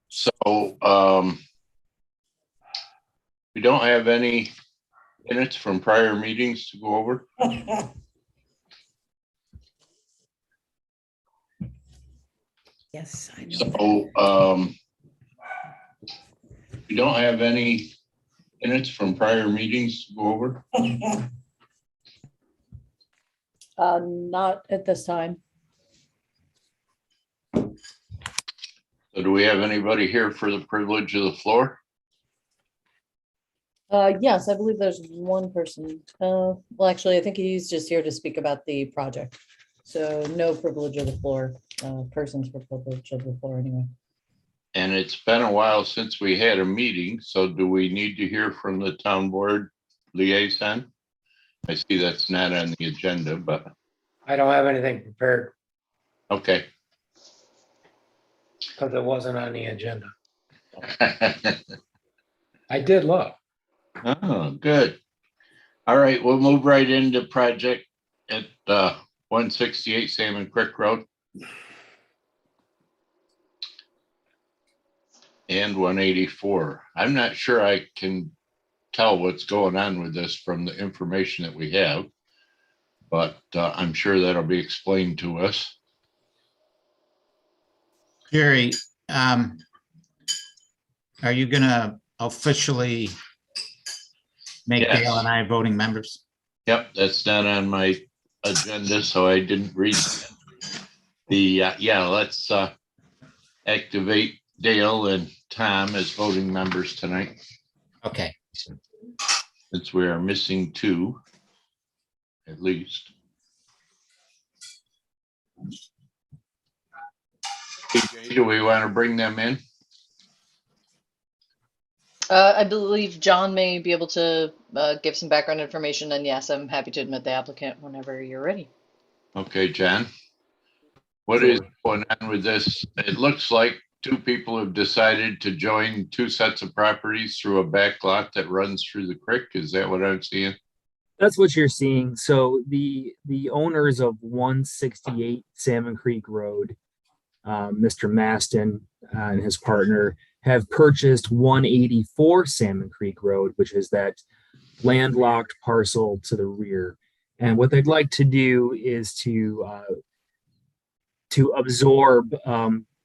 So we don't have any minutes from prior meetings to go over. Yes, I know. So we don't have any minutes from prior meetings to go over. Not at this time. So do we have anybody here for the privilege of the floor? Yes, I believe there's one person. Well, actually, I think he's just here to speak about the project. So no privilege of the floor, persons for privilege of the floor anyway. And it's been a while since we had a meeting, so do we need to hear from the town board liaison? I see that's not on the agenda, but I don't have anything prepared okay. because it wasn't on the agenda. I did look. Oh, good. All right, we'll move right into project at 168 Salmon Creek Road. And 184. I'm not sure I can tell what's going on with this from the information that we have, but I'm sure that'll be explained to us. Jerry, are you gonna officially make Yes. Dale and I voting members? Yep, that's not on my agenda, so I didn't read the, yeah, let's activate Dale and Tom as voting members tonight, Okay. since we are missing two, at least. TJ, do we want to bring them in? I believe John may be able to give some background information, and yes, I'm happy to admit the applicant whenever you're ready. Okay, John. What is going on with this? It looks like two people have decided to join two sets of properties through a back lot that runs through the creek. Is that what I'm seeing? That's what you're seeing. So the owners of 168 Salmon Creek Road, Mr. Maston and his partner, have purchased 184 Salmon Creek Road, which is that landlocked parcel to the rear. And what they'd like to do is to absorb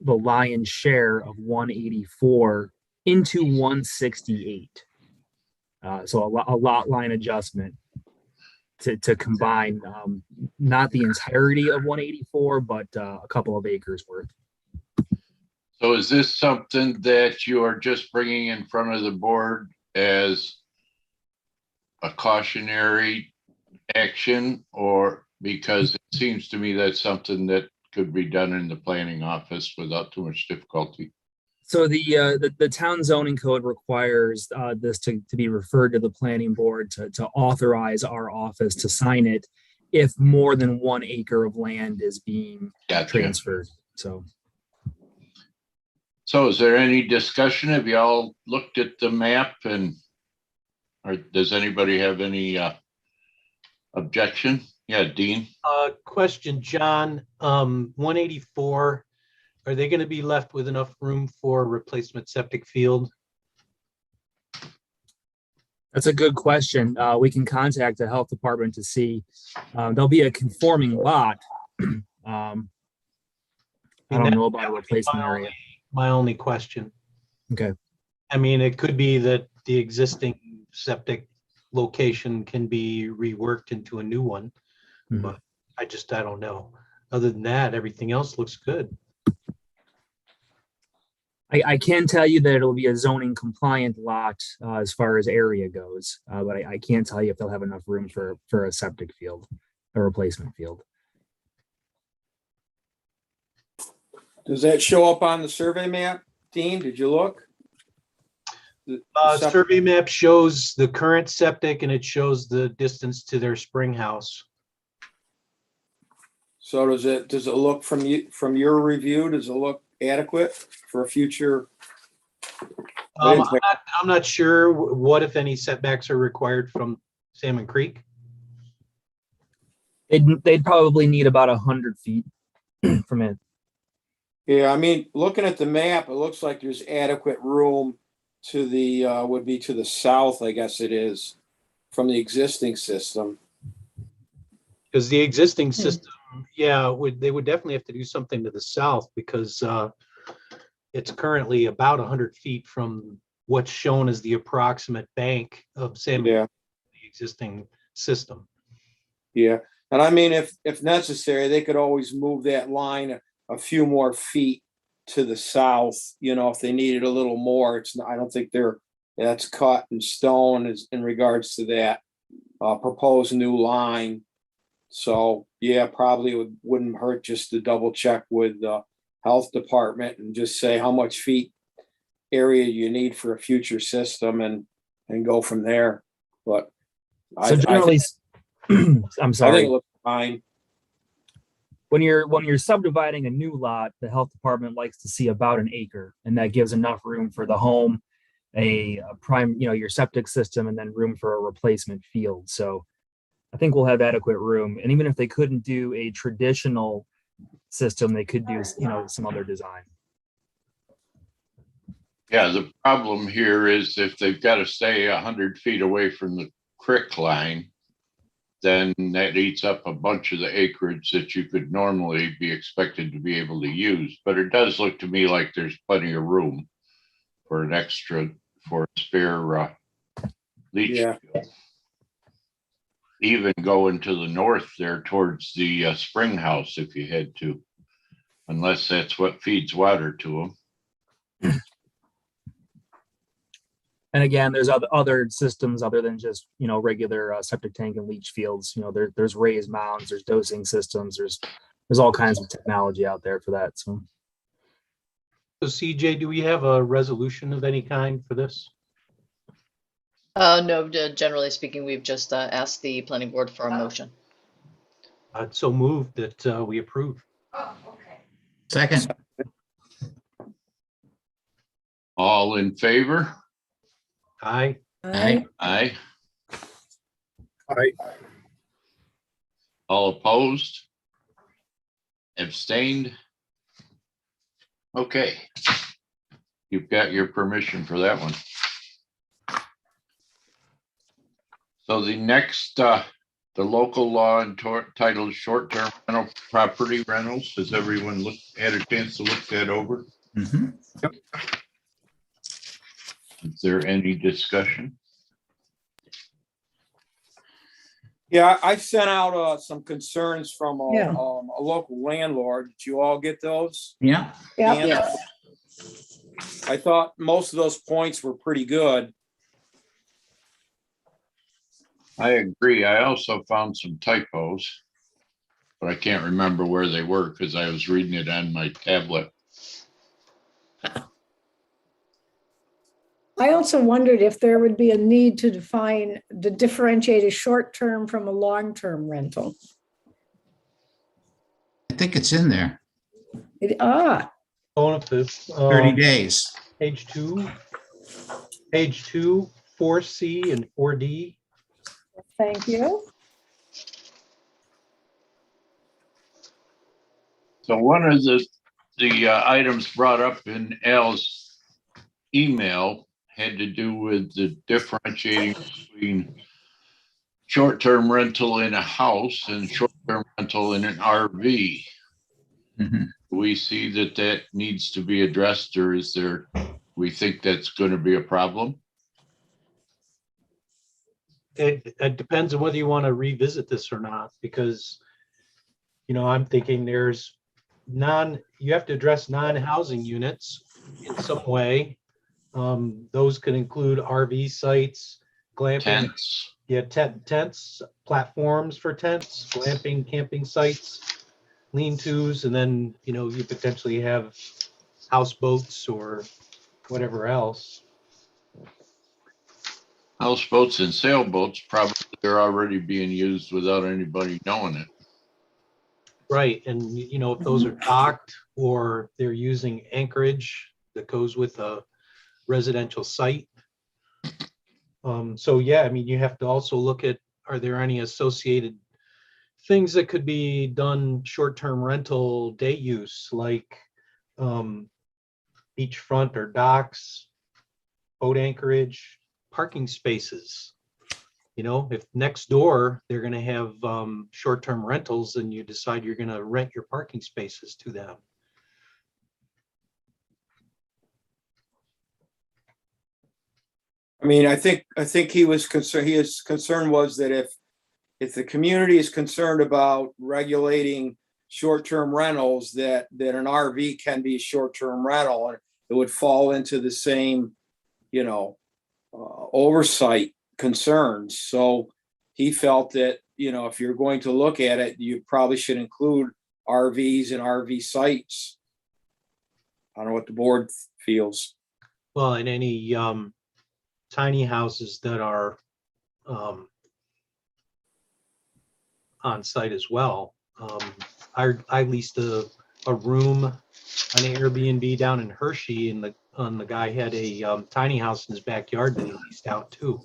the lion's share of 184 into 168. So a lot line adjustment to combine not the entirety of 184, but a couple of acres worth. So is this something that you are just bringing in front of the board as a cautionary action, or because it seems to me that's something that could be done in the planning office without too much difficulty? So the town zoning code requires this to be referred to the planning board to authorize our office to sign it if more than 1 acre of land is being transferred. So is there any discussion? Have you all looked at the map, and or does anybody have any objection? Yeah, Dean. Question, John, 184, are they going to be left with enough room for replacement septic field? That's a good question. We can contact the health department to see. There'll be a conforming lot. I don't know about a replacement area. My only question. Okay. I mean, it could be that the existing septic location can be reworked into a new one, but I don't know. Other than that, everything else looks good. I can tell you that it'll be a zoning compliant lot as far as area goes, but I can't tell you if they'll have enough room for a septic field, a replacement field. Does that show up on the survey map, Dean? Did you look? Survey map shows the current septic and it shows the distance to their spring house. So does it look from your review? Does it look adequate for a future? I'm not sure what, if any, setbacks are required from Salmon Creek. They'd probably need about 100 feet from it. Yeah, I mean, looking at the map, it looks like there's adequate room to the, would be to the south, I guess it is, from the existing system. Because the existing system, yeah, they would definitely have to do something to the south because it's currently about 100 feet from what's shown as the approximate bank of Salmon, Yeah, the existing system. yeah. And I mean, if necessary, they could always move that line a few more feet to the south, you know, if they needed a little more. I don't think that's cut in stone in regards to that proposed new line. So yeah, probably wouldn't hurt just to double check with the health department and just say how much feet area you need for a future system and go from there. But So generally, I'm I think sorry. it looks fine. When you're subdividing a new lot, the health department likes to see about an acre, and that gives enough room for the home, a prime, your septic system, and then room for a replacement field. So I think we'll have adequate room. And even if they couldn't do a traditional system, they could do, some other design. Yeah, the problem here is if they've got to stay 100 feet away from the creek line, then that eats up a bunch of the acreage that you could normally be expected to be able to use. But it does look to me like there's plenty of room for for a spare leach Yeah. field. Even going to the north there towards the spring house if you had to, unless that's what feeds water to them. And again, there's other systems other than just, regular septic tank and leach fields. There's raised mounds, there's dosing systems, there's all kinds of technology out there for that. So CJ, do we have a resolution of any kind for this? No, generally speaking, we've just asked the planning board for a motion. I'd so moved that we approve. Second, All in favor? Aye. aye, Aye. Aye. All opposed? Abstained? Okay. You've got your permission for that one. So the next, the local law entitled short-term rental property rentals. Has everyone had a chance to look that over? mhm. Is there any discussion? Yeah, I sent out some concerns from Yeah. a local landlord. Did you all get those? Yeah, Yeah. And I thought most of those points were pretty good. I agree. I also found some typos, but I can't remember where they were because I was reading it on my tablet. I also wondered if there would be a need to differentiate a short-term from a long-term rental. I think it's in there, Going up to 30 days. page 2, 4C and 4D. thank you. So one of the items brought up in Al's email had to do with the differentiating between short-term rental in a house and short-term rental in an RV. Mhm. We see that needs to be addressed, or we think that's going to be a problem? It depends on whether you want to revisit this or not, because, I'm thinking you have to address non-housing units in some way. Those could include RV sites, glamping, Tents. tents, platforms for tents, glamping, camping sites, lean-tos, and then, you potentially have houseboats or whatever else. Houseboats and sailboats probably are already being used without anybody knowing it. Right, and if those are docked or they're using anchorage that goes with a residential site. So yeah, you have to also look at, are there any associated things that could be done short-term rental day use, like beachfront or docks, boat anchorage, parking spaces. You know, if next door they're going to have short-term rentals, and you decide you're going to rent your parking spaces to them. I mean, I think he was concerned, his concern was that if the community is concerned about regulating short-term rentals, that an RV can be a short-term rental, and it would fall into the same, oversight concerns. So he felt that, if you're going to look at it, you probably should include RVs and RV sites. I don't know what the board feels. Well, in any tiny houses that are on site as well. I leased a room on Airbnb down in Hershey, and the guy had a tiny house in his backyard that he leased out too.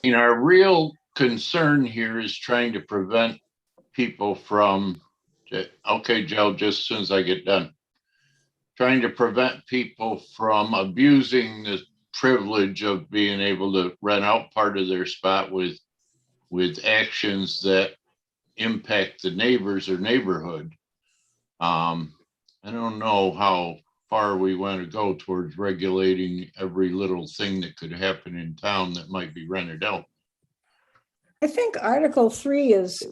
Our real concern here is trying to prevent people from, okay, Joe, just as soon as I get done, trying to prevent people from abusing the privilege of being able to rent out part of their spot with actions that impact the neighbors or neighborhood. I don't know how far we want to go towards regulating every little thing that could happen in town that might be rented out. I think Article 3 is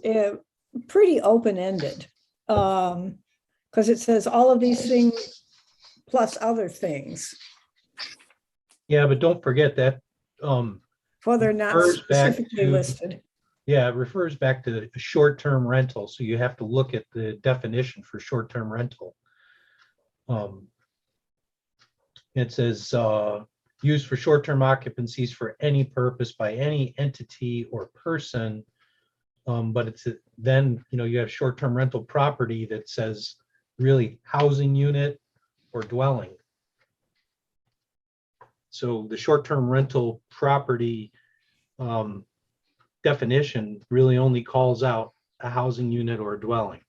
pretty open-ended, because it says all of these things plus other things, Yeah, but don't forget that for they're not refers back specifically to- listed. yeah, it refers back to a short-term rental. So you have to look at the definition for short-term rental. It says used for short-term occupancies for any purpose by any entity or person. But it's then, you have short-term rental property that says really housing unit or dwelling. So the short-term rental property definition really only calls out a housing unit or a dwelling.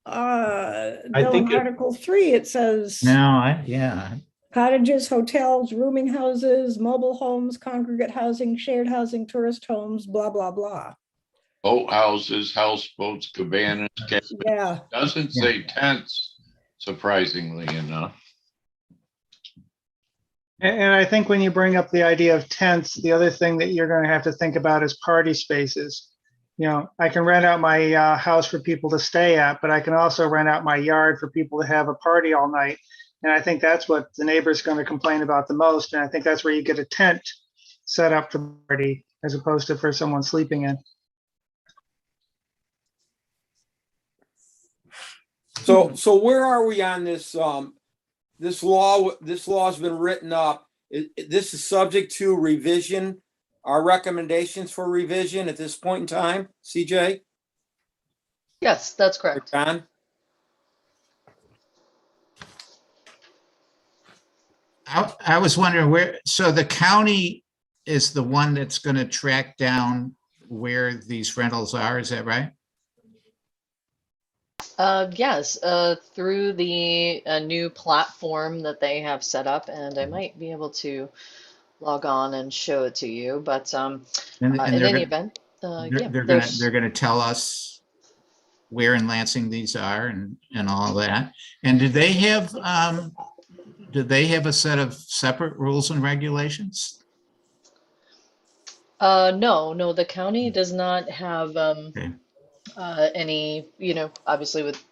Though think in it- Article 3, it says No, yeah, cottages, hotels, rooming houses, mobile homes, congregate housing, shared housing, tourist homes, blah, blah, blah. Boat houses, houseboats, cabanas, cabins. Yeah, Doesn't say tents, surprisingly enough. And I think when you bring up the idea of tents, the other thing that you're going to have to think about is party spaces. I can rent out my house for people to stay at, but I can also rent out my yard for people to have a party all night. And I think that's what the neighbor's going to complain about the most. And I think that's where you get a tent set up for the party as opposed to for someone sleeping in. So where are we on this? This law's been written up. This is subject to revision. Our recommendations for revision at this point in time, CJ? Yes, that's correct. John? I was wondering so the county is the one that's going to track down where these rentals are, is that right? Yes, through the new platform that they have set up, and I might be able to log on and show it to you, but And in they're any gonna- event, yeah, They're gonna tell us where in Lansing these are and all that. And do they have a set of separate rules and regulations? no, the county does not have Okay. any, obviously with,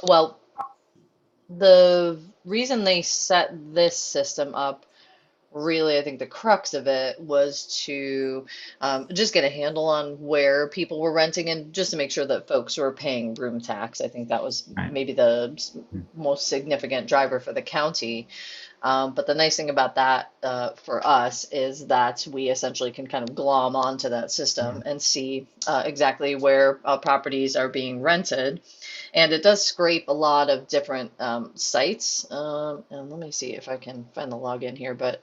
well, the reason they set this system up, really, I think the crux of it was to just get a handle on where people were renting and just to make sure that folks were paying room tax. I think that was Right. maybe the most significant driver for the county. But the nice thing about that for us is that we essentially can kind of glom onto that system and see exactly where properties are being rented. And it does scrape a lot of different sites. And let me see if I can find the login here. But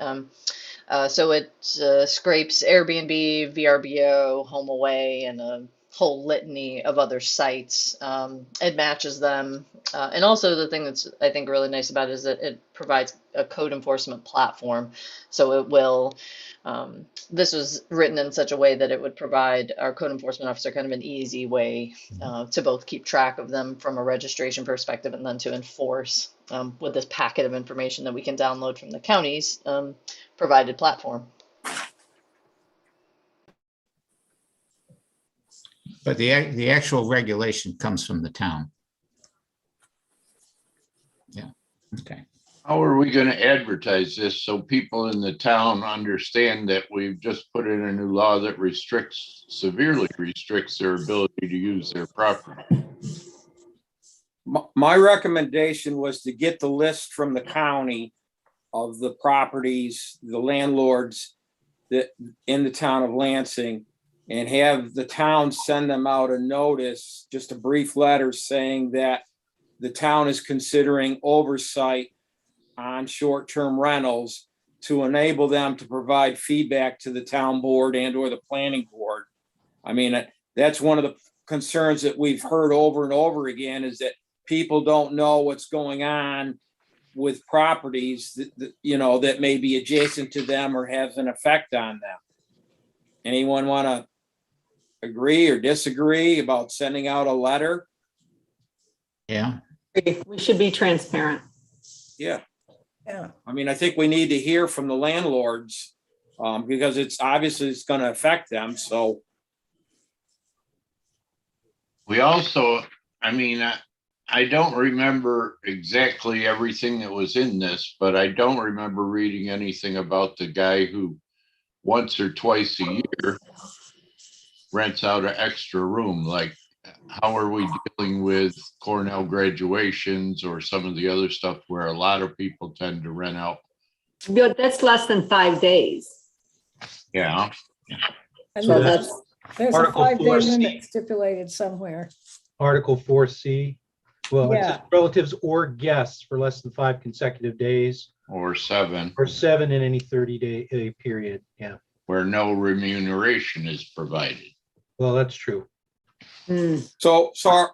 So it scrapes Airbnb, VRBO, HomeAway, and a whole litany of other sites. It matches them. And also the thing that's, I think, really nice about it is that it provides a code enforcement platform. So it will, this was written in such a way that it would provide our code enforcement officer kind of an easy way to both keep track of them from a registration perspective and then to enforce with this packet of information that we can download from the county's provided platform. But the actual regulation comes from the town. Yeah, okay. How are we gonna advertise this so people in the town understand that we've just put in a new law that severely restricts their ability to use their property? My recommendation was to get the list from the county of the properties, the landlords that in the town of Lansing, and have the town send them out a notice, just a brief letter saying that the town is considering oversight on short-term rentals to enable them to provide feedback to the town board and or the planning board. I mean, that's one of the concerns that we've heard over and over again, is that people don't know what's going on with properties that you know, that may be adjacent to them or have an effect on them. Anyone want to agree or disagree about sending out a letter? Yeah, We should be transparent. Yeah. Yeah. I mean, I think we need to hear from the landlords because it's obviously it's going to affect them. So We also, I mean, I don't remember exactly everything that was in this, but I don't remember reading anything about the guy who once or twice a year rents out an extra room. Like, how are we dealing with Cornell graduations or some of the other stuff where a lot of people tend to rent out? But that's less than 5 days. Yeah. And So there's that's there's a Article 5-day 4C. limit stipulated somewhere. Article 4C. Well, it says Yeah. relatives or guests for less than 5 consecutive days, Or 7, or 7 in any 30-day period. Yeah, where no remuneration is provided. well, that's true. So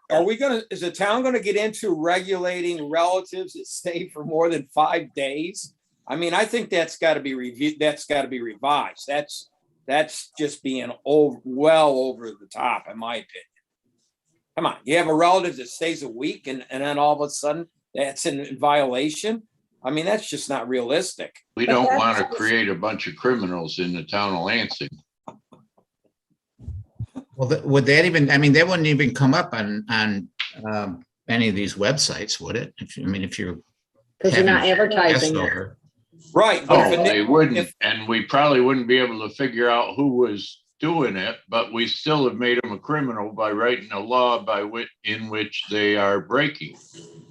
are we gonna, is the town gonna get into regulating relatives that stay for more than 5 days? I mean, I think that's gotta be reviewed, that's gotta be revised. That's just being well over the top, in my opinion. Come on, you have a relative that stays a week and then all of a sudden that's in violation? I mean, that's just not realistic. We But don't that's want to just- create a bunch of criminals in the town of Lansing. well, would that even, I mean, that wouldn't even come up on any of these websites, would it? I mean, if you're Because you're not having advertising it. Passover. Right. Oh, But if they a- wouldn't, if- and we probably wouldn't be able to figure out who was doing it, but we still have made them a criminal by writing a law in which they are breaking.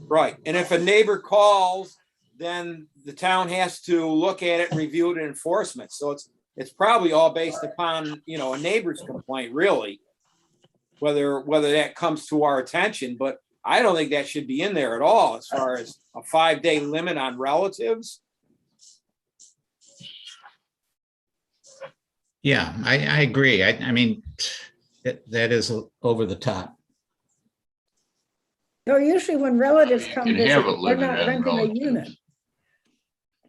Right, and if a neighbor calls, then the town has to look at it, review it, and enforcement. So it's probably all based upon, you know, a neighbor's complaint, really. Whether that comes to our attention, but I don't think that should be in there at all as far as a 5-day limit on relatives. Yeah, I agree. I mean, that is over the top. So usually when relatives You come can visit, have a they're limit not on renting a relatives. unit.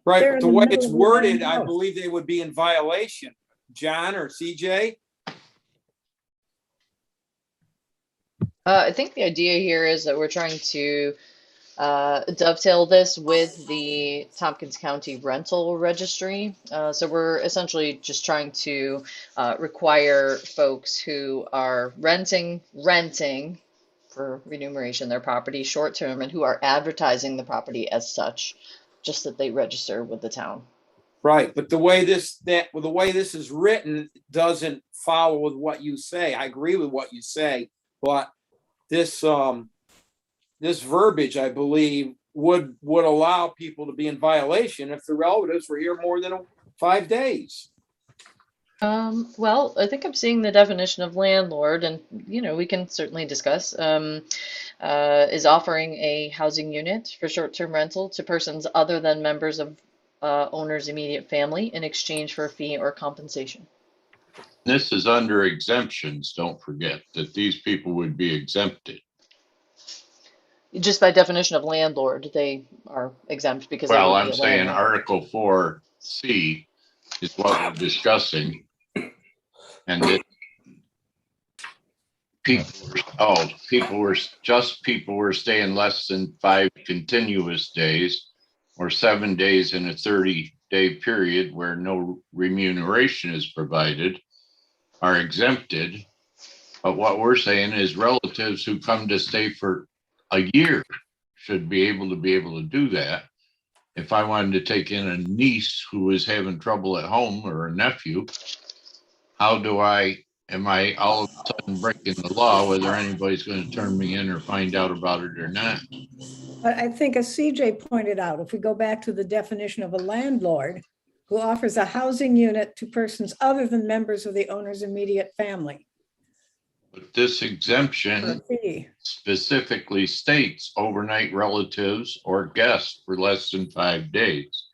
Right, They're but in the the way middle it's of the worded, damn I house. believe they would be in violation. John or CJ? I think the idea here is that we're trying to dovetail this with the Tompkins County Rental Registry. So we're essentially just trying to require folks who are renting for remuneration their property short term and who are advertising the property as such, just that they register with the town. Right, but the way this is written doesn't follow with what you say. I agree with what you say, but this verbiage, I believe, would allow people to be in violation if the relatives were here more than 5 days. Well, I think I'm seeing the definition of landlord, and we can certainly discuss. Is offering a housing unit for short-term rental to persons other than members of owner's immediate family in exchange for a fee or compensation. This is under exemptions. Don't forget that these people would be exempted. Just by definition of landlord, they are exempt because they Well, would be I'm a saying landlord. Article 4C is what we're discussing. And that people were staying less than 5 continuous days or 7 days in a 30-day period where no remuneration is provided are exempted. But what we're saying is relatives who come to stay for a year should be able to do that. If I wanted to take in a niece who was having trouble at home or a nephew, am I all of a sudden breaking the law, whether anybody's going to turn me in or find out about it or not? But I think as CJ pointed out, if we go back to the definition of a landlord who offers a housing unit to persons other than members of the owner's immediate family But this for a exemption fee. specifically states overnight relatives or guests for less than 5 days.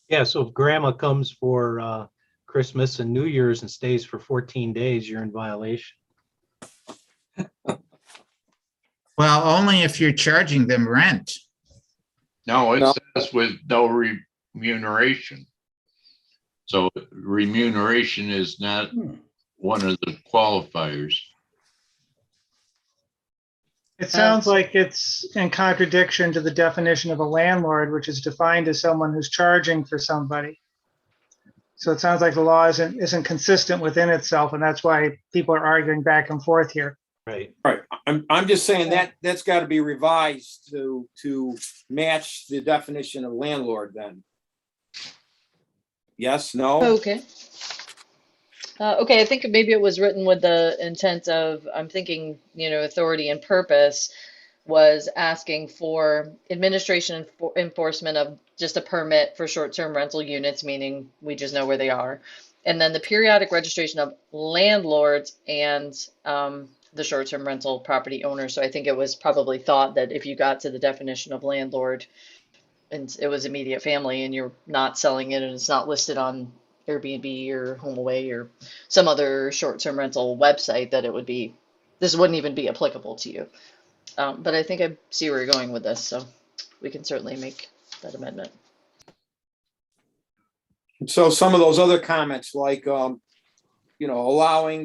Yeah, so if grandma comes for Christmas and New Year's and stays for 14 days, you're in violation. Well, only if you're charging them rent. No, it No. says with no remuneration. So remuneration is not one of the qualifiers. It sounds like it's in contradiction to the definition of a landlord, which is defined as someone who's charging for somebody. So it sounds like the law isn't consistent within itself, and that's why people are arguing back and forth here. Right. Right. I'm just saying that's got to be revised to match the definition of landlord then. Yes, no? Okay. Okay, I think maybe it was written with the intent of, I'm thinking, authority and purpose was asking for administration and enforcement of just a permit for short-term rental units, meaning we just know where they are. And then the periodic registration of landlords and the short-term rental property owners. So I think it was probably thought that if you got to the definition of landlord and it was immediate family and you're not selling it and it's not listed on Airbnb or HomeAway or some other short-term rental website, that this wouldn't even be applicable to you. But I think I see where you're going with this, so we can certainly make that amendment. So some of those other comments like, allowing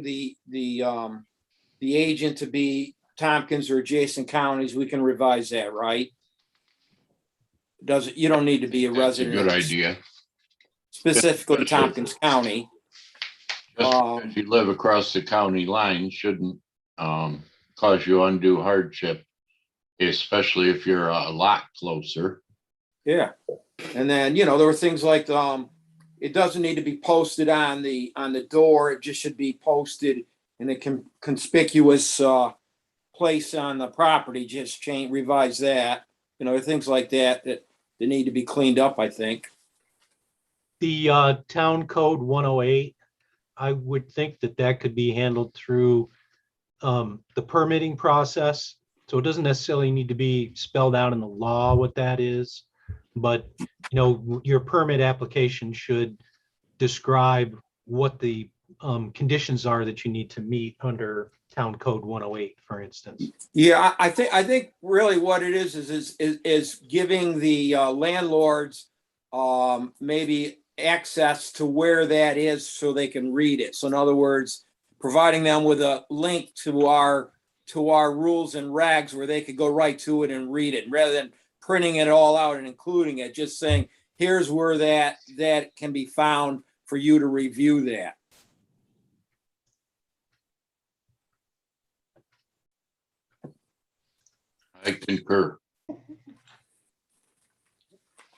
the agent to be Tompkins or adjacent counties, we can revise that, right? You don't need to be a That's a resident. good idea. Specifically Tompkins County. Just because you live across the county line shouldn't cause you undue hardship, especially if you're a lot closer. Yeah. And then, there were things like, it doesn't need to be posted on the door. It just should be posted in a conspicuous place on the property. Just revise that. Things like that they need to be cleaned up, I think. The town code 108, I would think that could be handled through the permitting process. So it doesn't necessarily need to be spelled out in the law what that is, but your permit application should describe what the conditions are that you need to meet under town code 108, for instance. Yeah, I think really what it is giving the landlords maybe access to where that is so they can read it. So in other words, providing them with a link to our rules and regs where they could go right to it and read it rather than printing it all out and including it, just saying, here's where that can be found for you to review that. I concur.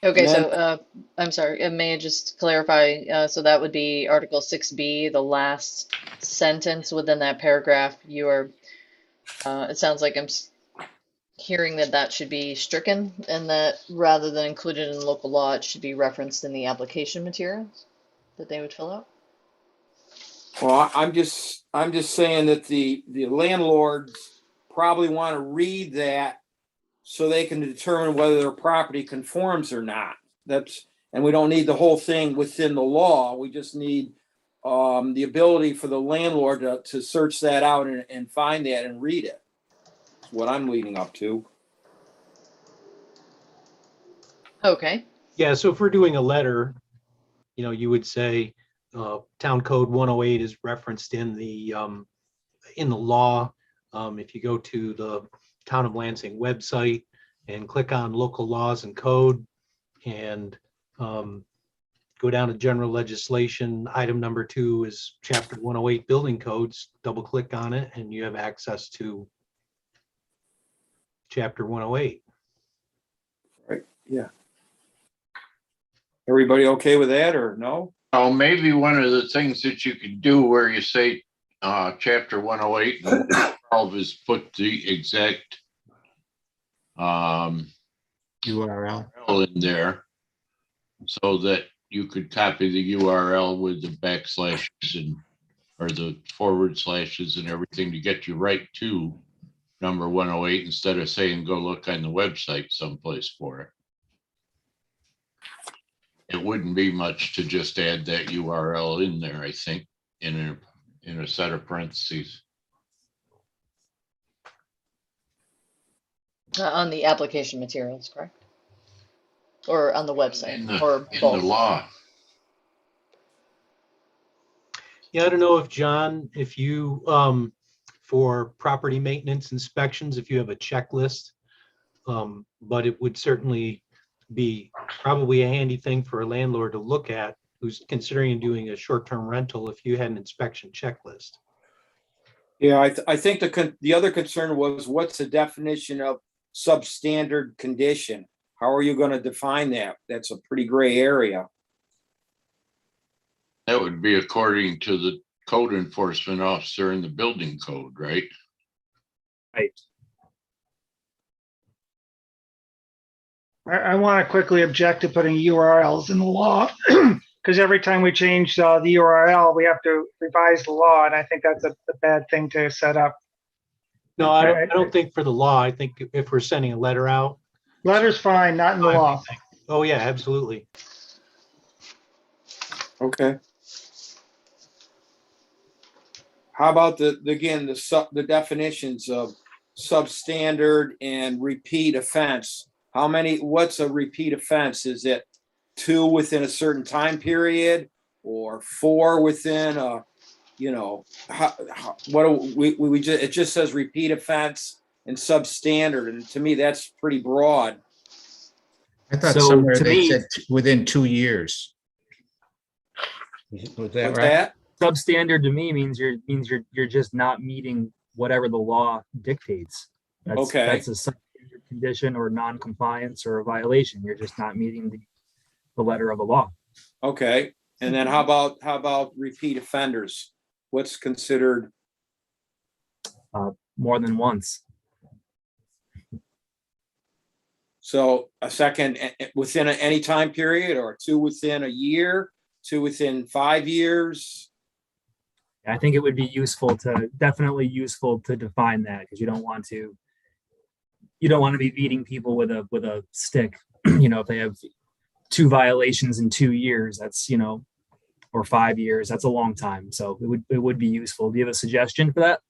Okay, And so I'm sorry, may I just clarify? So that would be Article 6B, the last sentence within that paragraph. It sounds like I'm hearing that should be stricken and that rather than included in local law, it should be referenced in the application materials that they would fill out. Well, I'm just saying that the landlords probably want to read that so they can determine whether their property conforms or not. And we don't need the whole thing within the law. We just need the ability for the landlord to search that out and find that and read it. That's what I'm leading up to. Okay. Yeah, so if we're doing a letter, you would say Town Code 108 is referenced in the law. If you go to the Town of Lansing website and click on local laws and code and go down to general legislation, item number 2 is chapter 108 building codes, double click on it and you have access to chapter 108. Right, yeah. Everybody okay with that or no? Oh, maybe one of the things that you could do where you say chapter 108 and 12 is put the exact URL. URL in there so that you could copy the URL with the backslashes or the forward slashes and everything to get you right to number 108 instead of saying go look on the website someplace for it. It wouldn't be much to just add that URL in there, I think, in a set of parentheses. On the application materials, correct? Or on the website, or In the both? law. Yeah, I don't know if John, if you, for property maintenance inspections, if you have a checklist, but it would certainly be probably a handy thing for a landlord to look at who's considering doing a short-term rental if you had an inspection checklist. Yeah, I think the other concern was what's the definition of substandard condition? How are you going to define that? That's a pretty gray area. That would be according to the code enforcement officer in the building code, right? Right. I want to quickly object to putting URLs in the law because every time we change the URL, we have to revise the law, and I think that's a bad thing to set up. No, I don't think for the law. I think if we're sending a letter out. Letter's fine, not in the law. Oh, yeah, absolutely. Okay. How about the definitions of substandard and repeat offense? What's a repeat offense? Is it 2 within a certain time period or 4 within a, it just says repeat offense and substandard. And to me, that's pretty broad. I thought So, somewhere to they me- said within 2 years. Was that What's right? that? Substandard to me means you're just not meeting whatever the law dictates. Okay. That's a substandard condition or non-compliance or a violation. You're just not meeting the letter of the law. Okay. And then how about repeat offenders? What's considered? More than once. So a second within any time period, or 2 within a year, 2 within 5 years? I think it would be definitely useful to define that, because you don't want to be beating people with a stick. If they have 2 violations in 2 years, that's, or 5 years, that's a long time. So it would be useful. Do you have a suggestion for that?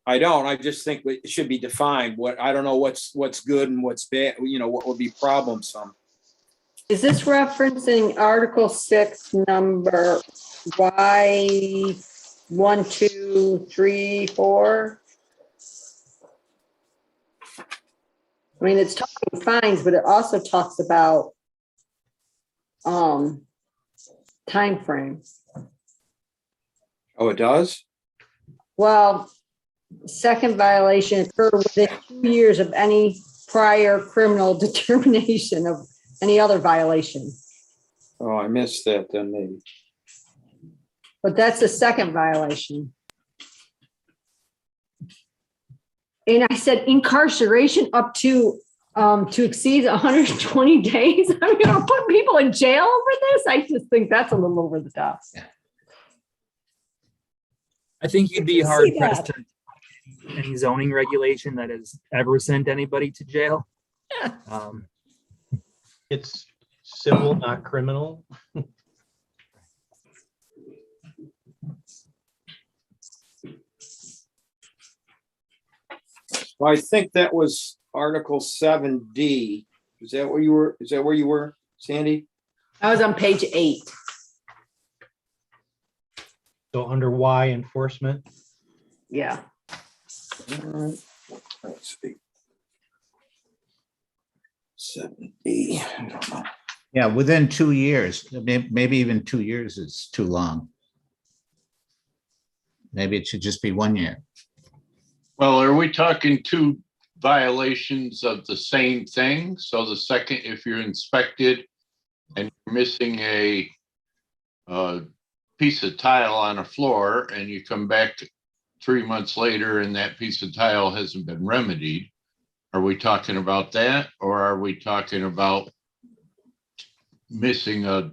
I don't. I just think it should be defined. I don't know what's good and what's bad, what would be problemsome. Is this referencing Article 6, number Y 1, 2, 3, 4? I mean, it's talking fines, but it also talks about time frame. Oh, it does? Well, second violation occurred within 2 years of any prior criminal determination of any other violation. Oh, I missed that then maybe. But that's the second violation. And I said incarceration up to exceed 120 days. I mean, we're putting people in jail over this. I just think that's a little over the top. I think you'd be I can see hard pressed that. to any zoning regulation that has ever sent anybody to jail. Um, It's civil, not criminal. Well, I think that was Article 7D. Is that where you were, Sandy? I was on page 8. So under Y, enforcement. Yeah. Let's see. 7D. I don't know. Yeah, within 2 years, maybe even 2 years is too long. Maybe it should just be 1 year. Well, are we talking two violations of the same thing? So the second, if you're inspected and you're missing a piece of tile on a floor and you come back 3 months later and that piece of tile hasn't been remedied, are we talking about that? Or are we talking about missing a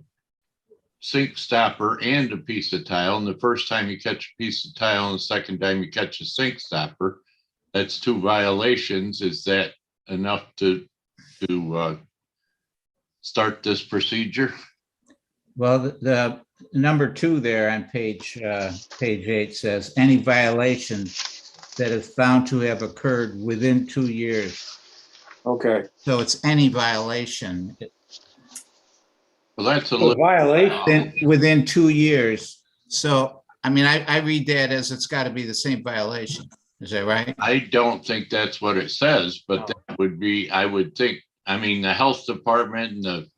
sink stopper and a piece of tile? And the first time you catch a piece of tile and the second time you catch a sink stopper, that's two violations. Is that enough to start this procedure? Well, the number 2 there on page 8 says any violation that is found to have occurred within 2 years. Okay. So it's any violation Well, that's a A little, violation. within 2 years. So, I mean, I read that as it's got to be the same violation. Is that right? I don't think that's what it says, but that would be, I would think, I mean, the health department and the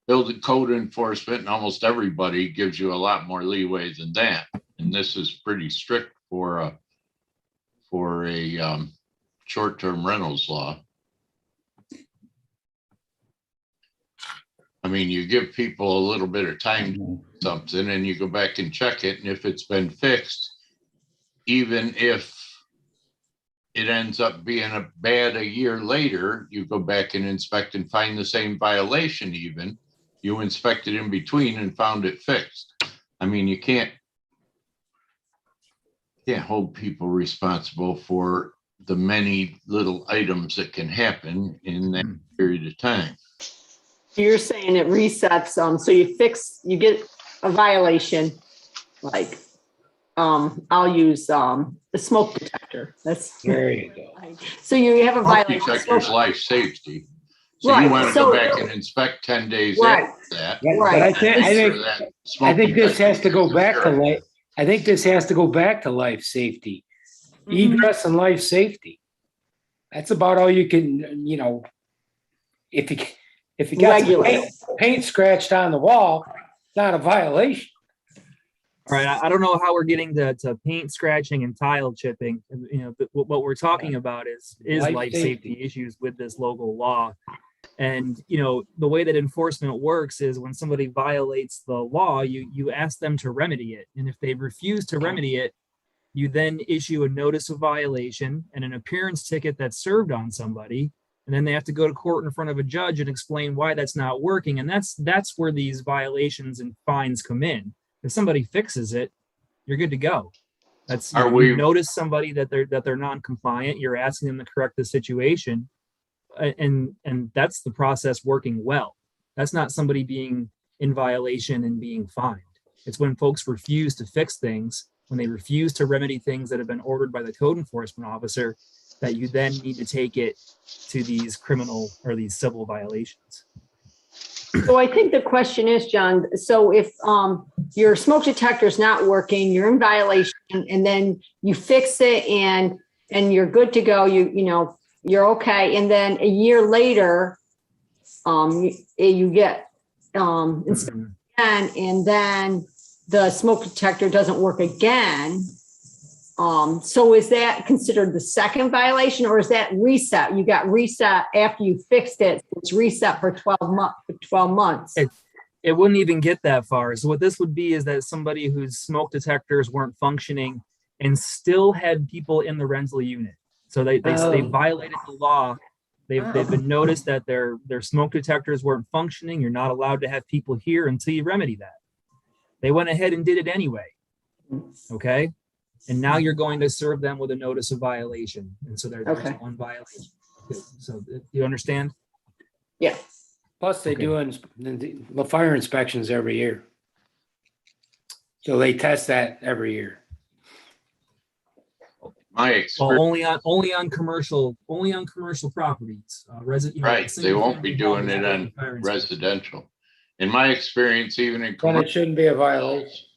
building code enforcement and almost everybody gives you a lot more leeway than that. And this is pretty strict for a short-term rentals law. I mean, you give people a little bit of time to do something and you go back and check it. And if it's been fixed, even if it ends up being a year later, you go back and inspect and find the same violation even. You inspected in between and found it fixed. I mean, you can't hold people responsible for the many little items that can happen in that period of time. You're saying it resets, so you get a violation, like, I'll use, the smoke detector. That's, There you go. so you have a Smoke violation. detector's life safety. So Right, you want to so- go back and inspect 10 days Right. after that. But Right. I think, I think this has to go back to life. life. I think this has to go back to life safety, Mhm. egress and life safety. That's about all you can, if you got some Regulate. paint scratched on the wall, it's not a violation. All right, I don't know how we're getting to paint scratching and tile chipping. But what we're talking about is Life life safety. safety issues with this local law. And, the way that enforcement works is when somebody violates the law, you ask them to remedy it. And if they refuse to remedy it, you then issue a notice of violation and an appearance ticket that's served on somebody. And then they have to go to court in front of a judge and explain why that's not working. And that's where these violations and fines come in. If somebody fixes it, you're good to go. That's you notice somebody that they're non-compliant. You're asking them to correct the situation, and that's the process working well. That's not somebody being in violation and being fined. It's when folks refuse to fix things, when they refuse to remedy things that have been ordered by the code enforcement officer, that you then need to take it to these criminal or these civil violations. So I think the question is, John, so if your smoke detector is not working, you're in violation, and then you fix it and you're good to go, you're okay, and then a year later, you get inspected again, and then the smoke detector doesn't work again. So is that considered the second violation, or is that reset? You got reset after you fixed it. It's reset for 12 months. It wouldn't even get that far. So what this would be is that somebody whose smoke detectors weren't functioning and still had people in the rental unit. So they violated the law. They've been noticed that their smoke detectors weren't functioning. You're not allowed to have people here until you remedy that. They went ahead and did it anyway. Okay. And now you're going to serve them with a notice of violation. And so there's one violation. So you understand? Yeah. Plus they Okay. do the fire inspections every year. So they test that every year. My Well, experience, only on commercial properties. right, they won't be doing it on residential. In my experience, even in Then commercial, it shouldn't be a violation.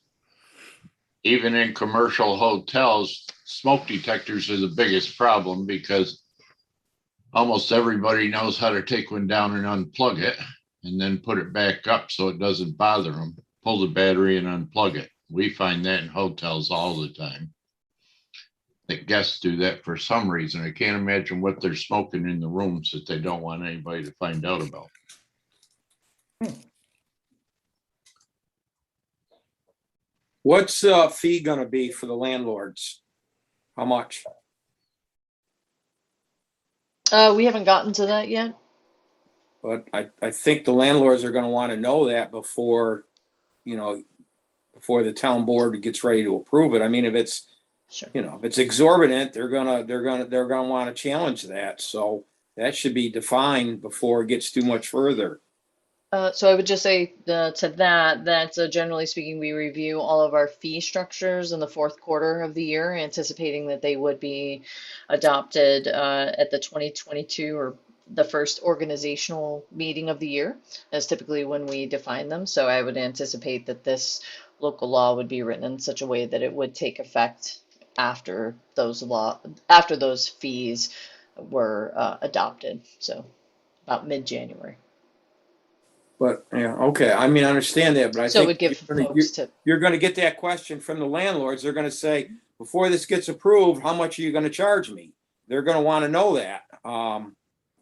even in commercial hotels, smoke detectors are the biggest problem because almost everybody knows how to take one down and unplug it and then put it back up so it doesn't bother them. Pull the battery and unplug it. We find that in hotels all the time. The guests do that for some reason. I can't imagine what they're smoking in the rooms that they don't want anybody to find out about. What's fee gonna be for the landlords? How much? We haven't gotten to that yet. But I think the landlords are gonna want to know that before the town board gets ready to approve it. I mean, if it's, Sure. if it's exorbitant, they're gonna want to challenge that. So that should be defined before it gets too much further. So I would just say to that generally speaking, we review all of our fee structures in the fourth quarter of the year, anticipating that they would be adopted at the 2022 or the first organizational meeting of the year, as typically when we define them. So I would anticipate that this local law would be written in such a way that it would take effect after those fees were adopted. So about mid-January. But yeah, okay. I mean, I understand that, but I So it think would give folks to, you're gonna get that question from the landlords. They're gonna say, before this gets approved, how much are you gonna charge me? They're gonna want to know that,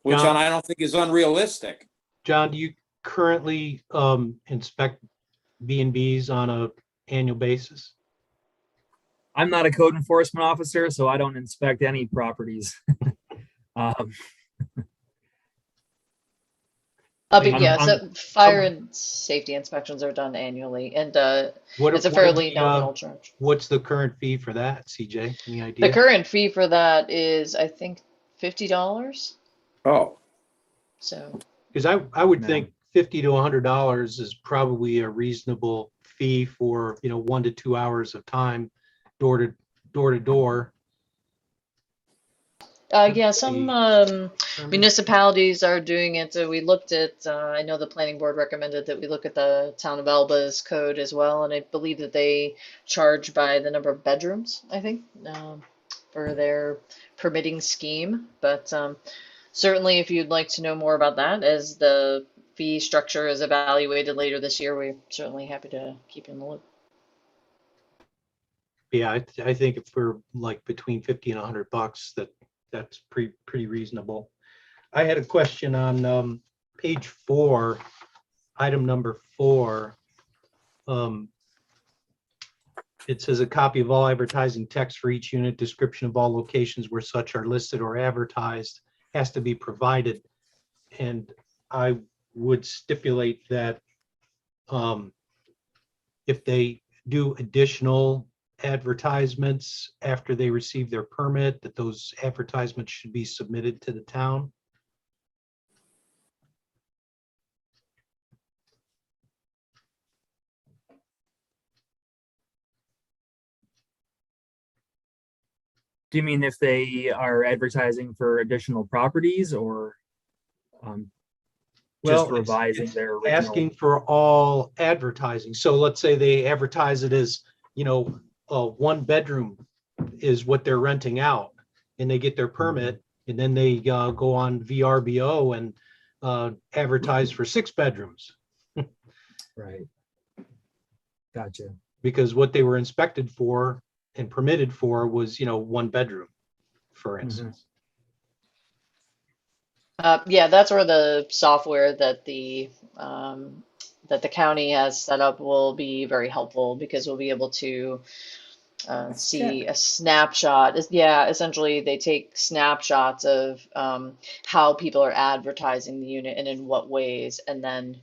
which John? I don't think is unrealistic. John, do you currently inspect Bnbs on a annual basis? I'm not a code enforcement officer, so I don't inspect any properties. so fire and safety inspections are done annually, and it's a fairly nominal charge. What's the current fee for that, CJ? Any The idea? current fee for that is, I think, $50. Oh, So Because I would No. think $50 to $100 is probably a reasonable fee for 1 to 2 hours of time, door to door. yeah, some municipalities are doing it. So we looked at, I know the planning board recommended that we look at the town of Elba's code as well, and I believe that they charge by the number of bedrooms, I think, for their permitting scheme. But certainly, if you'd like to know more about that, as the fee structure is evaluated later this year, we're certainly happy to keep you in the loop. Yeah, I think if we're like between 50 and $100, that's pretty reasonable. I had a question on page 4, item number 4. It says a copy of all advertising text for each unit, description of all locations where such are listed or advertised has to be provided. And I would stipulate that if they do additional advertisements after they receive their permit, that those advertisements should be submitted to the town. Do you mean if they are advertising for additional properties or just Well, revising it's their original? asking for all advertising. So let's say they advertise it as, 1 bedroom is what they're renting out, and they get their permit, and then they go on VRBO and advertise for 6 bedrooms, Right. Gotcha. because what they were inspected for and permitted for was, 1 bedroom, for instance. Yeah, that's where the software that the county has set up will be very helpful, because we'll be able to see a snapshot. Yeah, essentially they take snapshots of how people are advertising the unit and in what ways, and then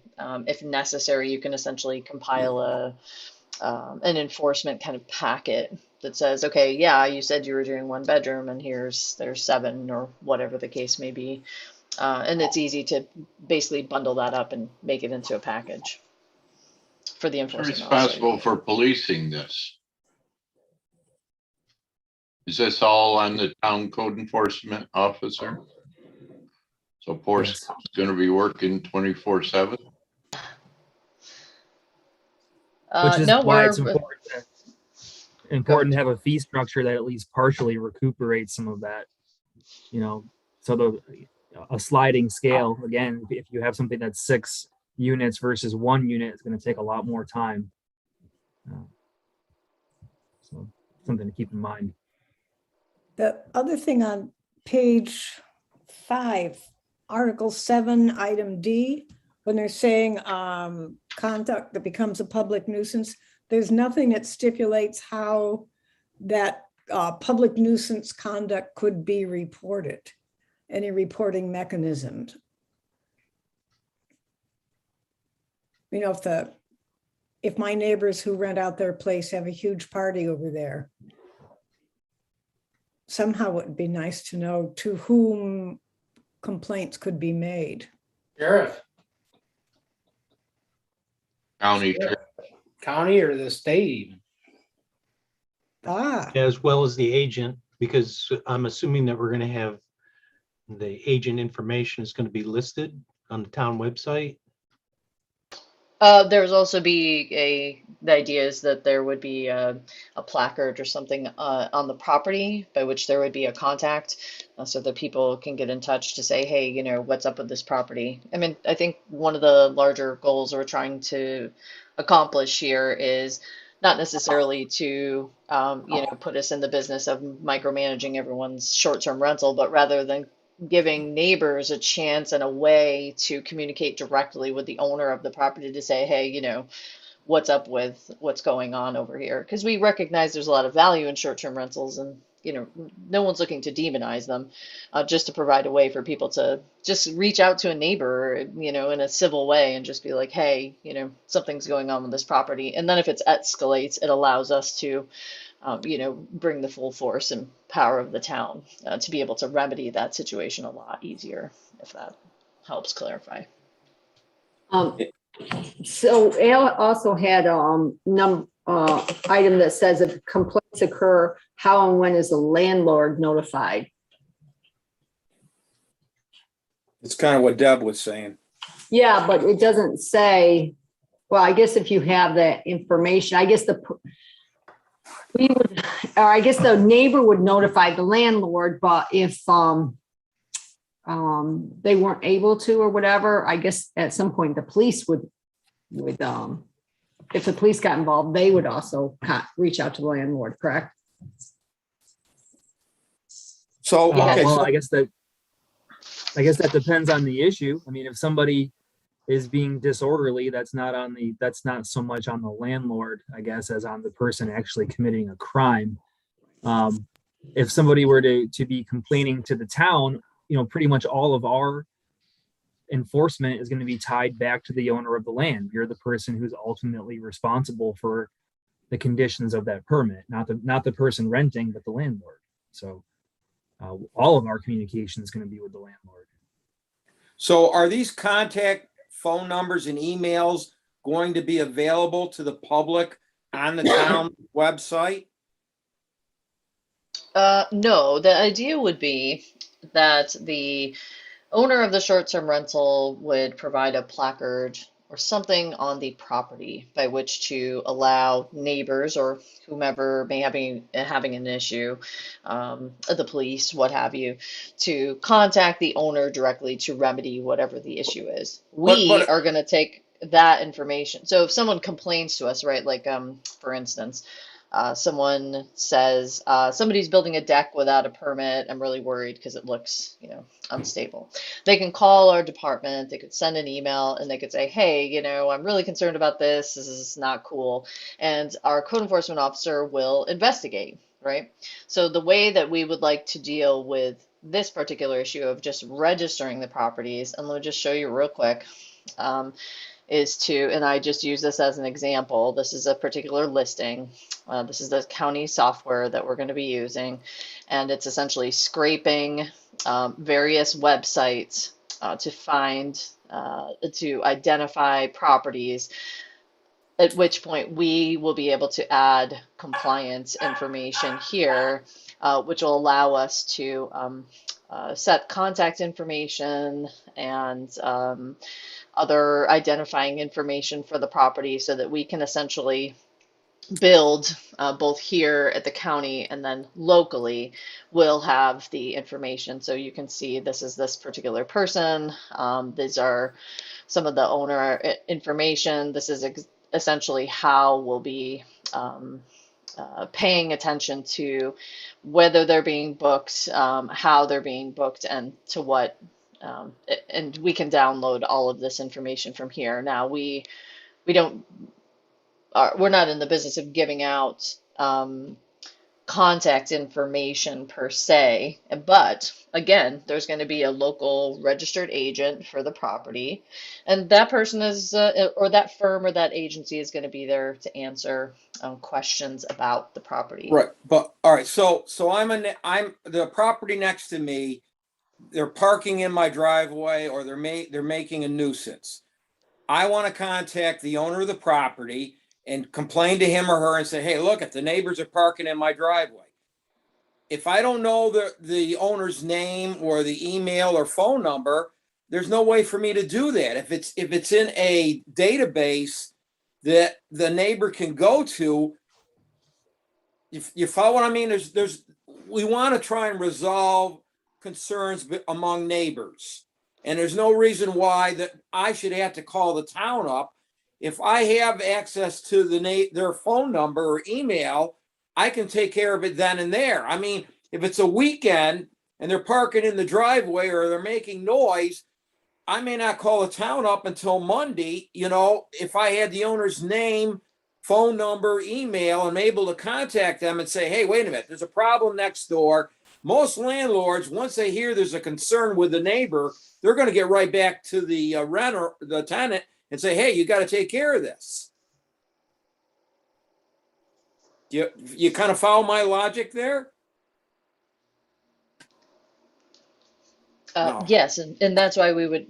if necessary, you can essentially compile an enforcement kind of packet that says, okay, yeah, you said you were doing 1 bedroom, and there's 7, or whatever the case may be. And it's easy to basically bundle that up and make it into a package for the Who's enforcement officer. responsible for policing this? Is this all on the town code enforcement officer? So Portsmouth's gonna be working 24/7? Which is No, why we're it's important to have a fee structure that at least partially recuperates some of that, you know, so a sliding scale, again, if you have something that's 6 units versus 1 unit, it's going to take a lot more time. So something to keep in mind. The other thing on page 5, Article 7, item D, when they're saying conduct that becomes a public nuisance, there's nothing that stipulates how that public nuisance conduct could be reported, any reporting mechanisms. You know, if my neighbors who rent out their place have a huge party over there, somehow it would be nice to know to whom complaints could be made. Sheriff, County, county or the state even. As well as the agent, because I'm assuming that we're gonna have the agent information is gonna be listed on the town website. There's also the idea is that there would be a placard or something on the property by which there would be a contact, so that people can get in touch to say, hey, you know, what's up with this property? I mean, I think one of the larger goals we're trying to accomplish here is not necessarily to, you know, put us in the business of micromanaging everyone's short-term rental, but rather than giving neighbors a chance and a way to communicate directly with the owner of the property to say, hey, you know, what's up with what's going on over here? Because we recognize there's a lot of value in short-term rentals, and, you know, no one's looking to demonize them, just to provide a way for people to just reach out to a neighbor, you know, in a civil way and just be like, hey, you know, something's going on with this property. And then if it escalates, it allows us to you know, bring the full force and power of the town to be able to remedy that situation a lot easier, if that helps clarify. So Al also had item that says if complaints occur, how and when is the landlord notified? It's kind of what Deb was saying. Yeah, but it doesn't say, well, I guess if you have that information, I guess I guess the neighbor would notify the landlord, but if they weren't able to or whatever, I guess at some point the police would if the police got involved, they would also reach out to the landlord, correct? So, okay, Well, so I guess that depends on the issue. I mean, if somebody is being disorderly, that's not so much on the landlord, I guess, as on the person actually committing a crime. If somebody were to be complaining to the town, you know, pretty much all of our enforcement is going to be tied back to the owner of the land. You're the person who's ultimately responsible for the conditions of that permit, not the person renting, but the landlord. So all of our communication is going to be with the landlord. So are these contact phone numbers and emails going to be available to the public on the town website? No, the idea would be that the owner of the short-term rental would provide a placard or something on the property by which to allow neighbors or whomever may having an issue, the police, what have you, to contact the owner directly to remedy whatever the issue is. We are going to take that information. So if someone complains to us, right, like for instance, someone says somebody's building a deck without a permit. I'm really worried because it looks, you know, unstable. They can call our department. They could send an email and they could say, hey, you know, I'm really concerned about this. This is not cool. And our code enforcement officer will investigate, right? So the way that we would like to deal with this particular issue of just registering the properties, and let me just show you real quick, is to, and I just use this as an example. This is a particular listing. This is the county software that we're going to be using, and it's essentially scraping various websites to find, to identify properties, at which point we will be able to add compliance information here, which will allow us to set contact information and other identifying information for the property so that we can essentially build both here at the county and then locally will have the information. So you can see this is this particular person. These are some of the owner information. This is essentially how we'll be paying attention to whether they're being booked, how they're being booked, and to what. And we can download all of this information from here. Now we don't. We're not in the business of giving out contact information per se, but again, there's going to be a local registered agent for the property, and that person is, or that firm or that agency is going to be there to answer questions about the property. Right, but, all right, so I'm the property next to me, they're parking in my driveway, or they're making a nuisance. I want to contact the owner of the property and complain to him or her and say, hey, look, if the neighbors are parking in my driveway. If I don't know the owner's name or the email or phone number, there's no way for me to do that. If it's in a database that the neighbor can go to, if you follow what I mean, we want to try and resolve concerns among neighbors. And there's no reason why that I should have to call the town up. If I have access to their phone number or email, I can take care of it then and there. I mean, if it's a weekend and they're parking in the driveway or they're making noise, I may not call the town up until Monday. You know, if I had the owner's name, phone number, email, I'm able to contact them and say, hey, wait a minute, there's a problem next door. Most landlords, once they hear there's a concern with the neighbor, they're going to get right back to the renter, the tenant, and say, hey, you got to take care of this. You kind of follow my logic there? No. Yes, and that's why we would,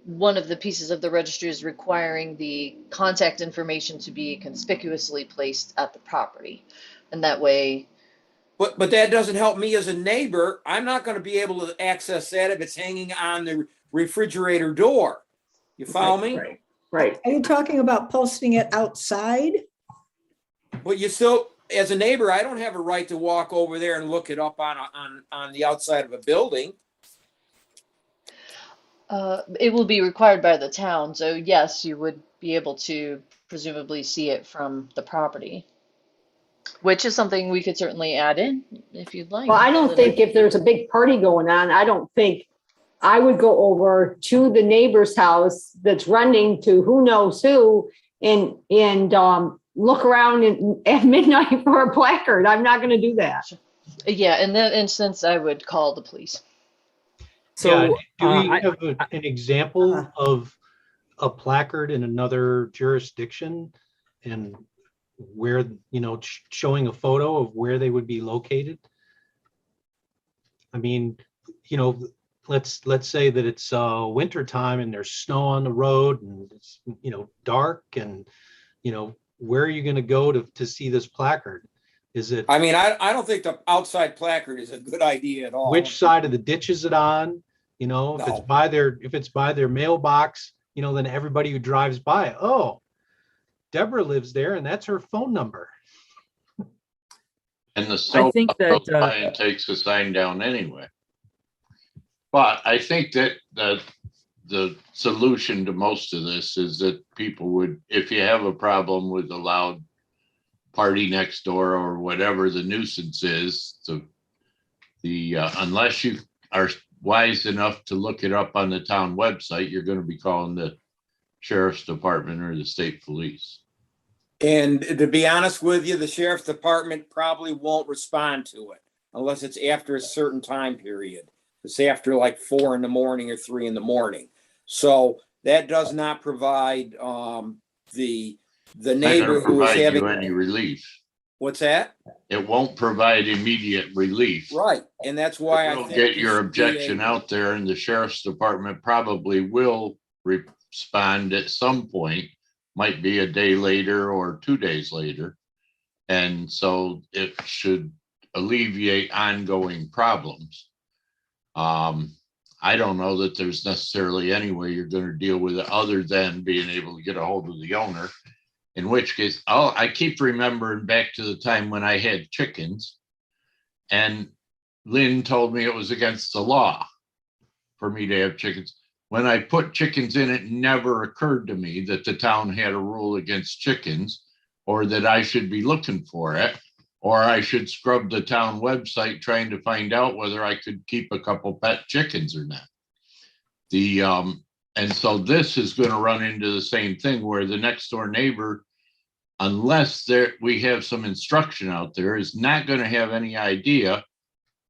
one of the pieces of the registry is requiring the contact information to be conspicuously placed at the property. And that way. But that doesn't help me as a neighbor. I'm not going to be able to access that if it's hanging on the refrigerator door. You follow me? Right. Are you talking about posting it outside? But you still, as a neighbor, I don't have a right to walk over there and look it up on the outside of a building. It will be required by the town, so yes, you would be able to presumably see it from the property, which is something we could certainly add in if you'd like. Well, I don't think if there's a big party going on, I don't think I would go over to the neighbor's house that's renting to who knows who and look around at midnight for a placard. I'm not going to do that. Yeah, in that instance, I would call the police. So do we I- have an example of a placard in another jurisdiction and where, showing a photo of where they would be located? I mean, let's say that it's winter time and there's snow on the road and it's, dark and, where are you going to go to see this placard? Is it? I mean, I don't think the outside placard is a good idea at all. Which side of the ditch is it on? If it's by their mailbox, then everybody who drives by, oh, Deborah lives there and that's her phone number. And the I think that, client takes the sign down anyway. But I think that the solution to most of this is that people would, if you have a problem with a loud party next door or whatever the nuisance is, unless you are wise enough to look it up on the town website, you're going to be calling the sheriff's department or the state police. And to be honest with you, the sheriff's department probably won't respond to it unless it's after a certain time period. It's after like 4 in the morning or 3 in the morning. So that does not provide the neighbor who is provide you having any relief. What's that? It won't provide immediate relief. Right, and that's why I You'll think. get there your should be a- objection out there, and the sheriff's department probably will respond at some point, might be a day later or 2 days later. And so it should alleviate ongoing problems. I don't know that there's necessarily any way you're going to deal with it other than being able to get a hold of the owner. In which case, I keep remembering back to the time when I had chickens, and Lynn told me it was against the law for me to have chickens. When I put chickens in, it never occurred to me that the town had a rule against chickens, or that I should be looking for it, or I should scrub the town website trying to find out whether I could keep a couple pet chickens or not. And so this is going to run into the same thing where the next door neighbor, unless we have some instruction out there, is not going to have any idea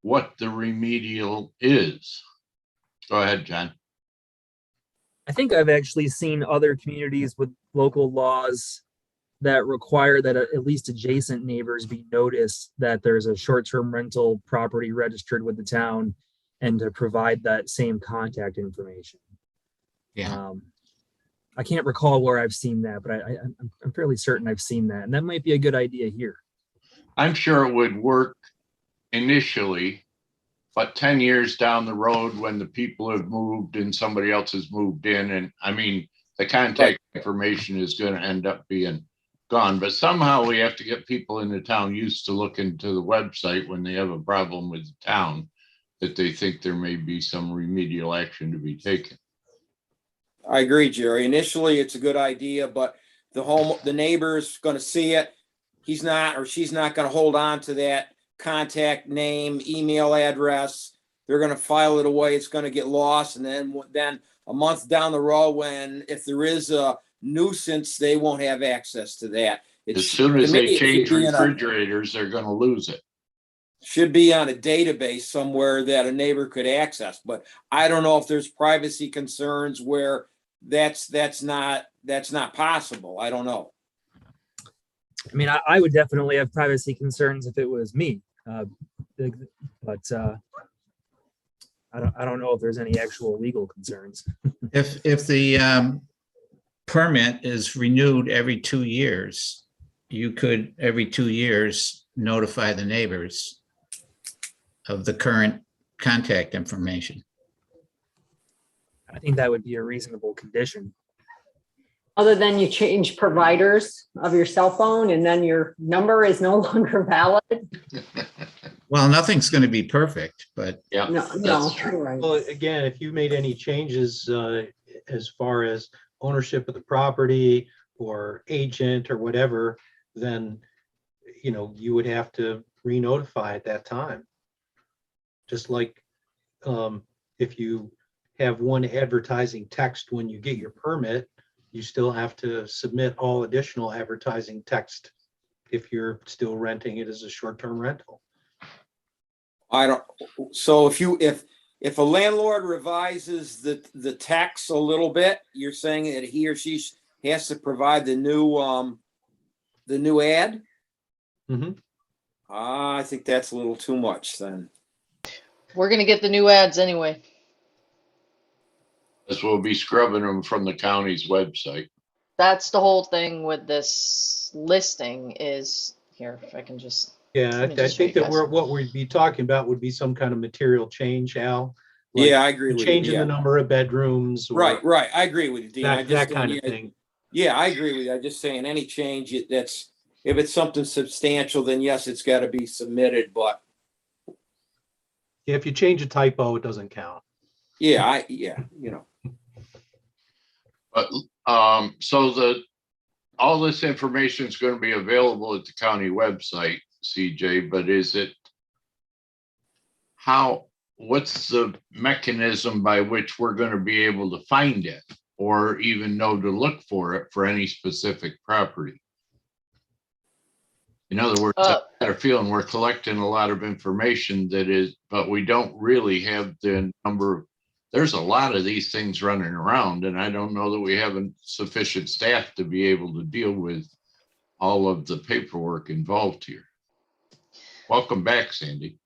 what the remedial is. Go ahead, John. I think I've actually seen other communities with local laws that require that at least adjacent neighbors be noticed that there's a short-term rental property registered with the town, and to provide that same contact information. Yeah. I can't recall where I've seen that, but I'm fairly certain I've seen that, and that might be a good idea here. I'm sure it would work initially, but 10 years down the road when the people have moved and somebody else has moved in, and I mean, the contact information is going to end up being gone. But somehow we have to get people in the town used to looking to the website when they have a problem with the town, that they think there may be some remedial action to be taken. I agree, Jerry. Initially, it's a good idea, but the neighbor's gonna see it. He's not, or she's not gonna hold on to that contact name, email address. They're gonna file it away. It's gonna get lost. And then a month down the road, if there is a nuisance, they won't have access to that. As soon as to me, they it should change be in a- refrigerators, they're going to lose it. should be on a database somewhere that a neighbor could access, but I don't know if there's privacy concerns where that's not possible. I don't know. I mean, I would definitely have privacy concerns if it was me, but I don't know if there's any actual legal concerns. If the permit is renewed every 2 years, you could every 2 years notify the neighbors of the current contact information. I think that would be a reasonable condition. Other than you change providers of your cell phone and then your number is no longer valid. Well, nothing's going to be perfect, but Yeah, No, that's true. you're right. Well, again, if you made any changes as far as ownership of the property or agent or whatever, then, you would have to re-notify at that time. Just like if you have one advertising text when you get your permit, you still have to submit all additional advertising text if you're still renting it as a short-term rental. So if a landlord revises the text a little bit, you're saying that he or she has to provide the new ad? Mhm. I think that's a little too much then. We're gonna get the new ads anyway. As we'll be scrubbing them from the county's website. That's the whole thing with this listing is, here, if I can just, Yeah, Let me I just think show that you guys. what we'd be talking about would be some kind of material change, Al. Like Yeah, I agree with you. changing Yeah. the number of bedrooms. or Right. I agree with you, Dean. I That, just that kind of yeah, thing. Yeah, I agree with you. I'm just saying any change if it's something substantial, then yes, it's got to be submitted, but If you change a typo, it doesn't count. yeah, But so all this information is going to be available at the county website, CJ, but what's the mechanism by which we're going to be able to find it or even know to look for it for any specific property? In other words, I got a feeling we're collecting a lot of information but we don't really have the number. There's a lot of these things running around, and I don't know that we have sufficient staff to be able to deal with all of the paperwork involved here. Welcome back, Sandy.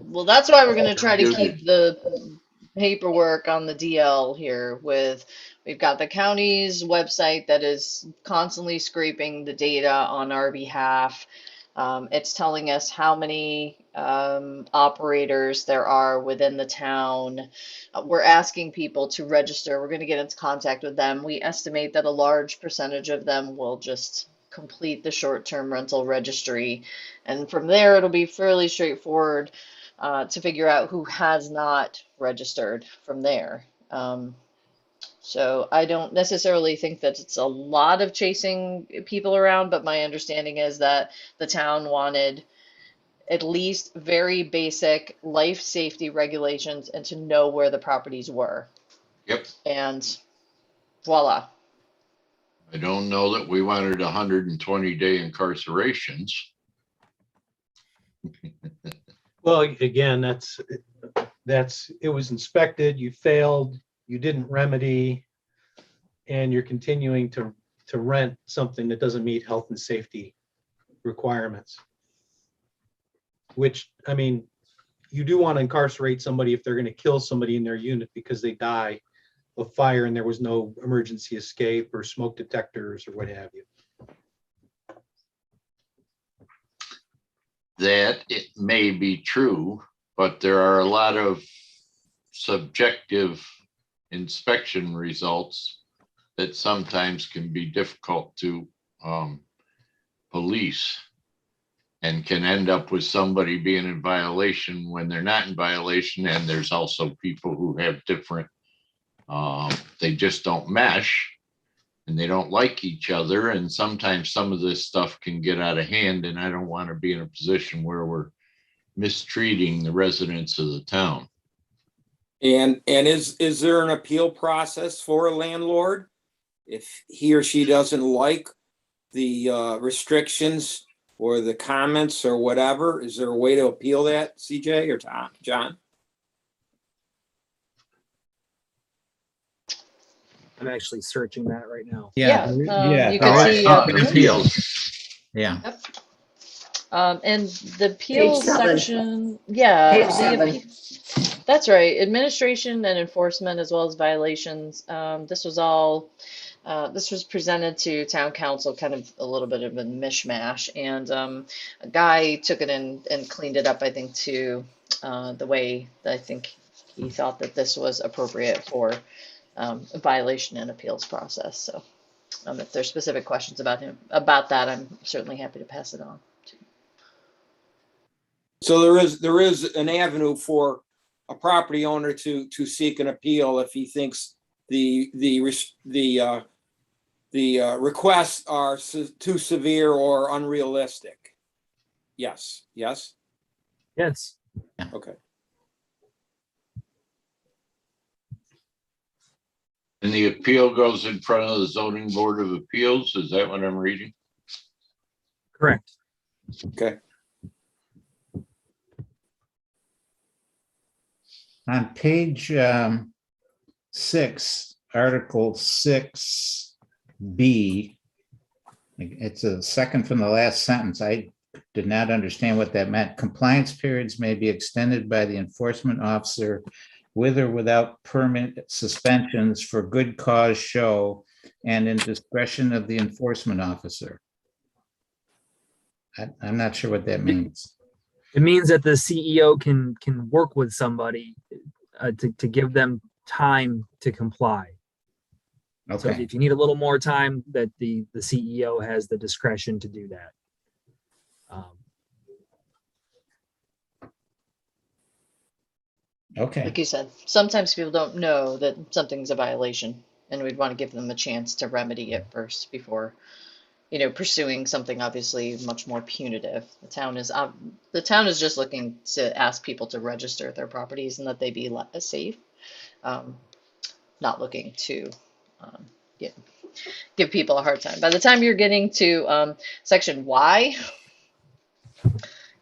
Well, that's why we're going to try to Give keep the paperwork on the DL here with, we've got the county's website that is constantly scraping the data on our behalf. It's telling us how many operators there are within the town. We're asking people to register. We're going to get into contact with them. We estimate that a large percentage of them will just complete the short-term rental registry. And from there, it'll be fairly straightforward to figure out who has not registered from there. So I don't necessarily think that it's a lot of chasing people around, but my understanding is that the town wanted at least very basic life safety regulations and to know where the properties were. Yep. And voila. I don't know that we wanted 120-day incarcerations. Well, again, it was inspected, you failed, you didn't remedy, and you're continuing to rent something that doesn't meet health and safety requirements. Which, I mean, you do want to incarcerate somebody if they're going to kill somebody in their unit because they die of fire and there was no emergency escape or smoke detectors or what have you. That it may be true, but there are a lot of subjective inspection results that sometimes can be difficult to police and can end up with somebody being in violation when they're not in violation. And there's also people who have different, they just don't mesh and they don't like each other. And sometimes some of this stuff can get out of hand, and I don't want to be in a position where we're mistreating the residents of the town. And is there an appeal process for a landlord if he or she doesn't like the restrictions or the comments or whatever? Is there a way to appeal that, CJ or Tom, John? I'm actually searching that right now. Yeah, you could Oh, see appeals. Yeah. Yep. And the appeals Page 7. section, yeah, Page the 7. that's right. Administration and enforcement as well as violations. This was all, this was presented to town council, kind of a little bit of a mishmash. And a guy took it in and cleaned it up, I think, to the way that I think he thought that this was appropriate for a violation and appeals process. So if there's specific questions about that, I'm certainly happy to pass it on. So there is an avenue for a property owner to seek an appeal if he thinks the requests are too severe or unrealistic. Yes. Yes. Okay. And the appeal goes in front of the zoning board of appeals. Is that what I'm reading? Correct. Okay. On page 6, Article 6B, it's a second from the last sentence. I did not understand what that meant. Compliance periods may be extended by the enforcement officer with or without permit suspensions for good cause show and in discretion of the enforcement officer. I'm not sure what that means. It means that the CEO can work with somebody to give them time to comply. So Okay. if you need a little more time, that the CEO has the discretion to do that. Okay. Like you said, sometimes people don't know that something's a violation, and we'd want to give them a chance to remedy it first before, pursuing something obviously much more punitive. The town is just looking to ask people to register their properties and that they be safe, not looking to give people a hard time. By the time you're getting to section Y,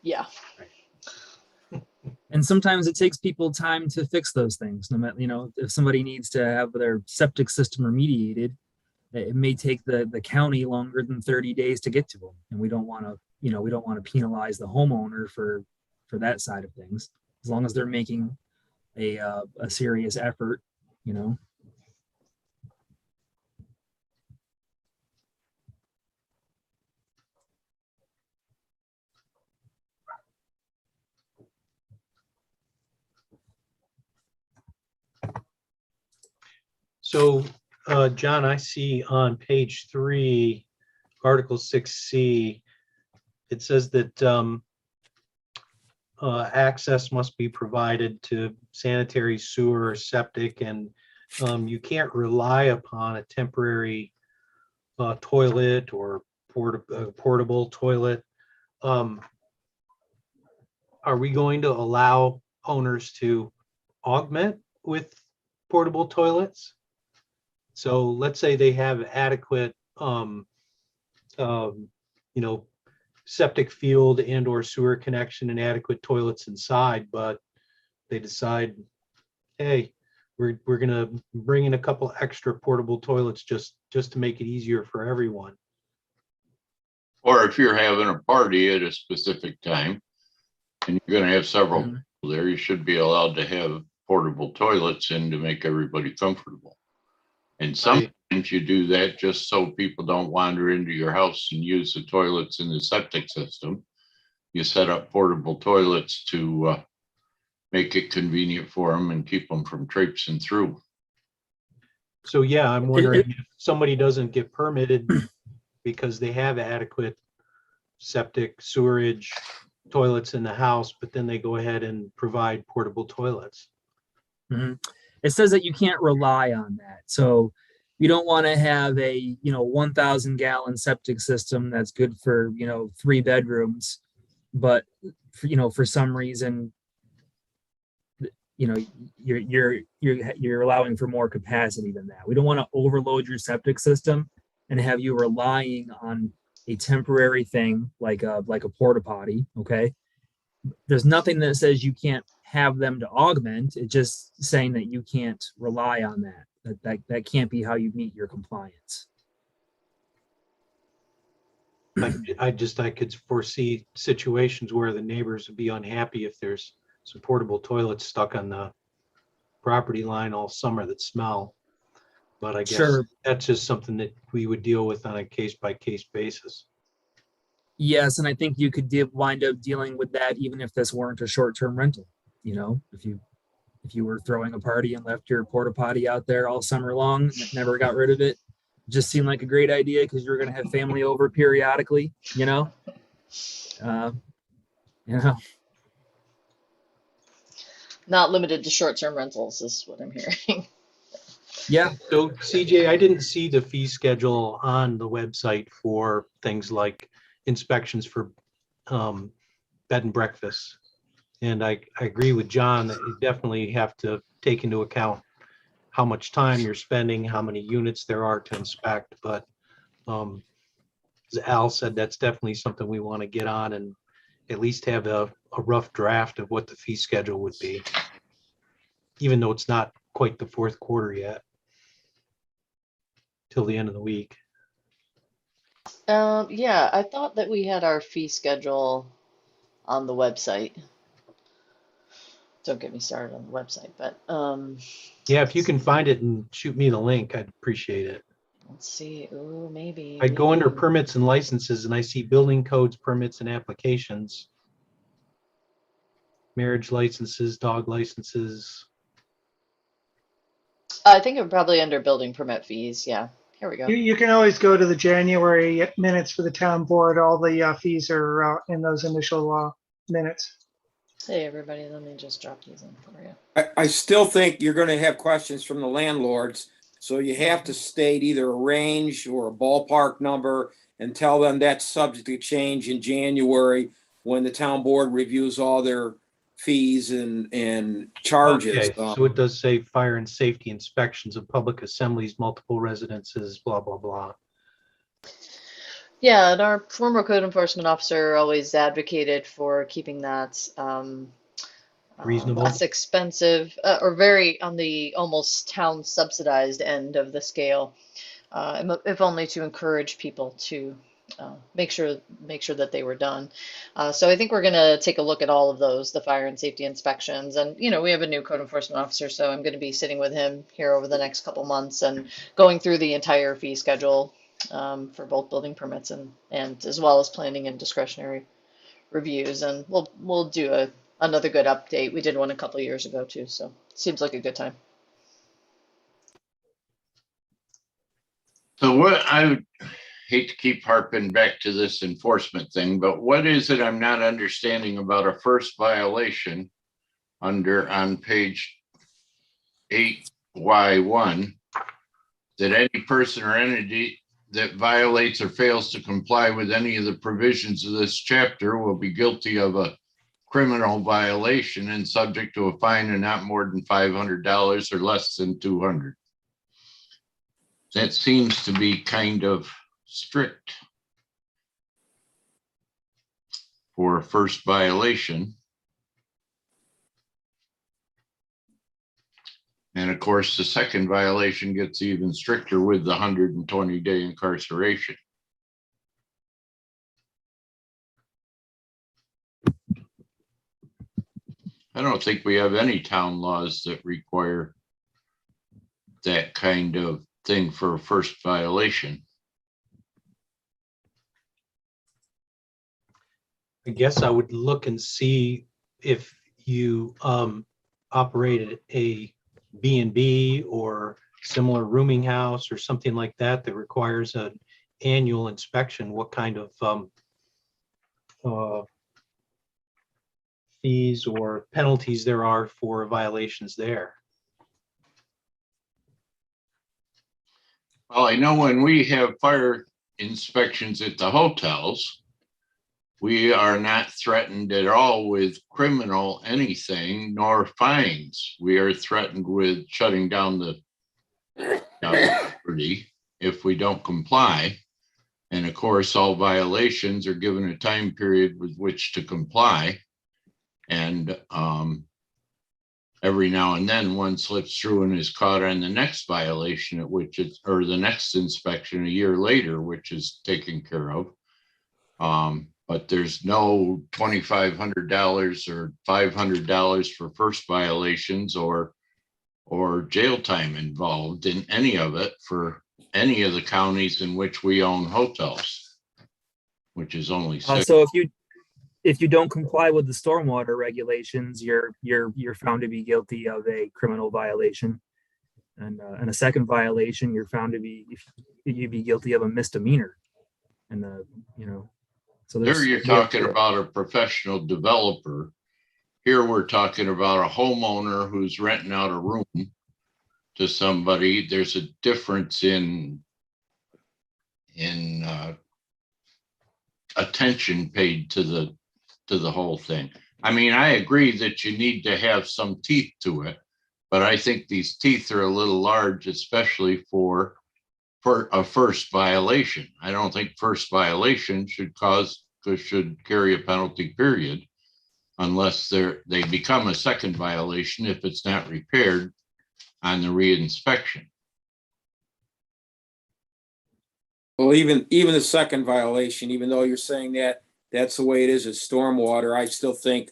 yeah. And sometimes it takes people time to fix those things. No matter, if somebody needs to have their septic system remediated, It may take the county longer than 30 days to get to them. And we don't want to, we don't want to penalize the homeowner for that side of things, as long as they're making a serious effort, you know. So, John, I see on page 3, Article 6C, it says that access must be provided to sanitary, sewer, or septic, and you can't rely upon a temporary toilet or portable toilet. Are we going to allow owners to augment with portable toilets? So let's say they have adequate, septic field and or sewer connection and adequate toilets inside, but they decide, hey, we're gonna bring in a couple extra portable toilets just to make it easier for everyone. Or if you're having a party at a specific time and you're gonna have several people there, you should be allowed to have portable toilets in to make everybody comfortable. And sometimes you do that just so people don't wander into your house and use the toilets in the septic system. You set up portable toilets to make it convenient for them and keep them from traipsing through. So yeah, I'm wondering if somebody doesn't get permitted because they have adequate septic, sewerage, toilets in the house, but then they go ahead and provide portable toilets. Mm-hmm. It says that you can't rely on that. So you don't want to have a 1,000 gallon septic system that's good for 3 bedrooms, but for some reason you're allowing for more capacity than that. We don't want to overload your septic system and have you relying on a temporary thing like a porta potty. Okay, there's nothing that says you can't have them to augment. It's just saying that you can't rely on that can't be how you meet your compliance. I could foresee situations where the neighbors would be unhappy if there's some portable toilets stuck on the property line all summer that smell. But I guess that's just something that we would deal with on a case-by-case basis. Yes, and I think you could wind up dealing with that even if this weren't a short-term rental. If you were throwing a party and left your porta potty out there all summer long, never got rid of it, just seemed like a great idea because you're going to have family over periodically. Not limited to short-term rentals is what I'm hearing. Yeah. So CJ, I didn't see the fee schedule on the website for things like inspections for bed and breakfast. And I agree with John that you definitely have to take into account how much time you're spending, how many units there are to inspect. But as Al said, that's definitely something we want to get on and at least have a rough draft of what the fee schedule would be, even though it's not quite the fourth quarter yet, till the end of the week. Yeah, I thought that we had our fee schedule on the website. Don't get me started on the website, but yeah, if you can find it and shoot me the link, I'd appreciate it. let's see. Oh, maybe. I'd go under permits and licenses and I see building codes, permits and applications. Marriage licenses, dog licenses. I think it would probably under building permit fees. Yeah, here we go. You can always go to the January minutes for the town board. All the fees are in those initial minutes. Hey, everybody, let me just drop these in for you. I still think you're going to have questions from the landlords. So you have to state either a range or a ballpark number and tell them that's subject to change in January when the town board reviews all their fees and charges. Okay, so it does say fire and safety inspections of public assemblies, multiple residences, blah, blah, blah. Yeah, and our former code enforcement officer always advocated for keeping that Reasonable. less expensive or very on the almost town subsidized end of the scale. if only to encourage people to make sure that they were done. So I think we're going to take a look at all of those, the fire and safety inspections, and we have a new code enforcement officer, so I'm going to be sitting with him here over the next couple months and going through the entire fee schedule for both building permits and as well as planning and discretionary reviews, and we'll do another good update. We did one a couple of years ago too, so seems like a good time. So what I would hate to keep harping back to this enforcement thing, but what is it I'm not understanding about a first violation on page 8Y1, that any person or entity that violates or fails to comply with any of the provisions of this chapter will be guilty of a criminal violation and subject to a fine of not more than $500 or less than $200. That seems to be kind of strict for a first violation. And of course, the second violation gets even stricter with the 120-day incarceration. I don't think we have any town laws that require that kind of thing for a first violation. I guess I would look and see if you operated a B&B or similar rooming house or something like that that requires an annual inspection, what kind of fees or penalties there are for violations there. Well, I know when we have fire inspections at the hotels, we are not threatened at all with criminal anything nor fines. We are threatened with shutting down the property if we don't comply. And of course, all violations are given a time period with which to comply. And every now and then one slips through and is caught on the next violation, at which it's, or the next inspection a year later, which is taken care of. But there's no $2,500 or $500 for first violations or jail time involved in any of it for any of the counties in which we own hotels, which is only 6. So if you don't comply with the stormwater regulations, you're found to be guilty of a criminal violation, and a second violation, you're found to be you'd be guilty of a misdemeanor, and so There you're talking about a professional developer. Here we're talking about a homeowner who's renting out a room to somebody. There's a difference in attention paid to the whole thing. I mean, I agree that you need to have some teeth to it, but I think these teeth are a little large, especially for a first violation. I don't think first violation should carry a penalty period unless they become a second violation if it's not repaired on the reinspection. Well, even the second violation, even though you're saying that that's the way it is at stormwater, I still think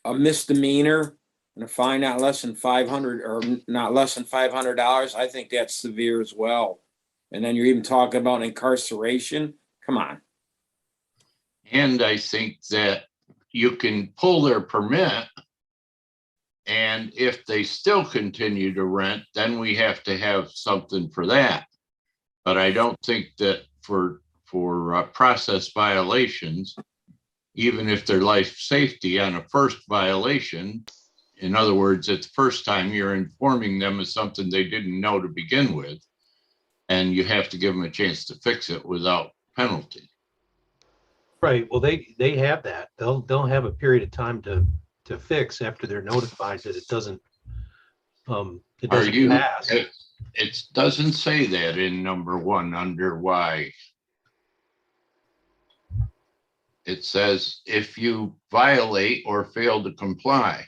a misdemeanor and a fine not less than $500 or not less than $500, I think that's severe as well. And then you're even talking about incarceration. Come on. And I think that you can pull their permit, and if they still continue to rent, then we have to have something for that. But I don't think that for process violations, even if they're life safety on a first violation, in other words, it's the first time you're informing them of something they didn't know to begin with, and you have to give them a chance to fix it without penalty. Right. Well, they have that. They'll have a period of time to fix after they're notified that it doesn't pass. It doesn't say that in number 1 under Y. It says if you violate or fail to comply.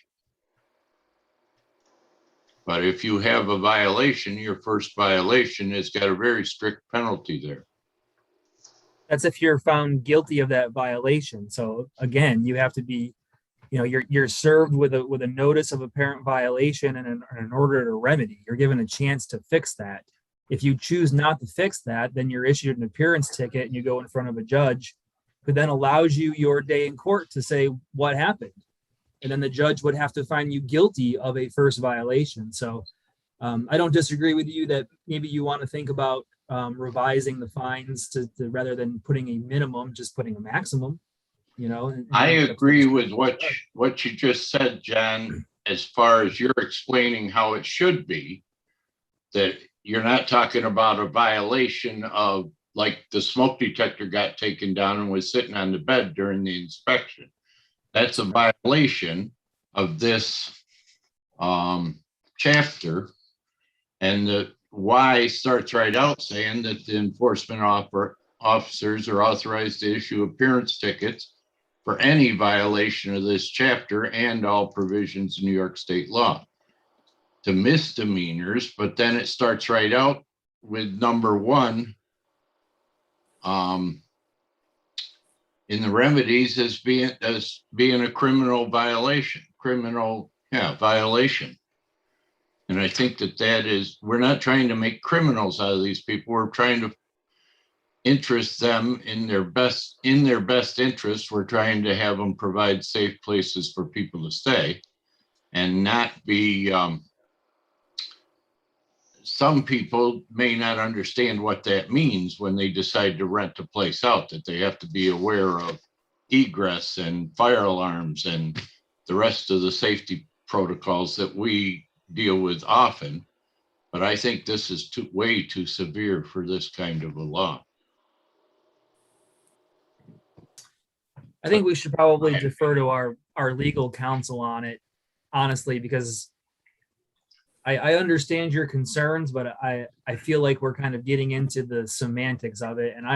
But if you have a violation, your first violation has got a very strict penalty there. That's if you're found guilty of that violation. So again, you have to be, you're served with a notice of apparent violation and an order to remedy. You're given a chance to fix that. If you choose not to fix that, then you're issued an appearance ticket and you go in front of a judge who then allows you your day in court to say what happened. And then the judge would have to find you guilty of a first violation. So I don't disagree with you that maybe you want to think about revising the fines to rather than putting a minimum, just putting a maximum, I agree with what you just said, John, as far as you're explaining how it should be, that you're not talking about a violation of, like, the smoke detector got taken down and was sitting on the bed during the inspection. That's a violation of this chapter. And the Y starts right out saying that the enforcement officers are authorized to issue appearance tickets for any violation of this chapter and all provisions of New York state law to misdemeanors. But then it starts right out with number 1 in the remedies as being a criminal violation, violation. And I think that is, we're not trying to make criminals out of these people. We're trying to interest them in their best interest. We're trying to have them provide safe places for people to stay and not be, some people may not understand what that means when they decide to rent a place out, that they have to be aware of egress and fire alarms and the rest of the safety protocols that we deal with often. But I think this is way too severe for this kind of a law. I think we should probably defer to our legal counsel on it, honestly, because I understand your concerns, but I feel like we're kind of getting into the semantics of it. And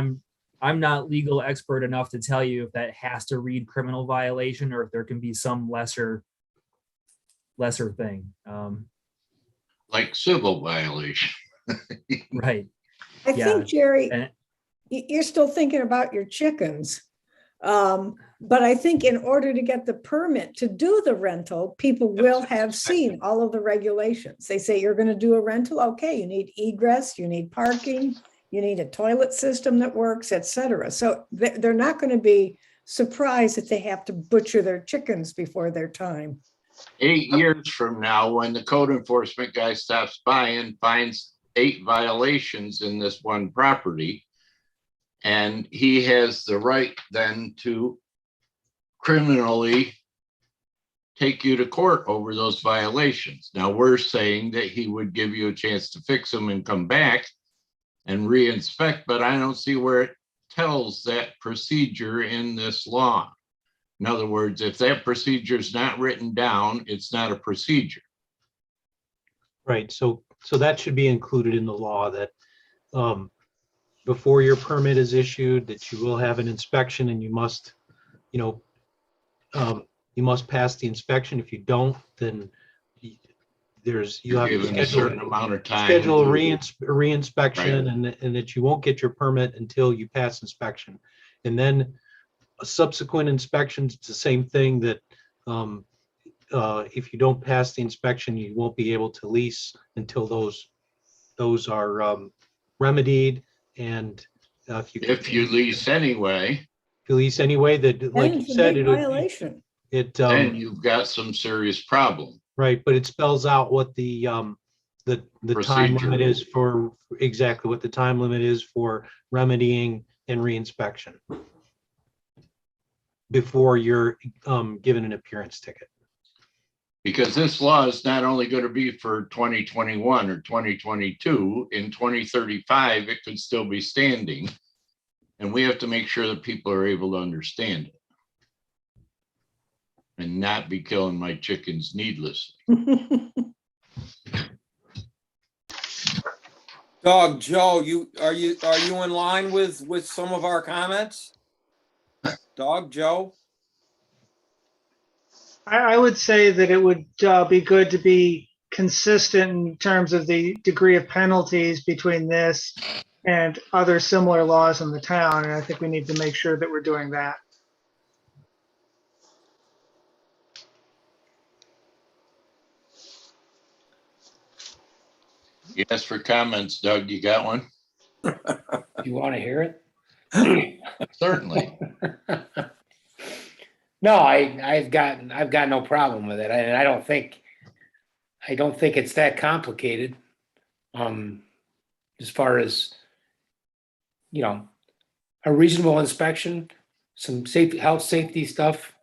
I'm not legal expert enough to tell you if that has to read criminal violation or if there can be some lesser thing. Like civil violation. Right. I Yeah. think, Jerry, And you're still thinking about your chickens. But I think in order to get the permit to do the rental, people will have seen all of the regulations. They say you're going to do a rental. Okay, you need egress, you need parking, you need a toilet system that works, etc. So they're not going to be surprised if they have to butcher their chickens before their time. 8 years from now, when the code enforcement guy stops by and finds 8 violations in this one property, and he has the right then to criminally take you to court over those violations. Now, we're saying that he would give you a chance to fix them and come back and re-inspect, but I don't see where it tells that procedure in this law. In other words, if that procedure is not written down, it's not a procedure. Right, so that should be included in the law that before your permit is issued, that you will have an inspection and you must, you must pass the inspection. If you don't, then you have to Given a certain amount of time. schedule a re-inspection, Right. and that you won't get your permit until you pass inspection. And then a subsequent inspections, it's the same thing, that if you don't pass the inspection, you won't be able to lease until those are remedied. And If you lease anyway, that, like And you it's a said, big violation. then you've got some serious problem. right, but it spells out what the time Procedure. limit is for, exactly what the time limit is for remedying and reinspection before you're given an appearance ticket. Because this law is not only going to be for 2021 or 2022, in 2035, it could still be standing. And we have to make sure that people are able to understand it and not be killing my chickens needlessly. Doug, Joe, are you in line with some of our comments? Doug, Joe? I would say that it would be good to be consistent in terms of the degree of penalties between this and other similar laws in the town. And I think we need to make sure that we're doing that. You asked for comments, Doug. You got one? You want to hear it? Certainly. No, I've got no problem with it, and I don't think it's that complicated. As far as, a reasonable inspection, some safety, health, safety stuff,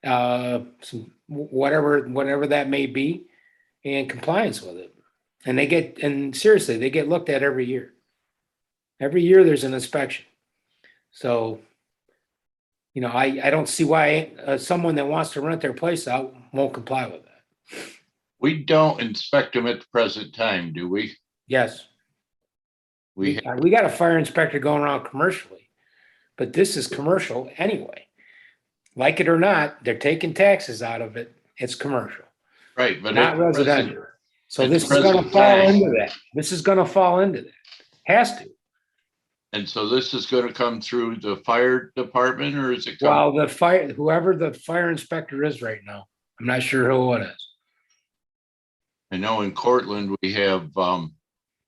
some whatever that may be, and compliance with it. And seriously, they get looked at every year. Every year there's an inspection. So, I don't see why someone that wants to rent their place out won't comply with that. We don't inspect them at the present time, do we? Yes. We We got a fire inspector going around commercially, but this is commercial anyway. Like it or not, they're taking taxes out of it. It's commercial, right, but not at the present- residential. So at this the is going to present fall time- into that. This is going to fall into that. Has to. And so this is going to come through the fire department, or is it? Well, whoever the fire inspector is right now, I'm not sure who it is. I know in Cortland, we have,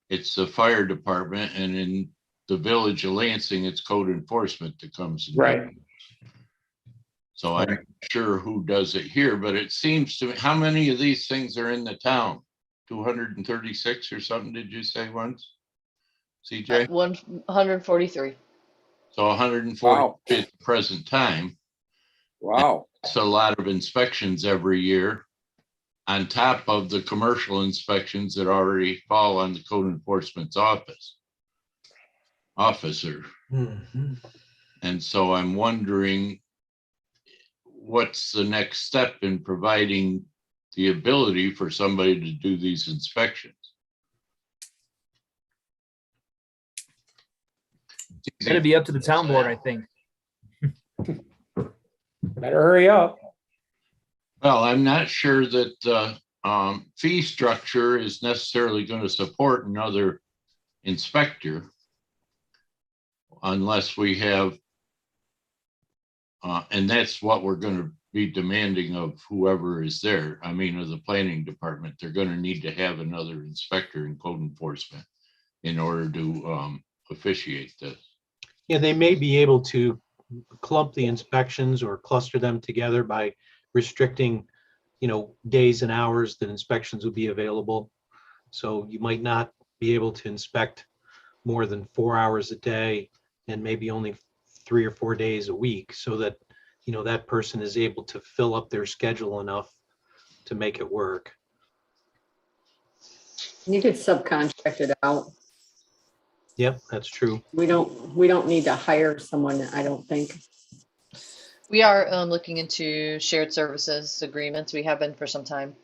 it's the fire department, and in the village of Lansing, it's code enforcement that comes. and Right. does. So I'm not sure who does it here, but it seems to me, how many of these things are in the town? 236 or something, did you say once? CJ? 143. So 140 Wow. at the present time. Wow. It's a lot of inspections every year on top of the commercial inspections that already fall on the code enforcement's officer. Mhm. And so I'm wondering, what's the next step in providing the ability for somebody to do these inspections? It's gonna be up to the town board, I think. Better hurry up. Well, I'm not sure that the fee structure is necessarily going to support another inspector unless we have, and that's what we're going to be demanding of whoever is there. I mean, of the planning department, they're going to need to have another inspector in code enforcement in order to officiate this. Yeah, they may be able to clump the inspections or cluster them together by restricting, days and hours that inspections will be available. So you might not be able to inspect more than 4 hours a day and maybe only 3 or 4 days a week, so that, that person is able to fill up their schedule enough to make it work. You could subcontract it out. Yep, that's true. We don't need to hire someone, I don't think. We are looking into shared services agreements. We have been for some time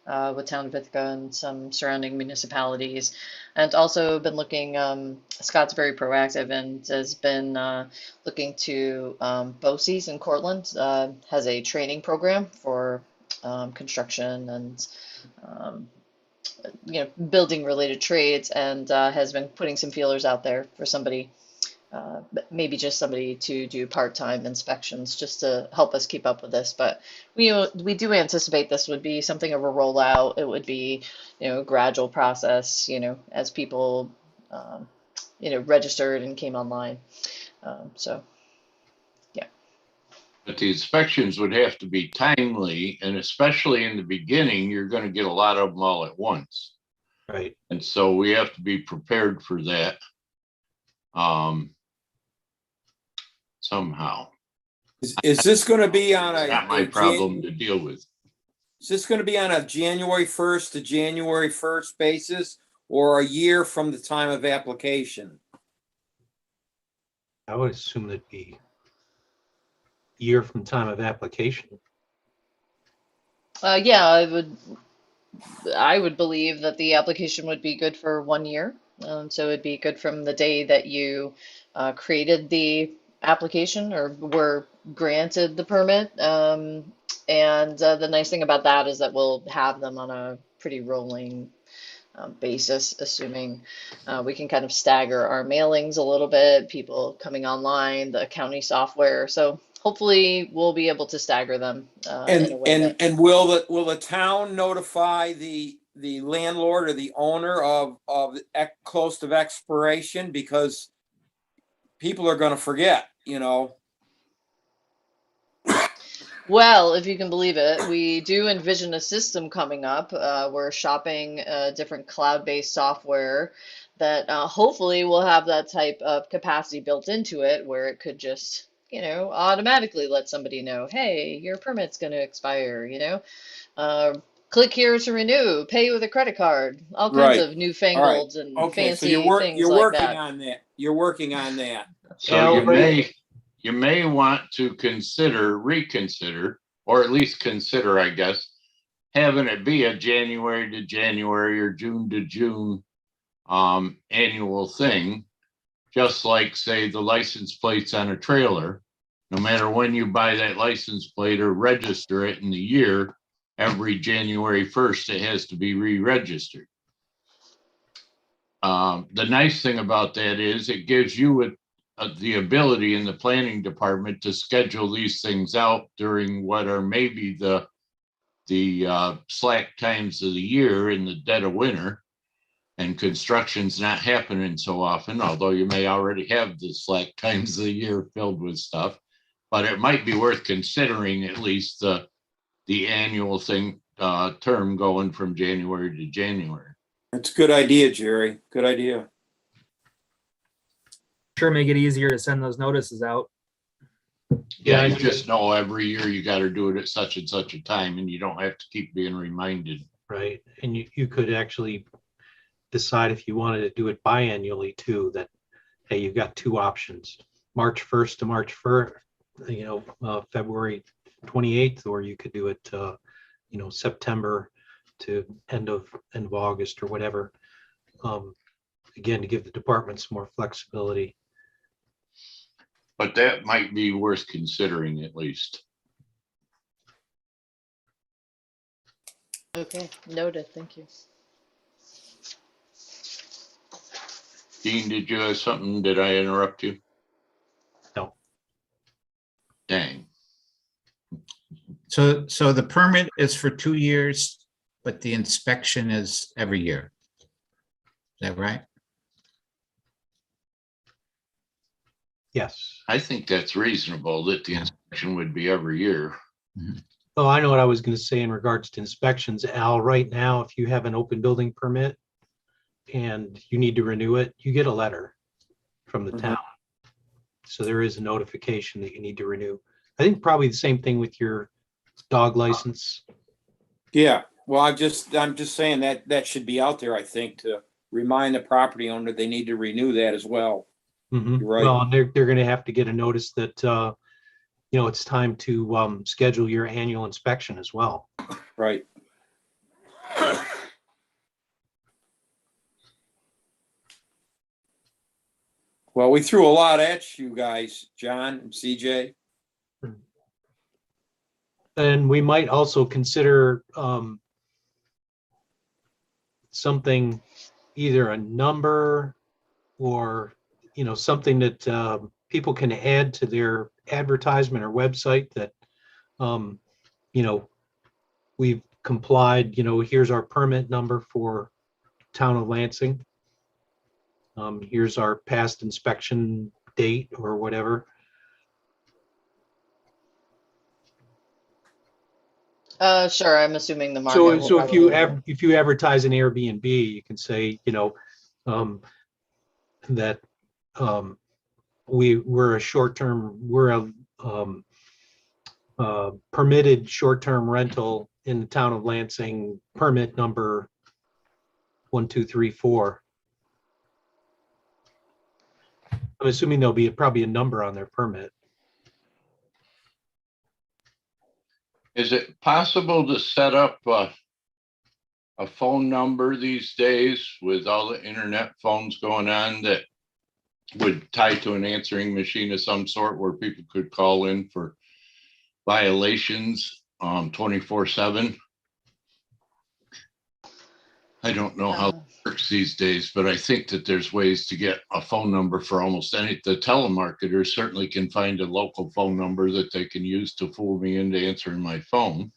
with Town of Ithaca and some surrounding municipalities, and also been looking. Scott's very proactive and has been looking to BOCES in Cortland has a training program for construction and building related trades, and has been putting some feelers out there for somebody. Maybe just somebody to do part-time inspections just to help us keep up with this. But we do anticipate this would be something of a rollout. It would be, a gradual process, as people, registered and came online. So, yeah. But the inspections would have to be timely, and especially in the beginning, you're going to get a lot of them all at once. Right. And so we have to be prepared for that. Somehow. Is this going to be on It's a? not my problem to deal with. Is this going to be on a January 1st to January 1st basis, or a year from the time of application? I would assume that'd be year from time of application. Yeah, I would believe that the application would be good for 1 year. So it'd be good from the day that you created the application or were granted the permit. And the nice thing about that is that we'll have them on a pretty rolling basis, assuming we can kind of stagger our mailings a little bit, people coming online, the county software. So hopefully we'll be able to stagger them in a way that, And will the town notify the landlord or the owner of close to expiration, because people are going to forget, you know? well, if you can believe it, we do envision a system coming up. We're shopping different cloud-based software that hopefully will have that type of capacity built into it, where it could just, automatically let somebody know, hey, your permit's going to expire, click here to renew, pay with a credit card, all kinds Right. of newfangled and Okay, so fancy things you're like working that. on that. You're working on that. So Yeah, you may want to reconsider, or at least consider, I guess, having it be a January to January or June to June annual thing, just like, say, the license plates on a trailer. No matter when you buy that license plate or register it in the year, every January 1st, it has to be re-registered. The nice thing about that is it gives you the ability in the planning department to schedule these things out during what are maybe the slack times of the year in the dead of winter, and construction's not happening so often, although you may already have the slack times of the year filled with stuff. But it might be worth considering at least the annual thing term going from January to January. That's a good idea, Jerry. Good idea. Sure, make it easier to send those notices out. Yeah, you just know every year you got to do it at such and such a time, and you don't have to keep being reminded. right. And you could actually decide if you wanted to do it biannually too, that, hey, you've got two options, March 1st to March 1st, February 28th, or you could do it, September to end of August or whatever. Again, to give the departments more flexibility. But that might be worth considering at least. Okay, noted. Thank you. Dean, did you have something? Did I interrupt you? No. Dang. So the permit is for 2 years, but the inspection is every year. Is that right? Yes. I think that's reasonable that the inspection would be every year. Oh, I know what I was going to say in regards to inspections, Al. Right now, if you have an open building permit and you need to renew it, you get a letter from the town. So there is a notification that you need to renew. I think probably the same thing with your dog license. Yeah. Well, I'm just saying that should be out there, I think, to remind the property owner they need to renew that as well. Mhm. Right. Well, they're going to have to get a notice that, it's time to schedule your annual inspection as well. Right. Well, we threw a lot at you guys, John and CJ. And we might also consider something, either a number or, something that people can add to their advertisement or website that, we've complied, here's our permit number for town of Lansing. Here's our past inspection date or whatever. Sure. I'm assuming the market So, will so probably- if you advertise an Airbnb, you can say, that we're a permitted short-term rental in the town of Lansing, permit number 1234. I'm assuming there'll be probably a number on their permit. Is it possible to set up a phone number these days with all the internet phones going on that would tie to an answering machine of some sort where people could call in for violations 24/7? I don't know how it works these days, but I think that there's ways to get a phone number for almost any, the telemarketers certainly can find a local phone number that they can use to fool me into answering my phone.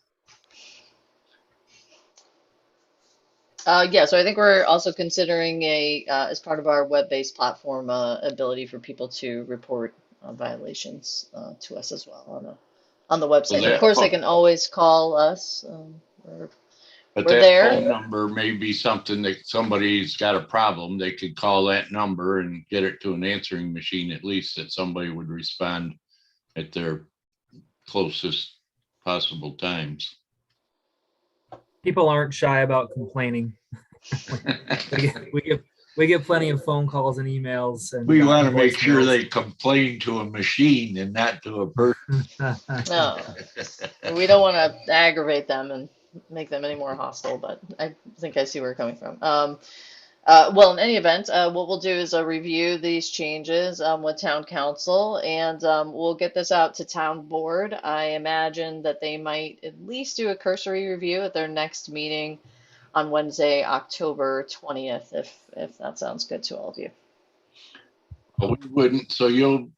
Yeah, so I think we're also considering as part of our web-based platform, ability for people to report violations to us as well on the website. And of course, they can always call us. But We're that there. phone number may be something that somebody's got a problem. They could call that number and get it to an answering machine, at least that somebody would respond at their closest possible times. People aren't shy about complaining. We get plenty of phone calls and emails. And We want to make sure voicemails. they complain to a machine and not to a person. No, we don't want to aggravate them and make them any more hostile, but I think I see where you're coming from. Well, in any event, what we'll do is review these changes with town council, and we'll get this out to town board. I imagine that they might at least do a cursory review at their next meeting on Wednesday, October 20th, if that sounds good to all of you. We wouldn't, so you'll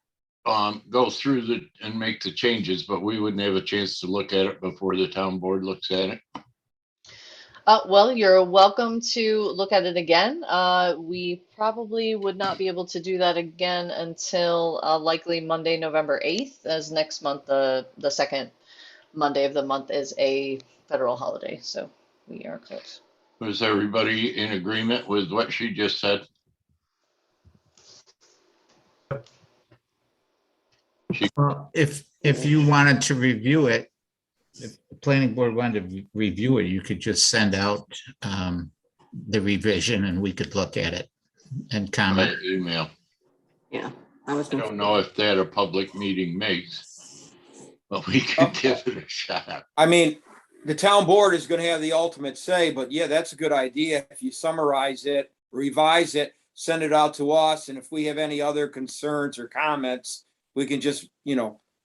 go through and make the changes, but we wouldn't have a chance to look at it before the town board looks at it. Well, you're welcome to look at it again. We probably would not be able to do that again until likely Monday, November 8th, as next month, the second Monday of the month is a federal holiday, so we are close. Was everybody in agreement with what she just said? If you wanted to review it, if the planning board wanted to review it, you could just send out the revision and we could look at it and comment. By email. Yeah, I was I gonna don't know if that a public meeting makes, but we could give it a shot. I mean, the town board is gonna have the ultimate say, but yeah, that's a good idea. If you summarize it, revise it, send it out to us, and if we have any other concerns or comments, we can just,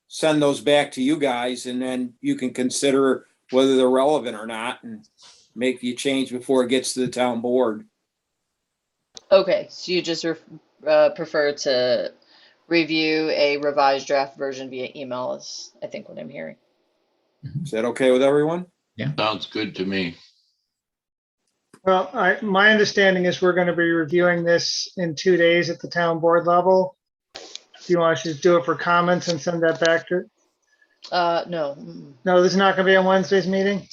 send those back to you guys, and then you can consider whether they're relevant or not and make the change before it gets to the town board. Okay, so you just prefer to review a revised draft version via email is, I think, what I'm hearing. Is that okay with everyone? Sounds good to me. Well, my understanding is we're going to be reviewing this in 2 days at the town board level. Do you want us to do it for comments and send that back to? No. No, this is not going to be on Wednesday's meeting?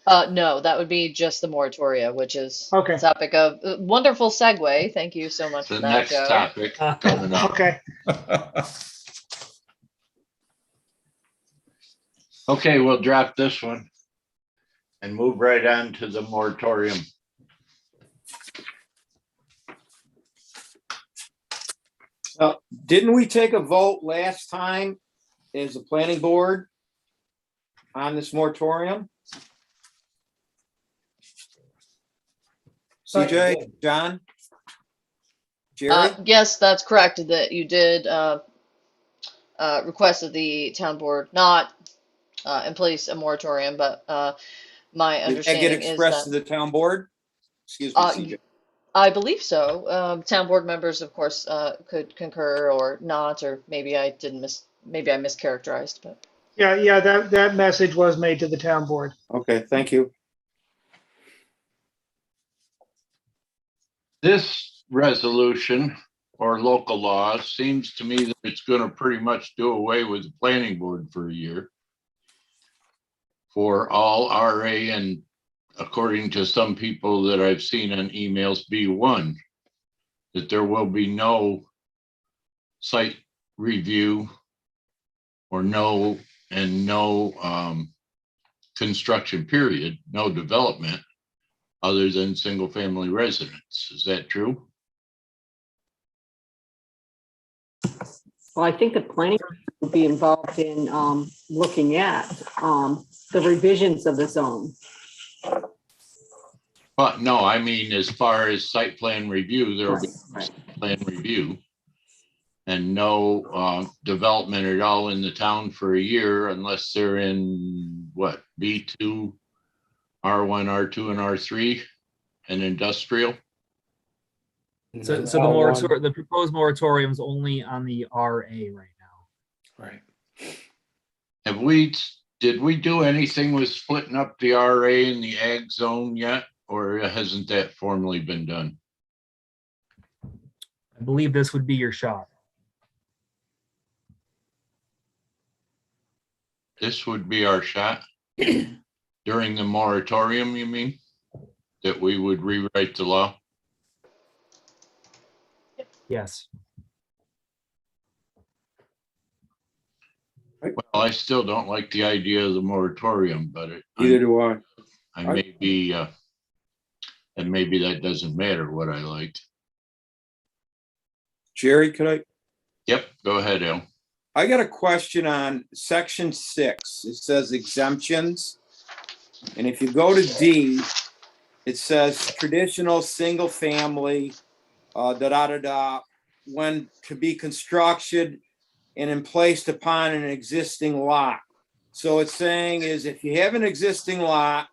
No, that would be just the moratoria, which is Okay. the topic of wonderful segue. Thank you so much The for that, next Joe. topic coming up. Okay. Okay, we'll drop this one and move right on to the moratorium. Didn't we take a vote last time as a planning board on this moratorium? CJ, John? Jerry? Yes, that's correct, that you did request of the town board not in place a moratorium, but my Did that understanding get is expressed to that the town board? Excuse me, CJ. I believe so. Town board members, of course, could concur or not, or maybe I maybe I mischaracterized, but. Yeah, that message was made to the town board. Okay, thank you. This resolution or local law seems to me that it's going to pretty much do away with the planning board for a year for all RA and, according to some people that I've seen on emails, B1, that there will be no site review or no construction period, no development other than single family residence. Is that true? Well, I think the planning will be involved in looking at the revisions of the zone. But no, I mean, as far as site plan review, there will be Right. site plan review and no development at all in the town for a year unless they're in what, B2, R1, R2, and R3. and industrial? And So, then so the R1. the proposed moratorium is only on the RA right now. Right. Did we do anything with splitting up the RA and the ag zone yet? Or hasn't that formally been done? I believe this would be your shot. This would be our shot during the moratorium, you mean? That we would rewrite the law? Yes. Well, I still don't like the idea of the moratorium, but Neither do I. I may be, and maybe that doesn't matter what I like. Jerry, could I? Yep, go ahead, Al. I got a question on section 6. It says exemptions. And if you go to D, it says traditional single family, when to be construction and in placed upon an existing lot. So it's saying is if you have an existing lot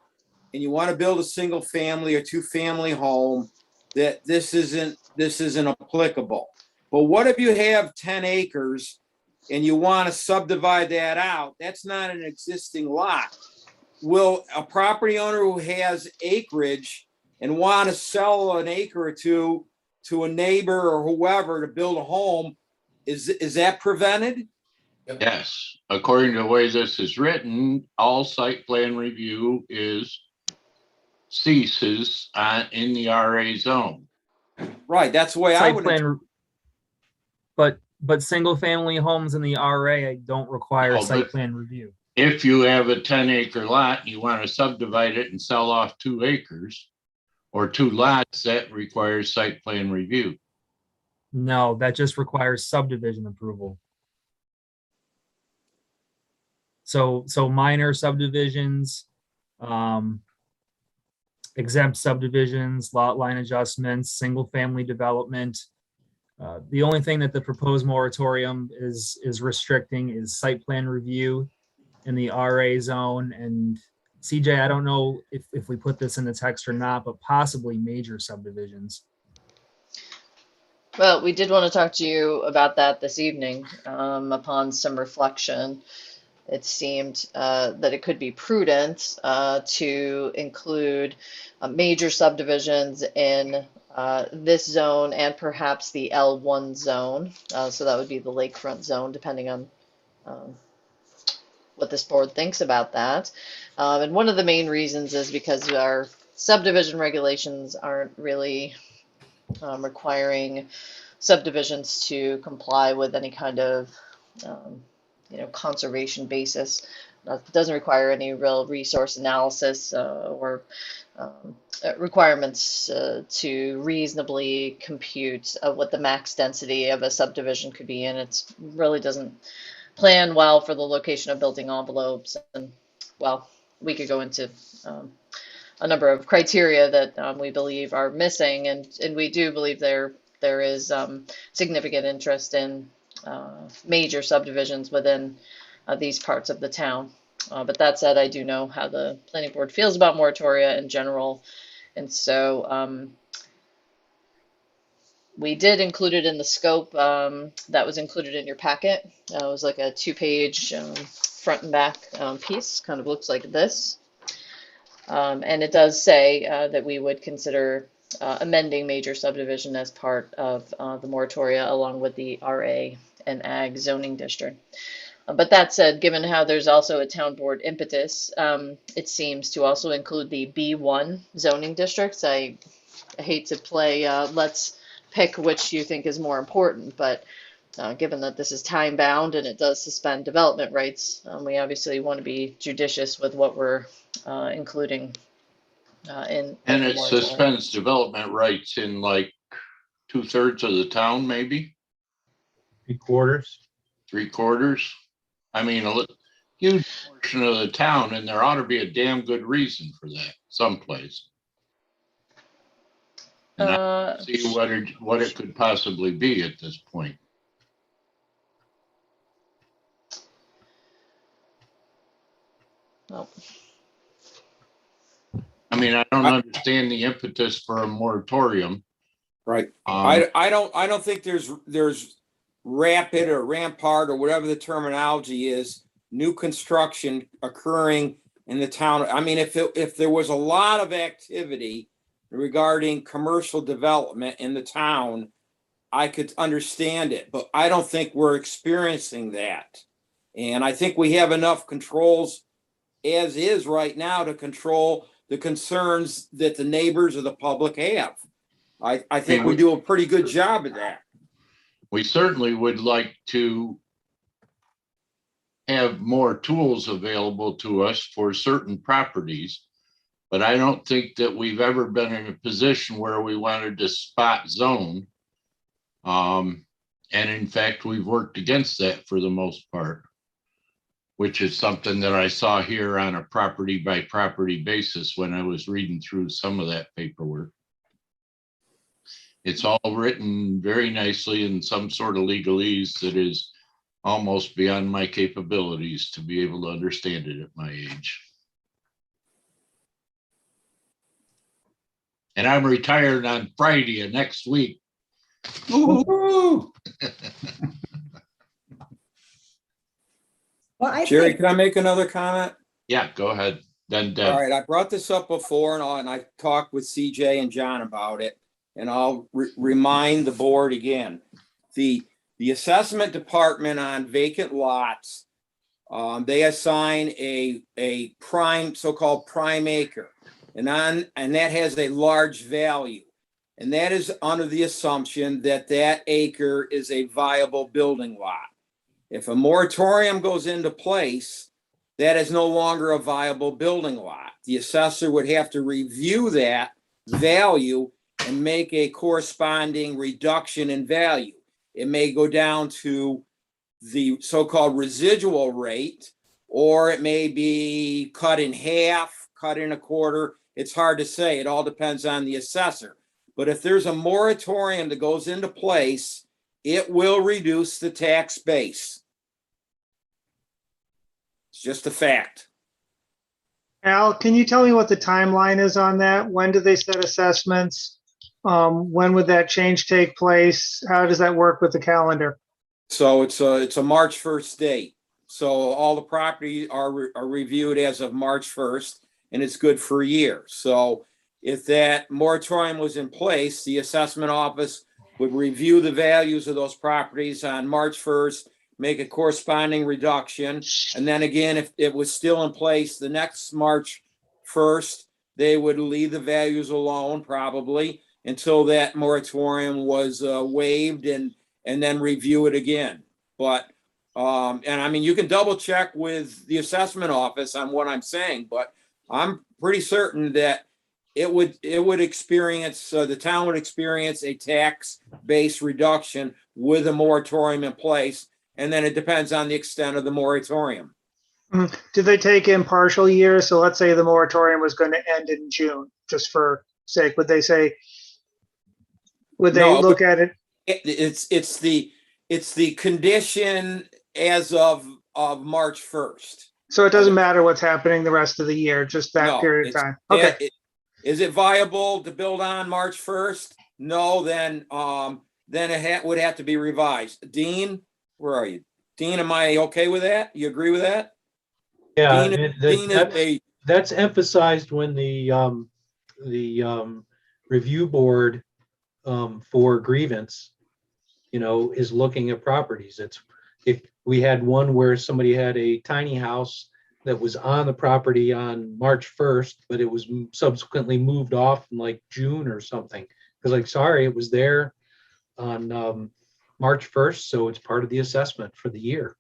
and you want to build a single family or two family home, that this isn't applicable. But what if you have 10 acres and you want to subdivide that out? That's not an existing lot. Will a property owner who has acreage and want to sell an acre or two to a neighbor or whoever to build a home, is that prevented? Yes, according to the way this is written, all site plan review ceases in the RA zone. Right, that's the way I Site would. plan, but single family homes in the RA don't require No, site but- plan review. If you have a 10-acre lot and you want to subdivide it and sell off 2 acres or 2 lots, that requires site plan review. No, that just requires subdivision approval. So minor subdivisions, exempt subdivisions, lot line adjustments, single family development. The only thing that the proposed moratorium is restricting is site plan review in the RA zone. And CJ, I don't know if we put this in the text or not, but possibly major subdivisions. Well, we did want to talk to you about that this evening. Upon some reflection, it seemed that it could be prudent to include major subdivisions in this zone and perhaps the L1 zone. So that would be the lakefront zone, depending on what this board thinks about that. And one of the main reasons is because our subdivision regulations aren't really requiring subdivisions to comply with any kind of conservation basis. It doesn't require any real resource analysis or requirements to reasonably compute what the max density of a subdivision could be, and it really doesn't plan well for the location of building envelopes. And well, we could go into a number of criteria that we believe are missing, and we do believe there is significant interest in major subdivisions within these parts of the town. But that said, I do know how the planning board feels about moratoria in general, and so we did include it in the scope that was included in your packet. It was like a 2-page front and back piece, kind of looks like this. And it does say that we would consider amending major subdivision as part of the moratoria along with the RA and Ag zoning district. But that said, given how there's also a town board impetus, it seems to also include the B1 zoning districts. I hate to play let's pick which you think is more important, but given that this is time bound and it does suspend development rights, we obviously want to be judicious with what we're including in And the it moratorium. suspends development rights in like 2/3 of the town, maybe 3/4. 3/4. I mean, a huge portion of the town, and there ought to be a damn good reason for that someplace. And I don't see what it could possibly be at this point. Well, I I mean, I don't understand the impetus for a moratorium. Right. Um, I don't think there's rapid or rampart or whatever the terminology is, new construction occurring in the town. I mean, if there was a lot of activity regarding commercial development in the town, I could understand it, but I don't think we're experiencing that. And I think we have enough controls as is right now to control the concerns that the neighbors or the public have. I think we do a pretty good job of that. we certainly would like to have more tools available to us for certain properties, but I don't think that we've ever been in a position where we wanted to spot zone. And in fact, we've worked against that for the most part, which is something that I saw here on a property by property basis when I was reading through some of that paperwork. It's all written very nicely in some sort of legalese that is almost beyond my capabilities to be able to understand it at my age. And I'm retired on Friday of next week. Woo-hoo! Well, I Jerry, think, can I make another comment? Yeah, go ahead. Then All Deb. right, I brought this up before and I talked with CJ and John about it, and I'll remind the board again. The assessment department on vacant lots, they assign a prime, so-called prime acre, and that has a large value. And that is under the assumption that that acre is a viable building lot. If a moratorium goes into place, that is no longer a viable building lot. The assessor would have to review that value and make a corresponding reduction in value. It may go down to the so-called residual rate, or it may be cut in half, cut in a quarter. It's hard to say. It all depends on the assessor. But if there's a moratorium that goes into place, it will reduce the tax base. It's just a fact. Al, can you tell me what the timeline is on that? When do they set assessments? When would that change take place? How does that work with the calendar? So it's a March 1st date. So all the property are reviewed as of March 1st, and it's good for a year. So if that moratorium was in place, the assessment office would review the values of those properties on March 1st, make a corresponding reduction. And then again, if it was still in place the next March 1st, they would leave the values alone probably until that moratorium was waived and then review it again. But, and I mean, you can double check with the assessment office on what I'm saying, but I'm pretty certain that it would experience, the town would experience a tax base reduction with a moratorium in place. And then it depends on the extent of the moratorium. Did they take in partial years? So let's say the moratorium was going to end in June, just for sake. Would they say, would they No, look at it? It's the condition as of March 1st. So it doesn't matter what's happening the rest of the year, just that No, period of it's- time. Okay. Is it viable to build on March 1st? No, then it would have to be revised. Dean, where are you? Dean, am I okay with that? You agree with that? Yeah, Dean is that's emphasized when the review board for grievance, is looking at properties. It's, if we had one where somebody had a tiny house that was on the property on March 1st, but it was subsequently moved off in like June or something. Because like, sorry, it was there on March 1st, so it's part of the assessment for the year.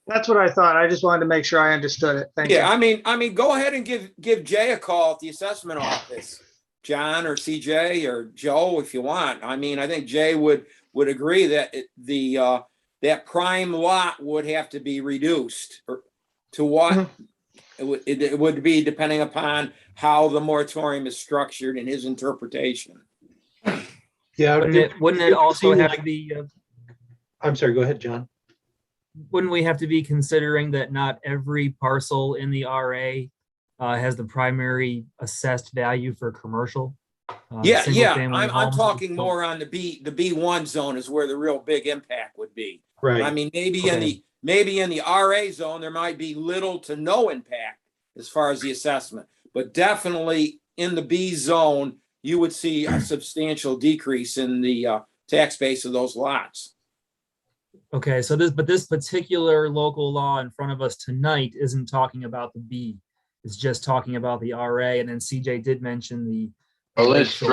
That's what I thought. I just wanted to make sure I understood it. Thank you. Yeah, I mean, go ahead and give Jay a call at the assessment office, John or CJ or Joe, if you want. I mean, I think Jay would agree that that prime lot would have to be reduced to what it would be depending upon how the moratorium is structured in his interpretation. Yeah. Wouldn't it also have to be? I'm sorry, go ahead, John. Wouldn't we have to be considering that not every parcel in the RA has the primary assessed value for commercial. Yeah, single-family I'm homes. talking So- more on the B1 zone is where the real big impact would be. I Right. mean, Okay. maybe in the RA zone, there might be little to no impact as far as the assessment, but definitely in the B zone, you would see a substantial decrease in the tax base of those lots. Okay, so this particular local law in front of us tonight isn't talking about the B. It's just talking about the RA, and then CJ did mention the. Well, lake this shore,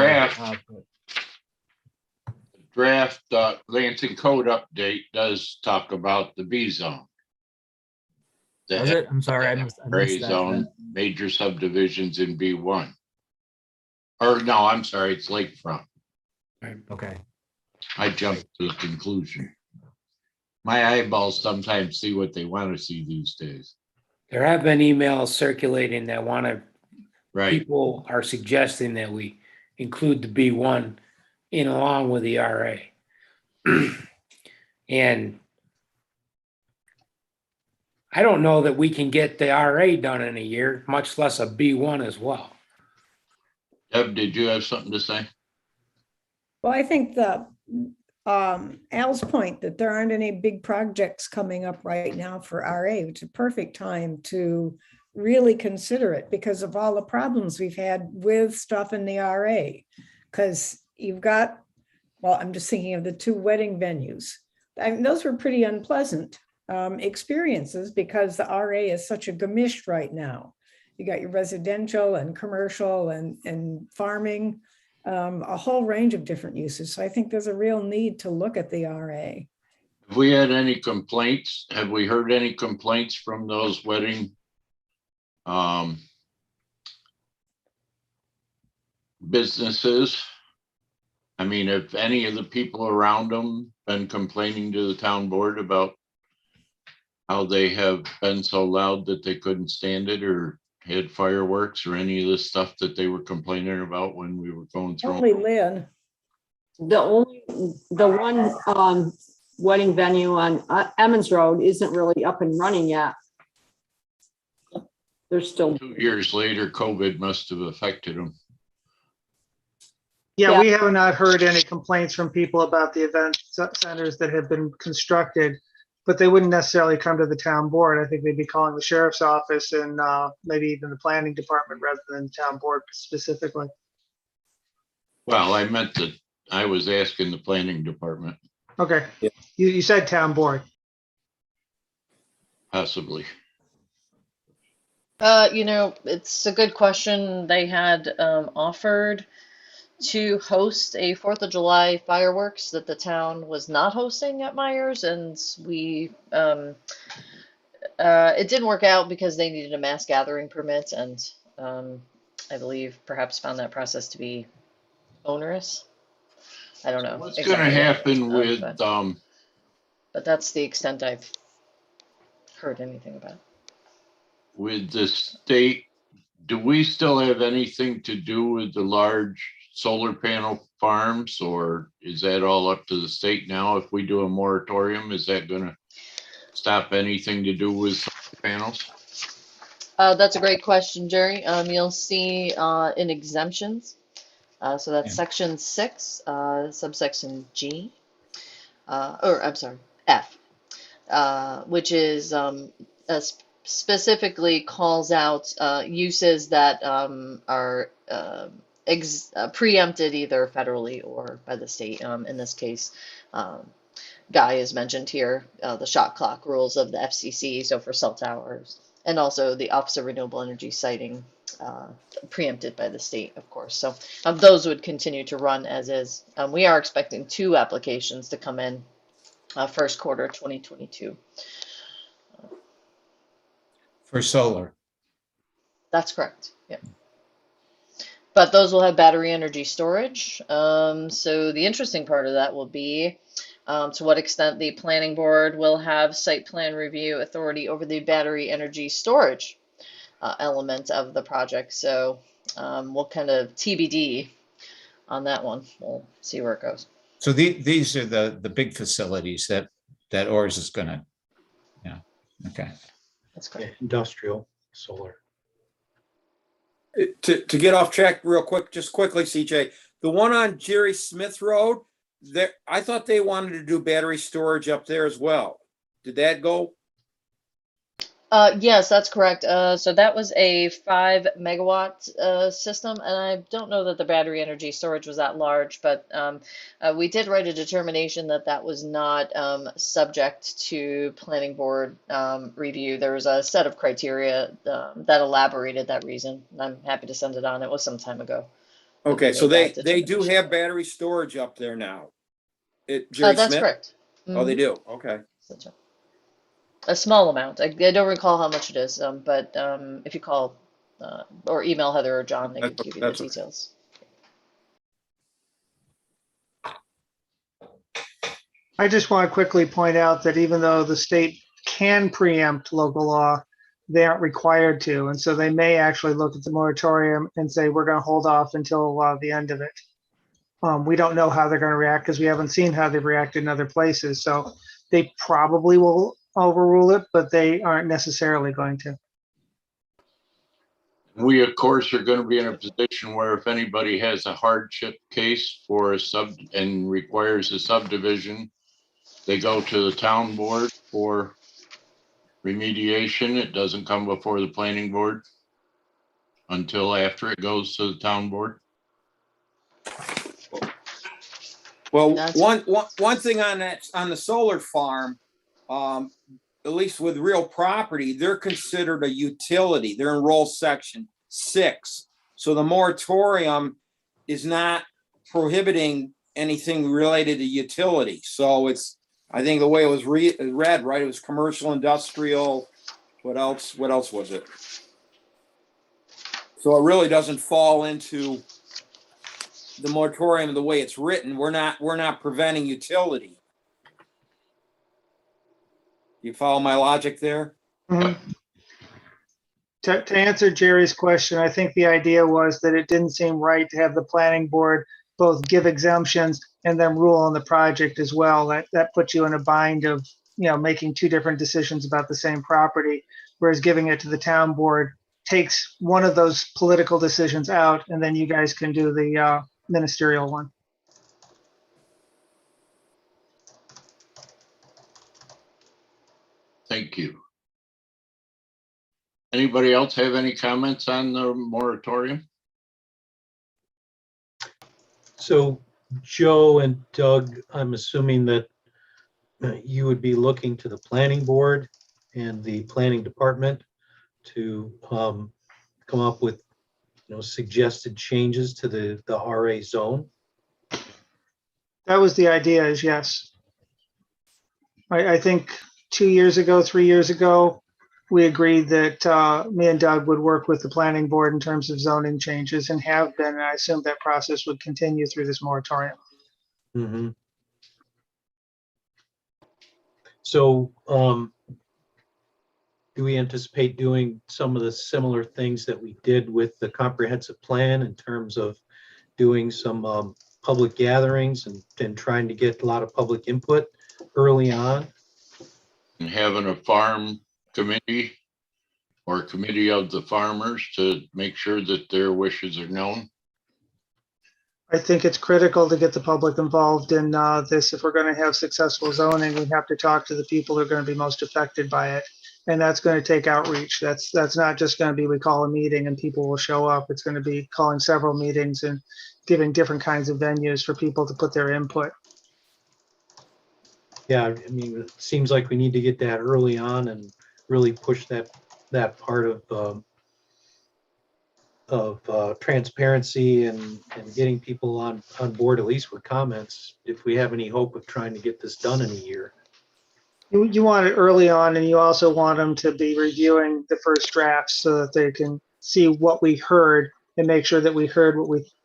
draft Lansing Code update does talk about the B zone. Does it? I'm sorry, I missed RA that. zone, major subdivisions in B1. Or no, I'm sorry, it's lakefront. Okay. I jumped to the conclusion. My eyeballs sometimes see what they want to see these days. There have been emails circulating that Right. people are suggesting that we include the B1 in along with the RA. And I don't know that we can get the RA done in a year, much less a B1 as well. Deb, did you have something to say? Well, I think the Al's point that there aren't any big projects coming up right now for RA, which is a perfect time to really consider it because of all the problems we've had with stuff in the RA. Because you've got, well, I'm just thinking of the 2 wedding venues. I mean, those were pretty unpleasant experiences because the RA is such a gamish right now. You got your residential and commercial and farming, a whole range of different uses. So I think there's a real need to look at the RA. Have we had any complaints? Have we heard any complaints from those wedding businesses? I mean, have any of the people around them been complaining to the town board about how they have been so loud that they couldn't stand it, or had fireworks, or any of the stuff that they were complaining about when we were going through? Only Lynn. The one wedding venue on Emmons Road isn't really up and running yet. They're still. 2 years later, COVID must have affected them. Yeah, Yeah. we have not heard any complaints from people about the event centers that have been constructed, but they wouldn't necessarily come to the town board. I think they'd be calling the sheriff's office and maybe even the planning department rather than the town board specifically. Well, I meant that I was asking the planning department, Okay, you said town board. possibly. It's a good question. They had offered to host a 4th of July fireworks that the town was not hosting at Myers, and we it didn't work out because they needed a mass gathering permit, and I believe perhaps found that process to be onerous. I don't know. What's going to exactly happen what, with but that's the extent I've heard anything about. with the state? Do we still have anything to do with the large solar panel farms, or is that all up to the state now? If we do a moratorium, is that going to stop anything to do with solar panels? That's a great question, Jerry. You'll see in exemptions. So that's section 6, subsection G, or I'm sorry, F, which is specifically calls out uses that are preempted either federally or by the state. In this case, Guy is mentioned here, the shot clock rules of the FCC, so for cell towers, and also the Office of Renewable Energy siting, preempted by the state, of course. So those would continue to run as is. We are expecting 2 applications to come in first quarter 2022. For solar. That's correct. Yeah. But those will have battery energy storage. So the interesting part of that will be to what extent the planning board will have site plan review authority over the battery energy storage element of the project. So we'll kind of TBD on that one. We'll see where it goes. So these are the big facilities that ORS is going to, yeah, okay. That's correct. Industrial solar. To get off track real quick, just quickly, CJ, the one on Jerry Smith Road, there, I thought they wanted to do battery storage up there as well. Did that go? Yes, that's correct. So that was a 5 megawatt system, and I don't know that the battery energy storage was that large, but we did write a determination that that was not subject to planning board review. There was a set of criteria that elaborated that reason. And I'm happy to send it on. It was some time ago. that we Okay, so made that they do determination. have battery storage up there now. Jerry That's Smith? correct. Oh, they Mhm. do, okay. That's right. A small amount. I don't recall how much it is, but if you call or email Heather or John, they could give you the That's okay. details. I just want to quickly point out that even though the state can preempt local law, they aren't required to. And so they may actually look at the moratorium and say, we're going to hold off until the end of it. We don't know how they're going to react because we haven't seen how they've reacted in other places. So they probably will overrule it, but they aren't necessarily going to. We, of course, are going to be in a position where if anybody has a hardship case for a sub and requires a subdivision, they go to the town board for remediation. It doesn't come before the planning board until after it goes to the town board. Well, That's- one thing on that, on the solar farm, at least with real property, they're considered a utility. They're in roll section 6. So the moratorium is not prohibiting anything related to utility. So it's, I think the way it was read, right, it was commercial, industrial, what else was it? So it really doesn't fall into the moratorium the way it's written. We're not preventing utility. You follow my logic there? Mhm. To answer Jerry's question, I think the idea was that it didn't seem right to have the planning board both give exemptions and then rule on the project as well. That puts you in a bind of, making two different decisions about the same property, whereas giving it to the town board takes one of those political decisions out, and then you guys can do the ministerial one. Thank you. Anybody else have any comments on the moratorium? So Joe and Doug, I'm assuming that you would be looking to the planning board and the planning department to come up with, suggested changes to the RA zone. That was the idea, is yes. I think 2 years ago, 3 years ago, we agreed that me and Doug would work with the planning board in terms of zoning changes and have been, and I assume that process would continue through this moratorium. Mm-hmm. So do we anticipate doing some of the similar things that we did with the comprehensive plan in terms of doing some public gatherings and trying to get a lot of public input early on? And having a farm committee or committee of the farmers to make sure that their wishes are known? I think it's critical to get the public involved in this. If we're going to have successful zoning, we have to talk to the people who are going to be most affected by it. And that's going to take outreach. That's not just going to be, we call a meeting and people will show up. It's going to be calling several meetings and giving different kinds of venues for people to put their input. Yeah, I mean, it seems like we need to get that early on and really push that part of transparency and getting people on board, at least with comments, if we have any hope of trying to get this done in a year. You want it early on, and you also want them to be reviewing the first drafts so that they can see what we heard and make sure that we heard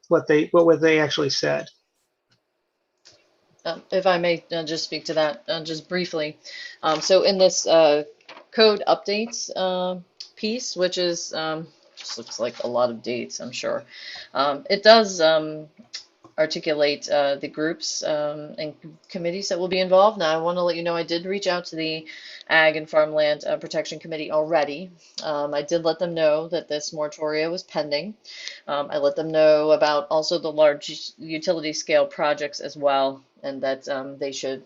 what they actually said. If I may just speak to that just briefly. So in this code updates piece, which is just looks like a lot of dates, I'm sure. It does articulate the groups and committees that will be involved. Now, I want to let you know I did reach out to the Ag and Farmland Protection Committee already. I did let them know that this moratoria was pending. I let them know about also the large utility scale projects as well, and that they should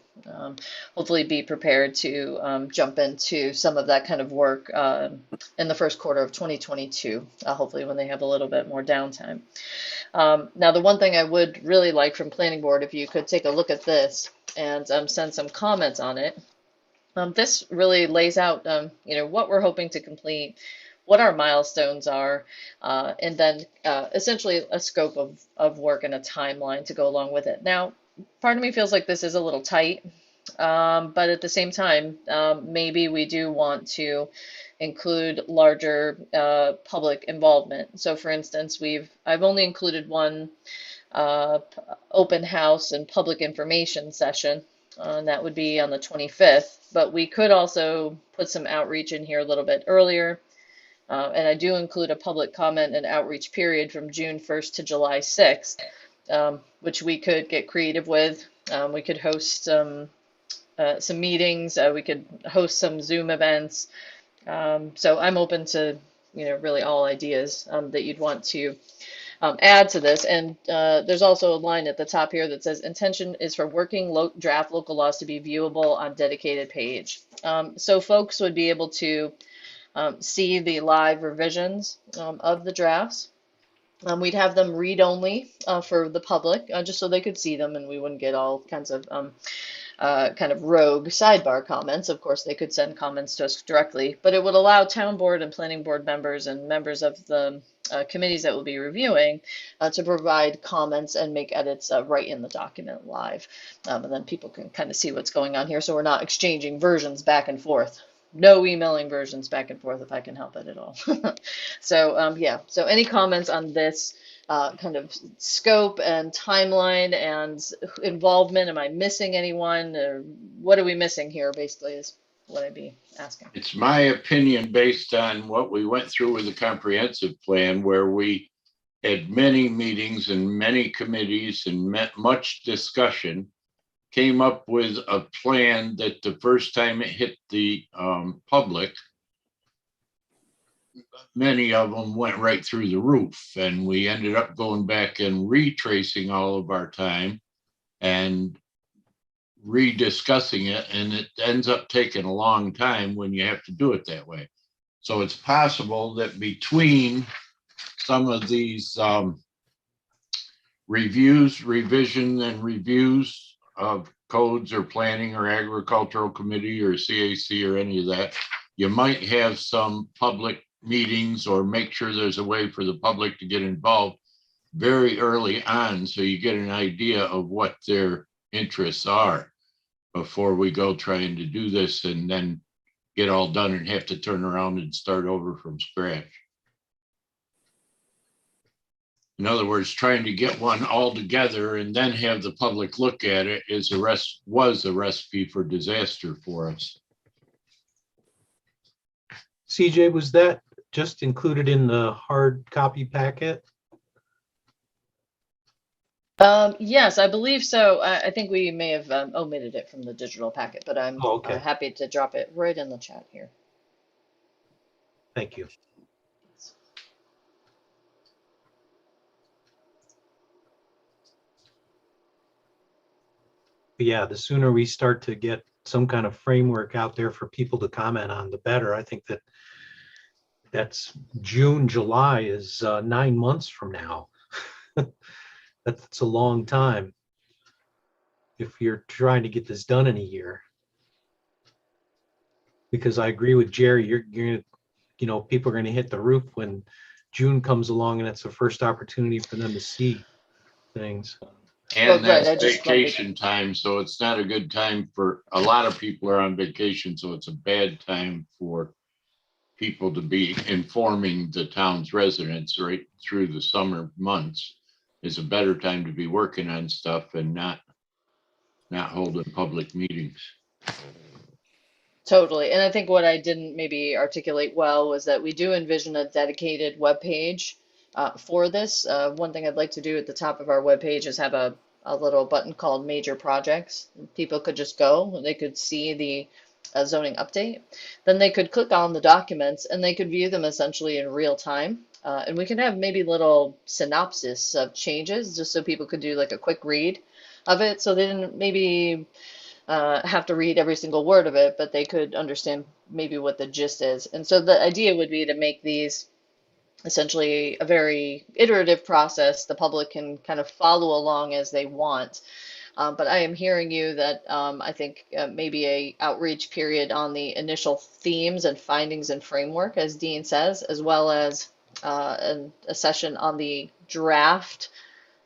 hopefully be prepared to jump into some of that kind of work in the first quarter of 2022, hopefully when they have a little bit more downtime. Now, the one thing I would really like from Planning Board, if you could take a look at this and send some comments on it. This really lays out, what we're hoping to complete, what our milestones are, and then essentially a scope of work and a timeline to go along with it. Now, part of me feels like this is a little tight, but at the same time, maybe we do want to include larger public involvement. So, for instance, I've only included one open house and public information session. And that would be on the 25th, but we could also put some outreach in here a little bit earlier. And I do include a public comment and outreach period from June 1st to July 6th, which we could get creative with. We could host some meetings. We could host some Zoom events. So I'm open to, really all ideas that you'd want to add to this. And there's also a line at the top here that says intention is for working draft local laws to be viewable on dedicated page. So folks would be able to see the live revisions of the drafts. We'd have them read only for the public, just so they could see them and we wouldn't get all kinds of kind of rogue sidebar comments. Of course, they could send comments to us directly, but it would allow town board and planning board members and members of the committees that will be reviewing to provide comments and make edits right in the document live. And then people can kind of see what's going on here. So we're not exchanging versions back and forth. No emailing versions back and forth if I can help it at all. So yeah, so any comments on this kind of scope and timeline and involvement? Am I missing anyone? Or what are we missing here, basically, is what I'd be asking. It's my opinion, based on what we went through with the comprehensive plan, where we had many meetings and many committees and much discussion, came up with a plan that the first time it hit the public, many of them went right through the roof, and we ended up going back and retracing all of our time and rediscussing it, and it ends up taking a long time when you have to do it that way. So it's possible that between some of these revision and reviews of codes or planning or agricultural committee or CAC or any of that, you might have some public meetings or make sure there's a way for the public to get involved very early on, so you get an idea of what their interests are before we go trying to do this and then get all done and have to turn around and start over from scratch. In other words, trying to get one all together and then have the public look at it was a recipe for disaster for us. CJ, was that just included in the hard copy packet? Yes, I believe so. I think we may have omitted it from the digital packet, but I'm okay. happy to drop it right in the chat here. Thank you. But yeah, the sooner we start to get some kind of framework out there for people to comment on, the better. I think that's June, July is 9 months from now. That's a long time if you're trying to get this done in a year. Because I agree with Jerry, you're gonna, people are gonna hit the roof when June comes along, and that's the first opportunity for them to see things. And Right, that's vacation time, so it's not a good time for, a lot of people are on vacation, so it's a bad time for people to be informing the town's residents right through the summer months. Is a better time to be working on stuff and not holding public meetings. Totally. And I think what I didn't maybe articulate well was that we do envision a dedicated web page for this. One thing I'd like to do at the top of our web page is have a little button called Major Projects. People could just go, they could see a zoning update, then they could click on the documents and they could view them essentially in real time. And we can have maybe little synopsis of changes just so people could do like a quick read of it. So they didn't maybe have to read every single word of it, but they could understand maybe what the gist is. And so the idea would be to make these essentially a very iterative process. The public can kind of follow along as they want. But I am hearing you that I think maybe a outreach period on the initial themes and findings and framework, as Dean says, as well as a session on the draft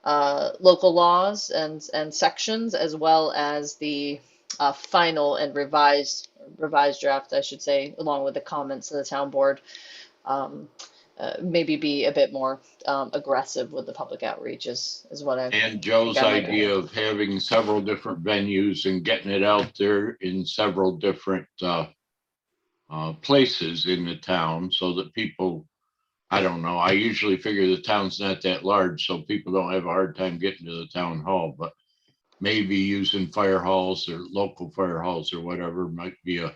local laws and sections, as well as the final and revised draft, I should say, along with the comments to the town board. Maybe be a bit more aggressive with the public outreach is what I. And Joe's idea of having several different venues and getting it out there in several different places in the town so that people, I don't know, I usually figure the town's not that large, so people don't have a hard time getting to the town hall, but maybe using fire halls or local fire halls or whatever might be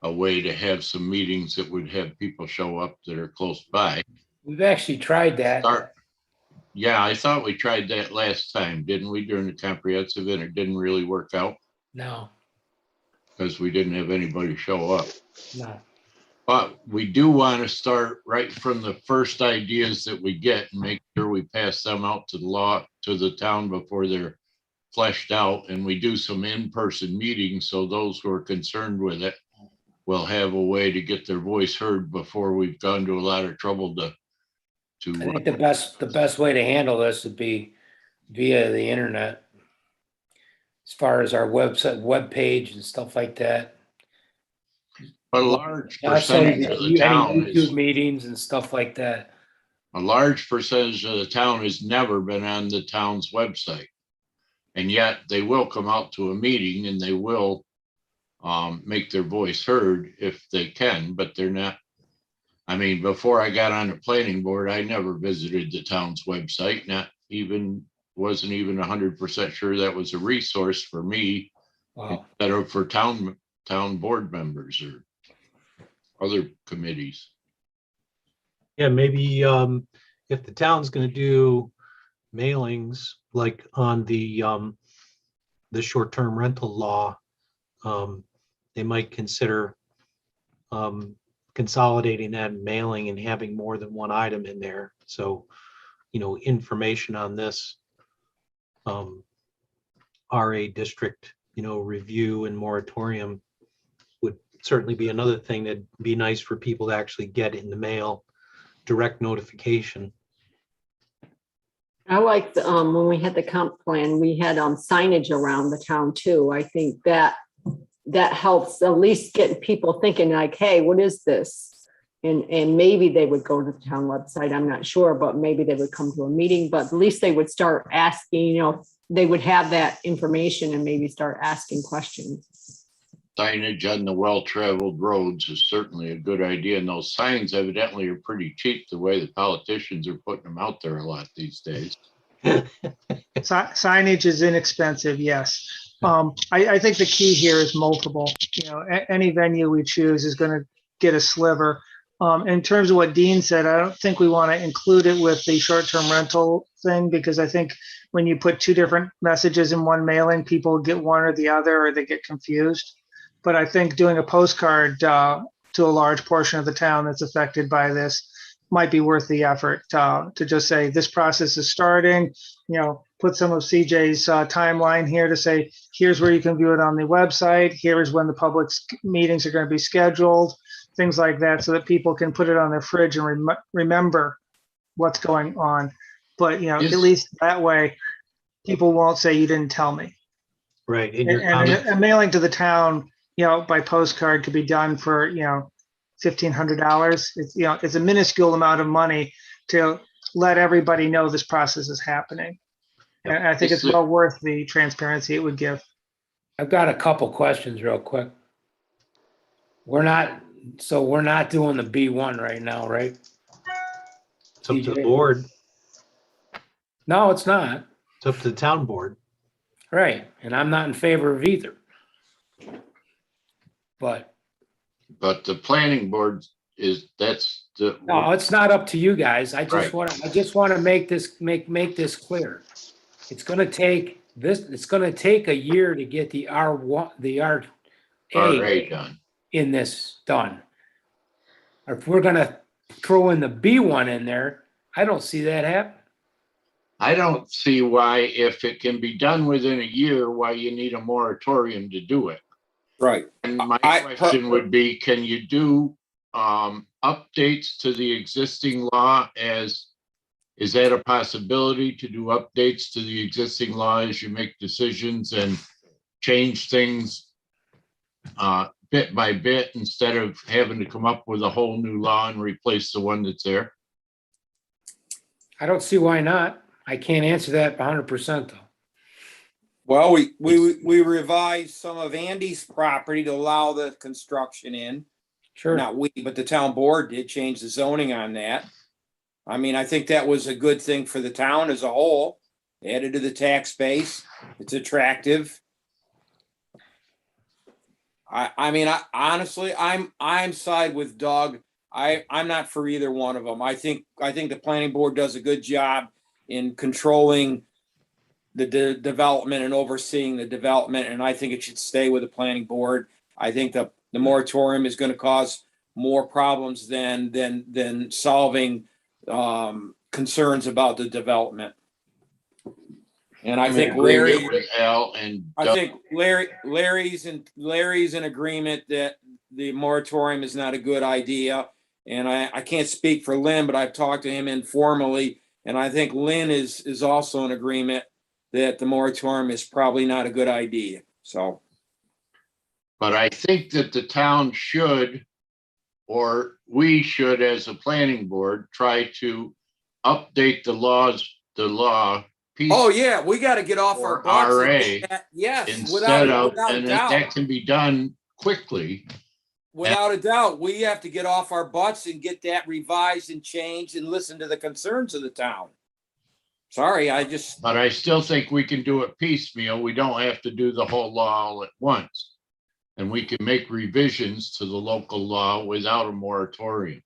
a way to have some meetings that would have people show up that are close by. We've actually tried that. Yeah, I thought we tried that last time, didn't we, during the comprehensive, and it didn't really work out No, because we didn't have anybody show up. no. But we do want to start right from the first ideas that we get and make sure we pass them out to the town before they're fleshed out, and we do some in-person meetings so those who are concerned with it will have a way to get their voice heard before we've gone to a lot of trouble to I think the best way to handle this would be via the internet. As far as our web page and stuff like that. But a large Also, percentage of the town any is, YouTube meetings and stuff like that. a large percentage of the town has never been on the town's website. And yet they will come out to a meeting and they will make their voice heard if they can, but they're not. I mean, before I got on the planning board, I never visited the town's website, wasn't even 100% sure that was a resource for me. Wow. Instead of for town board members or other committees. Yeah, maybe if the town's gonna do mailings, like on the short-term rental law, they might consider consolidating that mailing and having more than one item in there. So, information on this RA district, review and moratorium would certainly be another thing that'd be nice for people to actually get in the mail, direct notification. I like when we had the comp plan, we had signage around the town too. I think that helps at least get people thinking like, hey, what is this? And maybe they would go to the town website. I'm not sure, but maybe they would come to a meeting, but at least they would start asking, they would have that information and maybe start asking questions. Signage on the well-traveled roads is certainly a good idea. And those signs evidently are pretty cheap the way the politicians are putting them out there a lot these days. Signage is inexpensive, yes. I think the key here is multiple. Any venue we choose is going to get a sliver. In terms of what Dean said, I don't think we want to include it with the short-term rental thing, because I think when you put two different messages in one mailing, people get one or the other, or they get confused. But I think doing a postcard to a large portion of the town that's affected by this might be worth the effort to just say this process is starting, put some of CJ's timeline here to say, here's where you can view it on the website. Here is when the public meetings are going to be scheduled, things like that, so that people can put it on their fridge and remember what's going on. But, at least that way, people won't say you didn't tell me. Right. And mailing to the town, by postcard could be done for, $1,500. It's a minuscule amount of money to let everybody know this process is happening. And I think it's well worth the transparency it would give. I've got a couple questions real quick. We're not doing the B1 right now, right? It's up to the board. No, it's not. It's up to the town board. Right. And I'm not in favor of either. But But the planning board that's the. no, it's not up to you guys. I Right. just want to make this clear. It's gonna take a year to get the R1, the RA RA done. in this done. Or if we're gonna throw in the B1 in there, I don't see that happen. I don't see why, if it can be done within a year, why you need a moratorium to do it. Right. And my I- question would be, can you do updates to the existing law is that a possibility to do updates to the existing law as you make decisions and change things bit by bit instead of having to come up with a whole new law and replace the one that's there? I don't see why not. I can't answer that 100% though. Well, we revised some of Andy's property to allow the construction in. Sure. Not we, but the town board did change the zoning on that. I mean, I think that was a good thing for the town as a whole. Added to the tax base. It's attractive. I mean, honestly, I'm side with Doug. I'm not for either one of them. I think the planning board does a good job in controlling the development and overseeing the development, and I think it should stay with the planning board. I think the moratorium is going to cause more problems than solving concerns about the development. And I think Larry, With Al and I Doug. think Larry's in agreement that the moratorium is not a good idea. And I can't speak for Lynn, but I've talked to him informally, and I think Lynn is also in agreement that the moratorium is probably not a good idea. So. But I think that the town should, or we should, as a planning board, try to update the law. Piece Oh, yeah, we got to get off our or butts. and RA get that. Yes, instead of, without and doubt. that can be done quickly. Without a doubt, we have to get off our butts and get that revised and changed and listen to the concerns of the town. Sorry, But I still think we can do it piecemeal. We don't have to do the whole law all at once. And we can make revisions to the local law without a moratorium.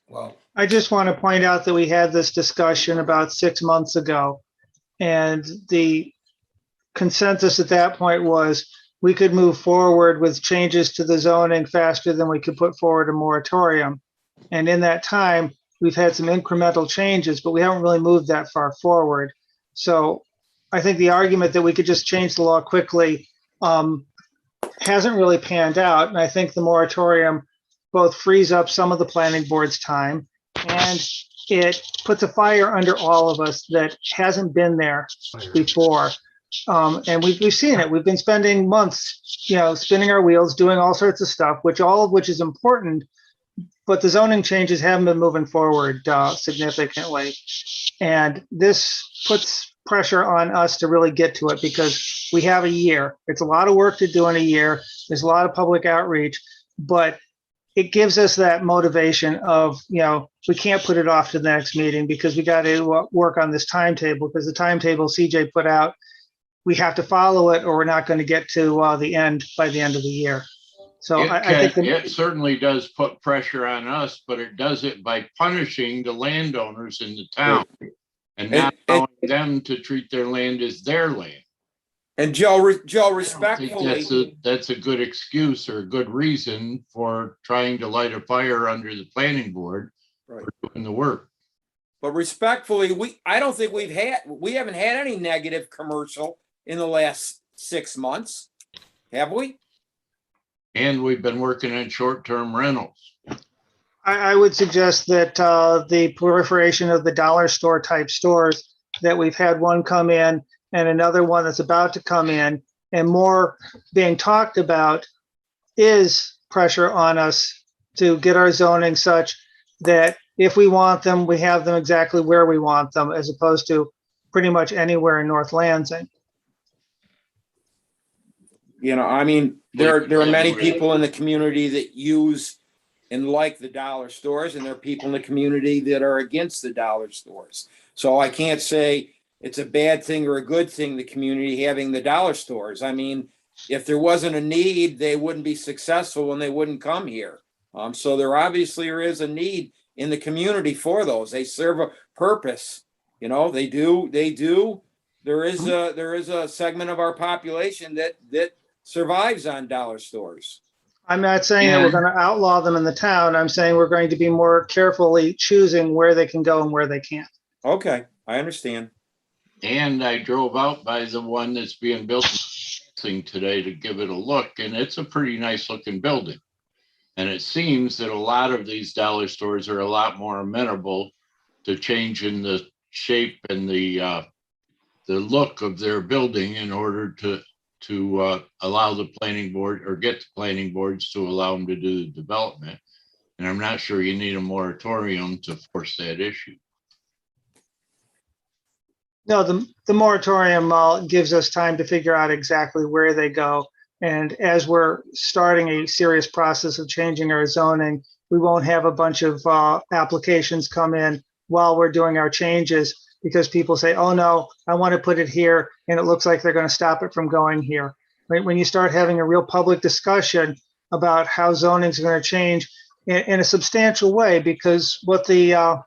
well, I just want to point out that we had this discussion about 6 months ago. And the consensus at that point was we could move forward with changes to the zoning faster than we could put forward a moratorium. And in that time, we've had some incremental changes, but we haven't really moved that far forward. So I think the argument that we could just change the law quickly hasn't really panned out. And I think the moratorium both frees up some of the planning board's time and it puts a fire under all of us that hasn't been there before. And we've seen it. We've been spending months, spinning our wheels, doing all sorts of stuff, all of which is important. But the zoning changes haven't been moving forward significantly. And this puts pressure on us to really get to it because we have a year. It's a lot of work to do in a year. There's a lot of public outreach, but it gives us that motivation of, we can't put it off to the next meeting because we got to work on this timetable because the timetable CJ put out, we have to follow it or we're not going to get to the end by the end of the year. So I think it certainly does put pressure on us, but it does it by punishing the landowners in the town and not allowing them to treat their land as their land. And Joe, I think respectfully, that's a good excuse or a good reason for trying to light a fire under the planning board for doing the work. but respectfully, I don't think we haven't had any negative commercial in the last 6 months, have we? And we've been working on short-term rentals. I would suggest that the proliferation of the dollar store type stores, that we've had one come in and another one that's about to come in and more being talked about is pressure on us to get our zoning such that if we want them, we have them exactly where we want them as opposed to pretty much anywhere in North Lansing. There are many people in the community that use and like the dollar stores, and there are people in the community that are against the dollar stores. So I can't say it's a bad thing or a good thing, the community having the dollar stores. I mean, if there wasn't a need, they wouldn't be successful and they wouldn't come here. So there obviously is a need in the community for those. They serve a purpose. You know, they do. There is a segment of our population that survives on dollar stores. I'm not saying that we're And- going to outlaw them in the town. I'm saying we're going to be more carefully choosing where they can go and where they can't. Okay, I understand. And I drove out by the one that's being built today to give it a look, and it's a pretty nice looking building. And it seems that a lot of these dollar stores are a lot more amenable to changing the shape and the look of their building in order to allow the planning board or get the planning boards to allow them to do the development. And I'm not sure you need a moratorium to force that issue. No, the moratorium gives us time to figure out exactly where they go. And as we're starting a serious process of changing our zoning, we won't have a bunch of applications come in while we're doing our changes because people say, oh no, I want to put it here. And it looks like they're going to stop it from going here. Right? When you start having a real public discussion about how zoning is going to change in a substantial way, because what the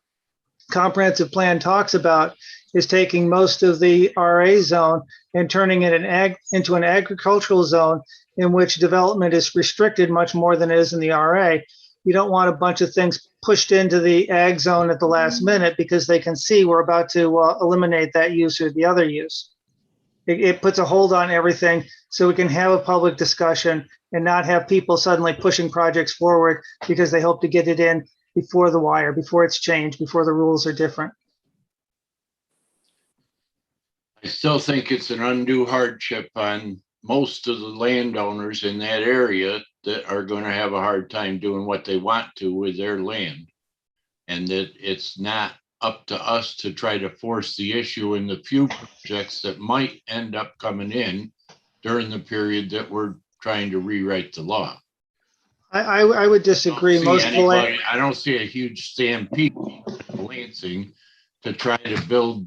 comprehensive plan talks about is taking most of the RA zone and turning it into an agricultural zone in which development is restricted much more than it is in the RA. You don't want a bunch of things pushed into the ag zone at the last minute because they can see we're about to eliminate that use or the other use. It puts a hold on everything so we can have a public discussion and not have people suddenly pushing projects forward because they hope to get it in before the wire, before it's changed, before the rules are different. I still think it's an undue hardship on most of the landowners in that area that are going to have a hard time doing what they want to with their land. And that it's not up to us to try to force the issue in the few projects that might end up coming in during the period that we're trying to rewrite the law. I would disagree. I don't see a huge stampede in Lansing to try to build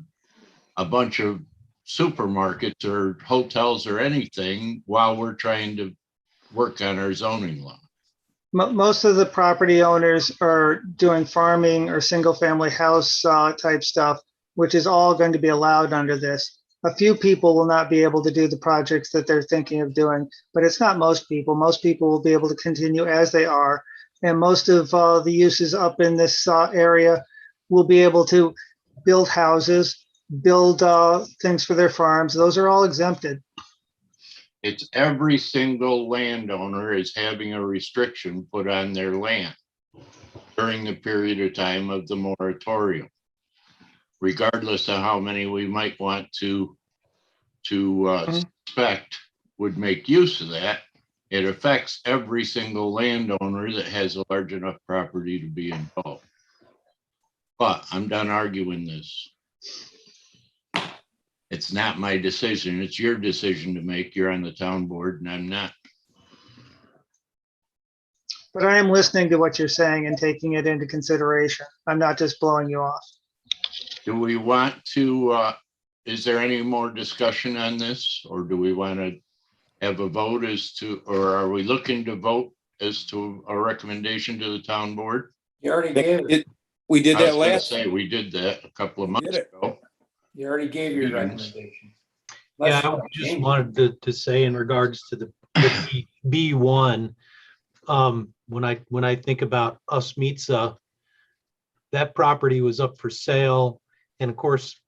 a bunch of supermarkets or hotels or anything while we're trying to work on our zoning law. Most of the property owners are doing farming or single family house type stuff, which is all going to be allowed under this. A few people will not be able to do the projects that they're thinking of doing, but it's not most people. Most people will be able to continue as they are. And most of the uses up in this area will be able to build houses, build things for their farms. Those are all exempted. It's every single landowner is having a restriction put on their land during the period of time of the moratorium, regardless of how many we might want to suspect would make use of that. It affects every single landowner that has a large enough property to be involved. But I'm done arguing this. It's not my decision. It's your decision to make. You're on the town board and I'm not. But I am listening to what you're saying and taking it into consideration. I'm not just blowing you off. Do we want to, is there any more discussion on this? Or do we want to have a vote as to, or are we looking to vote as to a recommendation to the town board? You already gave it. We did I was that gonna last. say, we did that a couple of months did it. ago. You already gave your Meetings. recommendation. Yeah, I just wanted to say in regards to the B1, when I think about Usmitsa, that property was up for sale. And of course,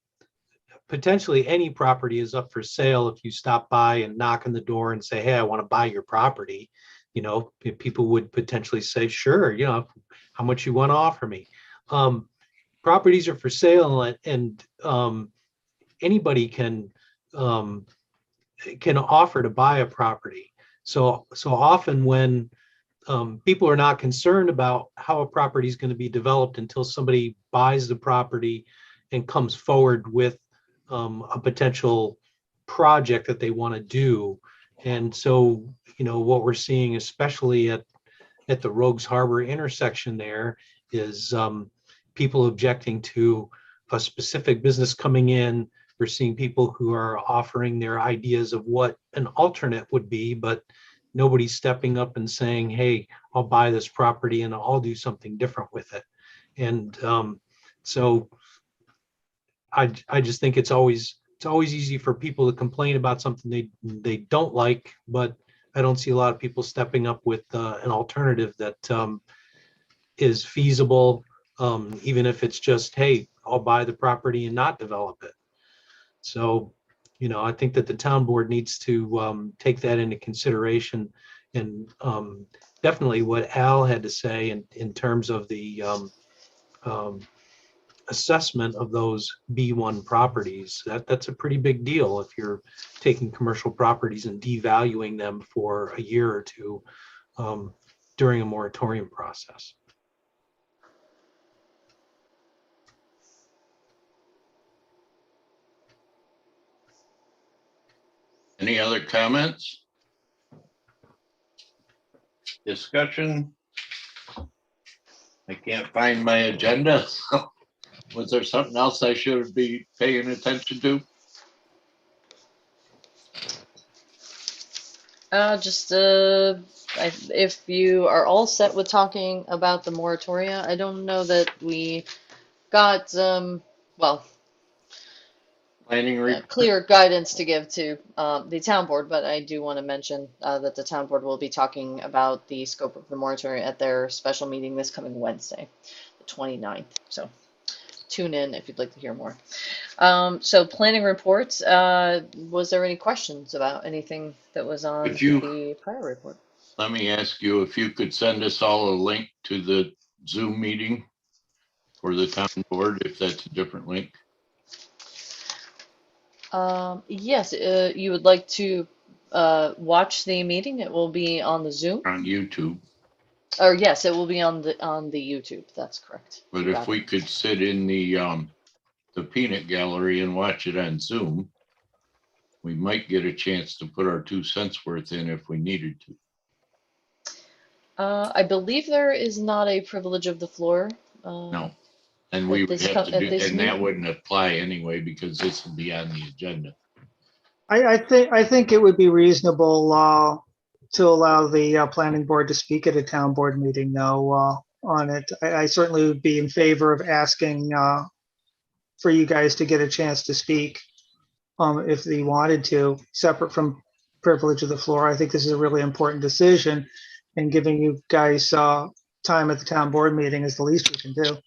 potentially any property is up for sale if you stop by and knock on the door and say, hey, I want to buy your property. You know, people would potentially say, sure, you know, how much you want to offer me. Properties are for sale and anybody can offer to buy a property. So often when people are not concerned about how a property is going to be developed until somebody buys the property and comes forward with a potential project that they want to do. And so, you know, what we're seeing, especially at the Rogues Harbor intersection there, is people objecting to a specific business coming in, We're seeing people who are offering their ideas of what an alternate would be, but nobody's stepping up and saying, hey, I'll buy this property and I'll do something different with it. And so I just think it's always easy for people to complain about something they don't like, but I don't see a lot of people stepping up with an alternative that is feasible, even if it's just, hey, I'll buy the property and not develop it. So, I think that the town board needs to take that into consideration, and definitely what Al had to say in terms of the assessment of those B1 properties. That's a pretty big deal if you're taking commercial properties and devaluing them for a year or two during a moratorium process. Any other comments? Discussion? I can't find my agenda. Was there something else I should be paying attention to? If you are all set with talking about the moratoria, I don't know that we got, Planning report? clear guidance to give to the town board, but I do want to mention that the town board will be talking about the scope of the moratorium at their special meeting this coming Wednesday, the 29th. So tune in if you'd like to hear more. So planning reports, was there any questions about anything that was on the prior report? Let me ask you if you could send us all a link to the Zoom meeting for the town board, if that's a different link. Yes, you would like to watch the meeting. It will be on the Zoom. On YouTube. Or yes, it will be on the YouTube. That's correct. But if we could sit in the peanut gallery and watch it on Zoom, we might get a chance to put our 2 cents worth in if we needed to. I believe there is not a privilege of the floor. No. And we would have to do, and that wouldn't apply anyway, because this will be on the agenda. I think it would be reasonable to allow the planning board to speak at a town board meeting though on it. I certainly would be in favor of asking for you guys to get a chance to speak if they wanted to, separate from privilege of the floor. I think this is a really important decision, and giving you guys time at the town board meeting is the least we can do.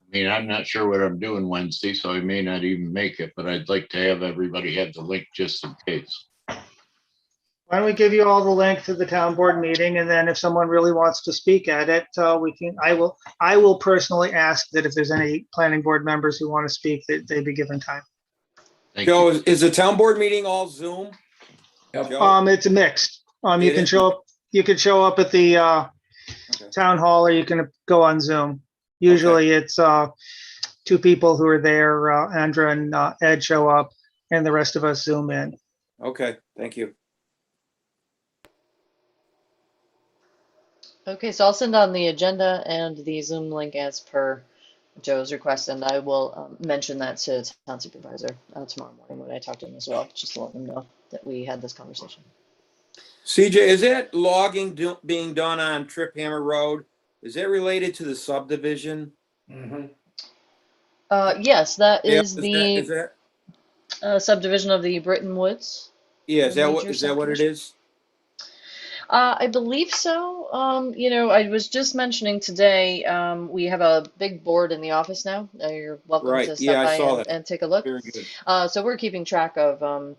I mean, I'm not sure what I'm doing Wednesday, so I may not even make it, but I'd like to have everybody have the link just in case. Why don't we give you all the link to the town board meeting, and then if someone really wants to speak at it, we can. I will personally ask that if there's any planning board members who want to speak, that they be given time. Thank Joe, you. is the town board meeting all Zoom? Joe? It's a mixed. You can show up. You can show up at the town hall, or you can go on Zoom. Usually, it's 2 people who are there. Andra and Ed show up, and the rest of us Zoom in. Okay, thank you. Okay, so I'll send on the agenda and the Zoom link as per Joe's request, and I will mention that to town supervisor tomorrow morning when I talk to him as well, just to let him know that we had this conversation. CJ, is that logging being done on Trip Hammer Road? Is that related to the subdivision? Mhm. Yes, that is Is that? subdivision of the Britton Woods. Yeah, is that what it is? I believe so. I was just mentioning today, we have a big board in the office now. You're welcome to stop by and take a look. Very good. So we're keeping track of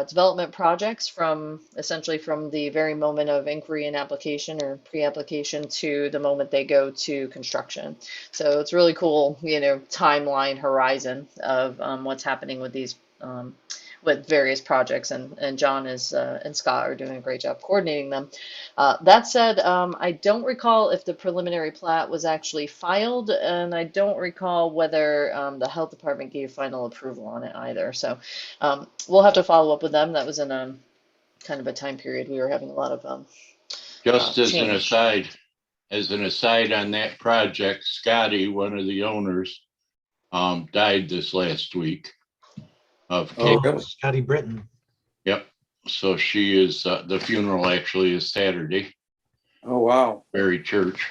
development projects essentially from the very moment of inquiry and application or pre-application to the moment they go to construction. So it's really cool, timeline horizon of what's happening with these with various projects, and John and Scott are doing a great job coordinating them. That said, I don't recall if the preliminary plat was actually filed, and I don't recall whether the health department gave final approval on it either. So we'll have to follow up with them. That was in a kind of a time period we were having a lot of Just as change. an aside on that project, Scotty, one of the owners, died this last week. of Oh, Kate. really? Scotty Britton. Yep. So she is, the funeral actually is Saturday, Oh, wow. Mary Church.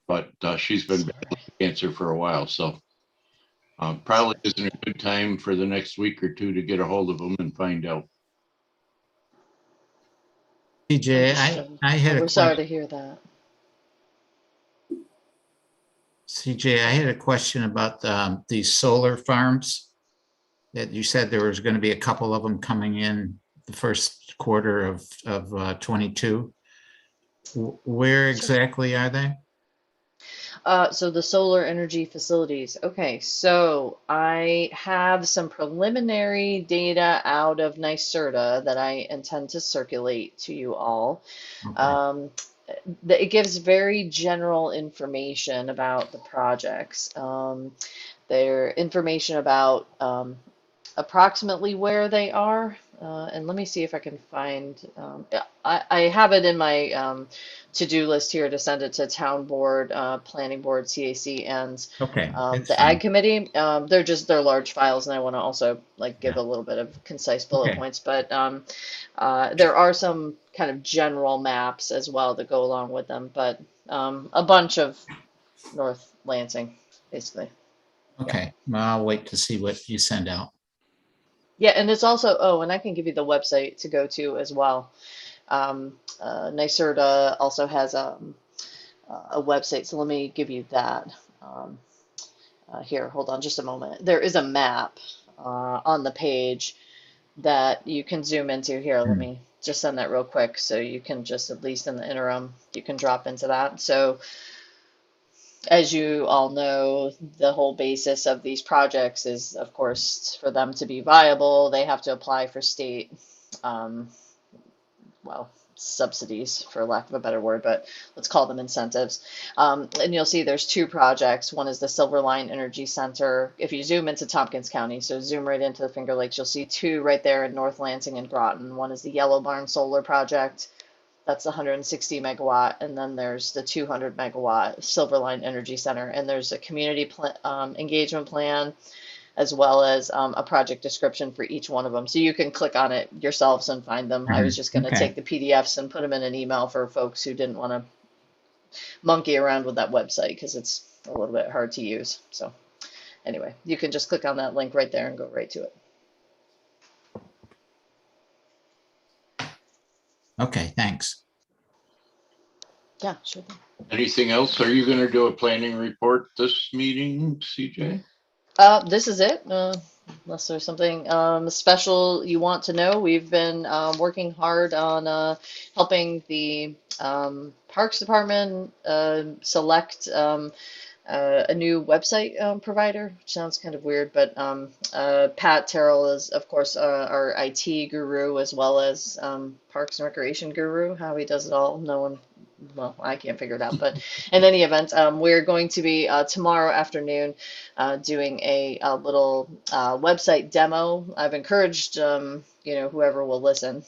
But she's been battling cancer for a while, so probably isn't a good time for the next week or two to get a hold of them and find out. CJ, I had a We're sorry to question. hear that. CJ, I had a question about these solar farms that you said there was going to be a couple of them coming in the first quarter of 22. Where exactly are they? So the solar energy facilities. Okay, so I have some preliminary data out of NYSERDA that I intend to circulate to you all. Okay. It gives very general information about the projects. Their information about approximately where they are. And let me see if I can find, I have it in my to-do list here to send it to town board, planning board, CAC, and Okay, that's the fine. ag committee. They're large files, and I want to also like give a little bit of concise bullet Okay. points. But there are some kind of general maps as well that go along with them. But a bunch of North Lansing, basically. Okay, well, I'll wait to see what you send out. Yeah, and it's also, oh, and I can give you the website to go to as well. NYSERDA also has a website, so let me give you that. Here, hold on just a moment. There is a map on the page that you can zoom into here. Let me just send that real quick so you can just, at least in the interim, you can drop into that. So as you all know, the whole basis of these projects is, of course, for them to be viable, they have to apply for state, well, subsidies, for lack of a better word, but let's call them incentives. And you'll see there's two projects. One is the Silverline Energy Center. If you zoom into Tompkins County, so zoom right into the Finger Lakes, you'll see two right there in North Lansing and Groton. One is the Yellow Barn Solar Project. That's 160 megawatt, and then there's the 200 megawatt Silverline Energy Center, and there's a community engagement plan, as well as a project description for each one of them. So you can click on it yourselves and find them. I was just going to Okay. take the PDFs and put them in an email for folks who didn't want to monkey around with that website because it's a little bit hard to use. So anyway, you can just click on that link right there and go right to it. Okay, thanks. Yeah, sure thing. Anything else? Are you going to do a planning report this meeting, CJ? This is it. Unless there's something special you want to know, we've been working hard on helping the Parks Department select a new website provider, which sounds kind of weird, but Pat Terrell is, of course, our IT guru as well as Parks and Recreation guru. How he does it all, no one. Well, I can't figure it out, but in any event, we're going to be tomorrow afternoon doing a little website demo. I've encouraged whoever will listen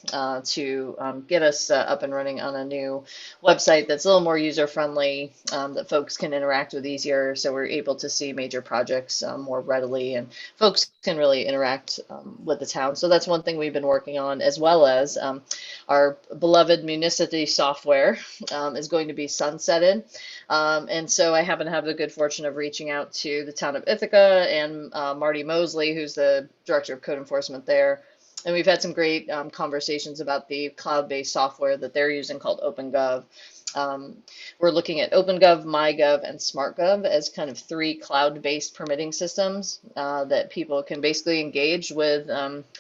to get us up and running on a new website that's a little more user friendly, that folks can interact with easier, so we're able to see major projects more readily, and folks can really interact with the town. So that's one thing we've been working on, as well as our beloved Municity software is going to be sunsetted. And so I happen to have the good fortune of reaching out to the town of Ithaca and Marty Mosley, who's the director of code enforcement there. And we've had some great conversations about the cloud-based software that they're using called OpenGov. We're looking at OpenGov, MyGov, and SmartGov as kind of three cloud-based permitting systems that people can basically engage with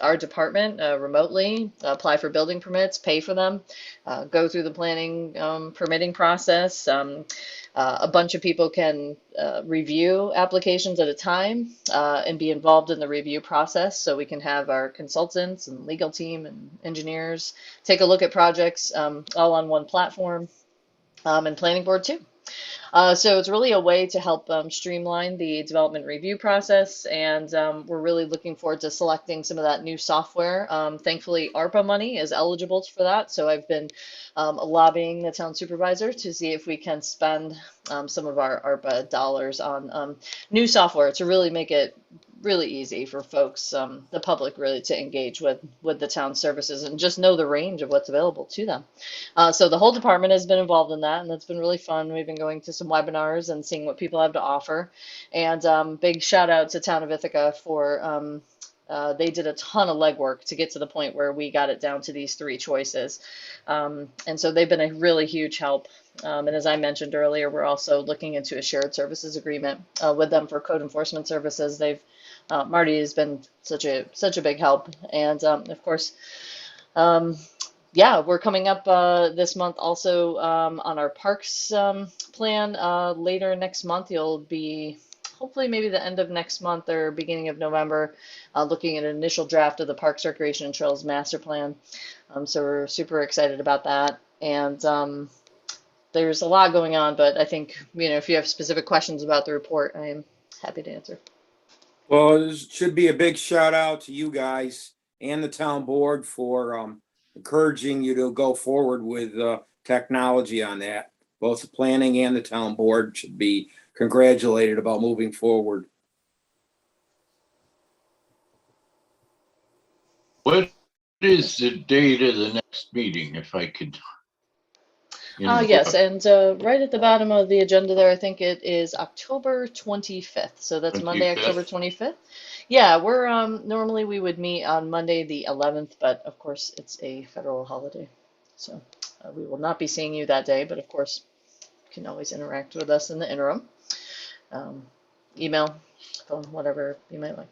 our department remotely, apply for building permits, pay for them, go through the planning permitting process. A bunch of people can review applications at a time and be involved in the review process, so we can have our consultants and legal team and engineers take a look at projects all on one platform, and planning board too. So it's really a way to help streamline the development review process, and we're really looking forward to selecting some of that new software. Thankfully, ARPA money is eligible for that, so I've been lobbying the town supervisor to see if we can spend some of our ARPA dollars on new software to really make it really easy for folks, the public, really to engage with the town services and just know the range of what's available to them. So the whole department has been involved in that, and that's been really fun. We've been going to some webinars and seeing what people have to offer. And big shout out to Town of Ithaca for they did a ton of legwork to get to the point where we got it down to these 3 choices. And so they've been a really huge help. And as I mentioned earlier, we're also looking into a shared services agreement with them for code enforcement services. Marty has been such a big help. And of course, yeah, we're coming up this month also on our parks plan. Later next month, you'll be hopefully maybe the end of next month or beginning of November, looking at an initial draft of the Parks, Recreation, and Trails Master Plan. So we're super excited about that. And there's a lot going on, but I think, if you have specific questions about the report, I am happy to answer. Well, this should be a big shout out to you guys and the town board for encouraging you to go forward with technology on that. Both the planning and the town board should be congratulated about moving forward. What is the date of the next meeting, if I could? Yes, and right at the bottom of the agenda there, I think it is October 25th. So that's Monday, 25th? October 25th. Yeah, we're normally we would meet on Monday the 11th, but of course it's a federal holiday. So we will not be seeing you that day, but of course you can always interact with us in the interim. Email, phone, whatever you might like.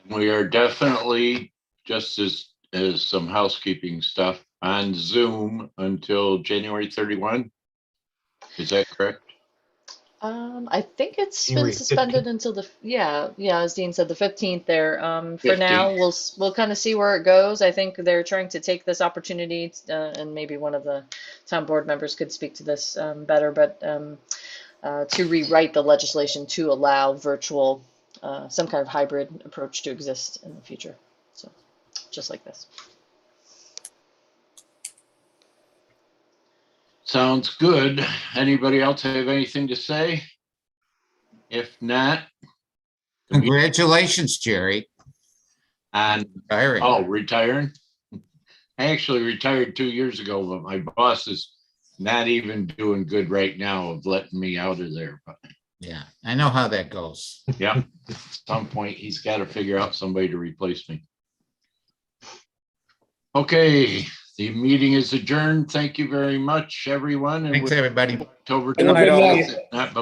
We are definitely, just as some housekeeping stuff, on Zoom until January 31. Is that correct? I think it's been January suspended 15th. until as Dean said, the 15th there. For now, 15th. we'll kind of see where it goes. I think they're trying to take this opportunity, and maybe one of the town board members could speak to this better, but to rewrite the legislation to allow virtual, some kind of hybrid approach to exist in the future. So just like this. Sounds good. Anybody else have anything to say? If not, Congratulations, Jerry. on Retiring. retiring. I actually retired 2 years ago, but my boss is not even doing good right now of letting me out of there. But Yeah, I know how that goes. yeah, at some point he's got to figure out somebody to replace me. Okay, the meeting is adjourned. Thank you very much, everyone. And Thanks, everybody. October Good night, all. 20th, not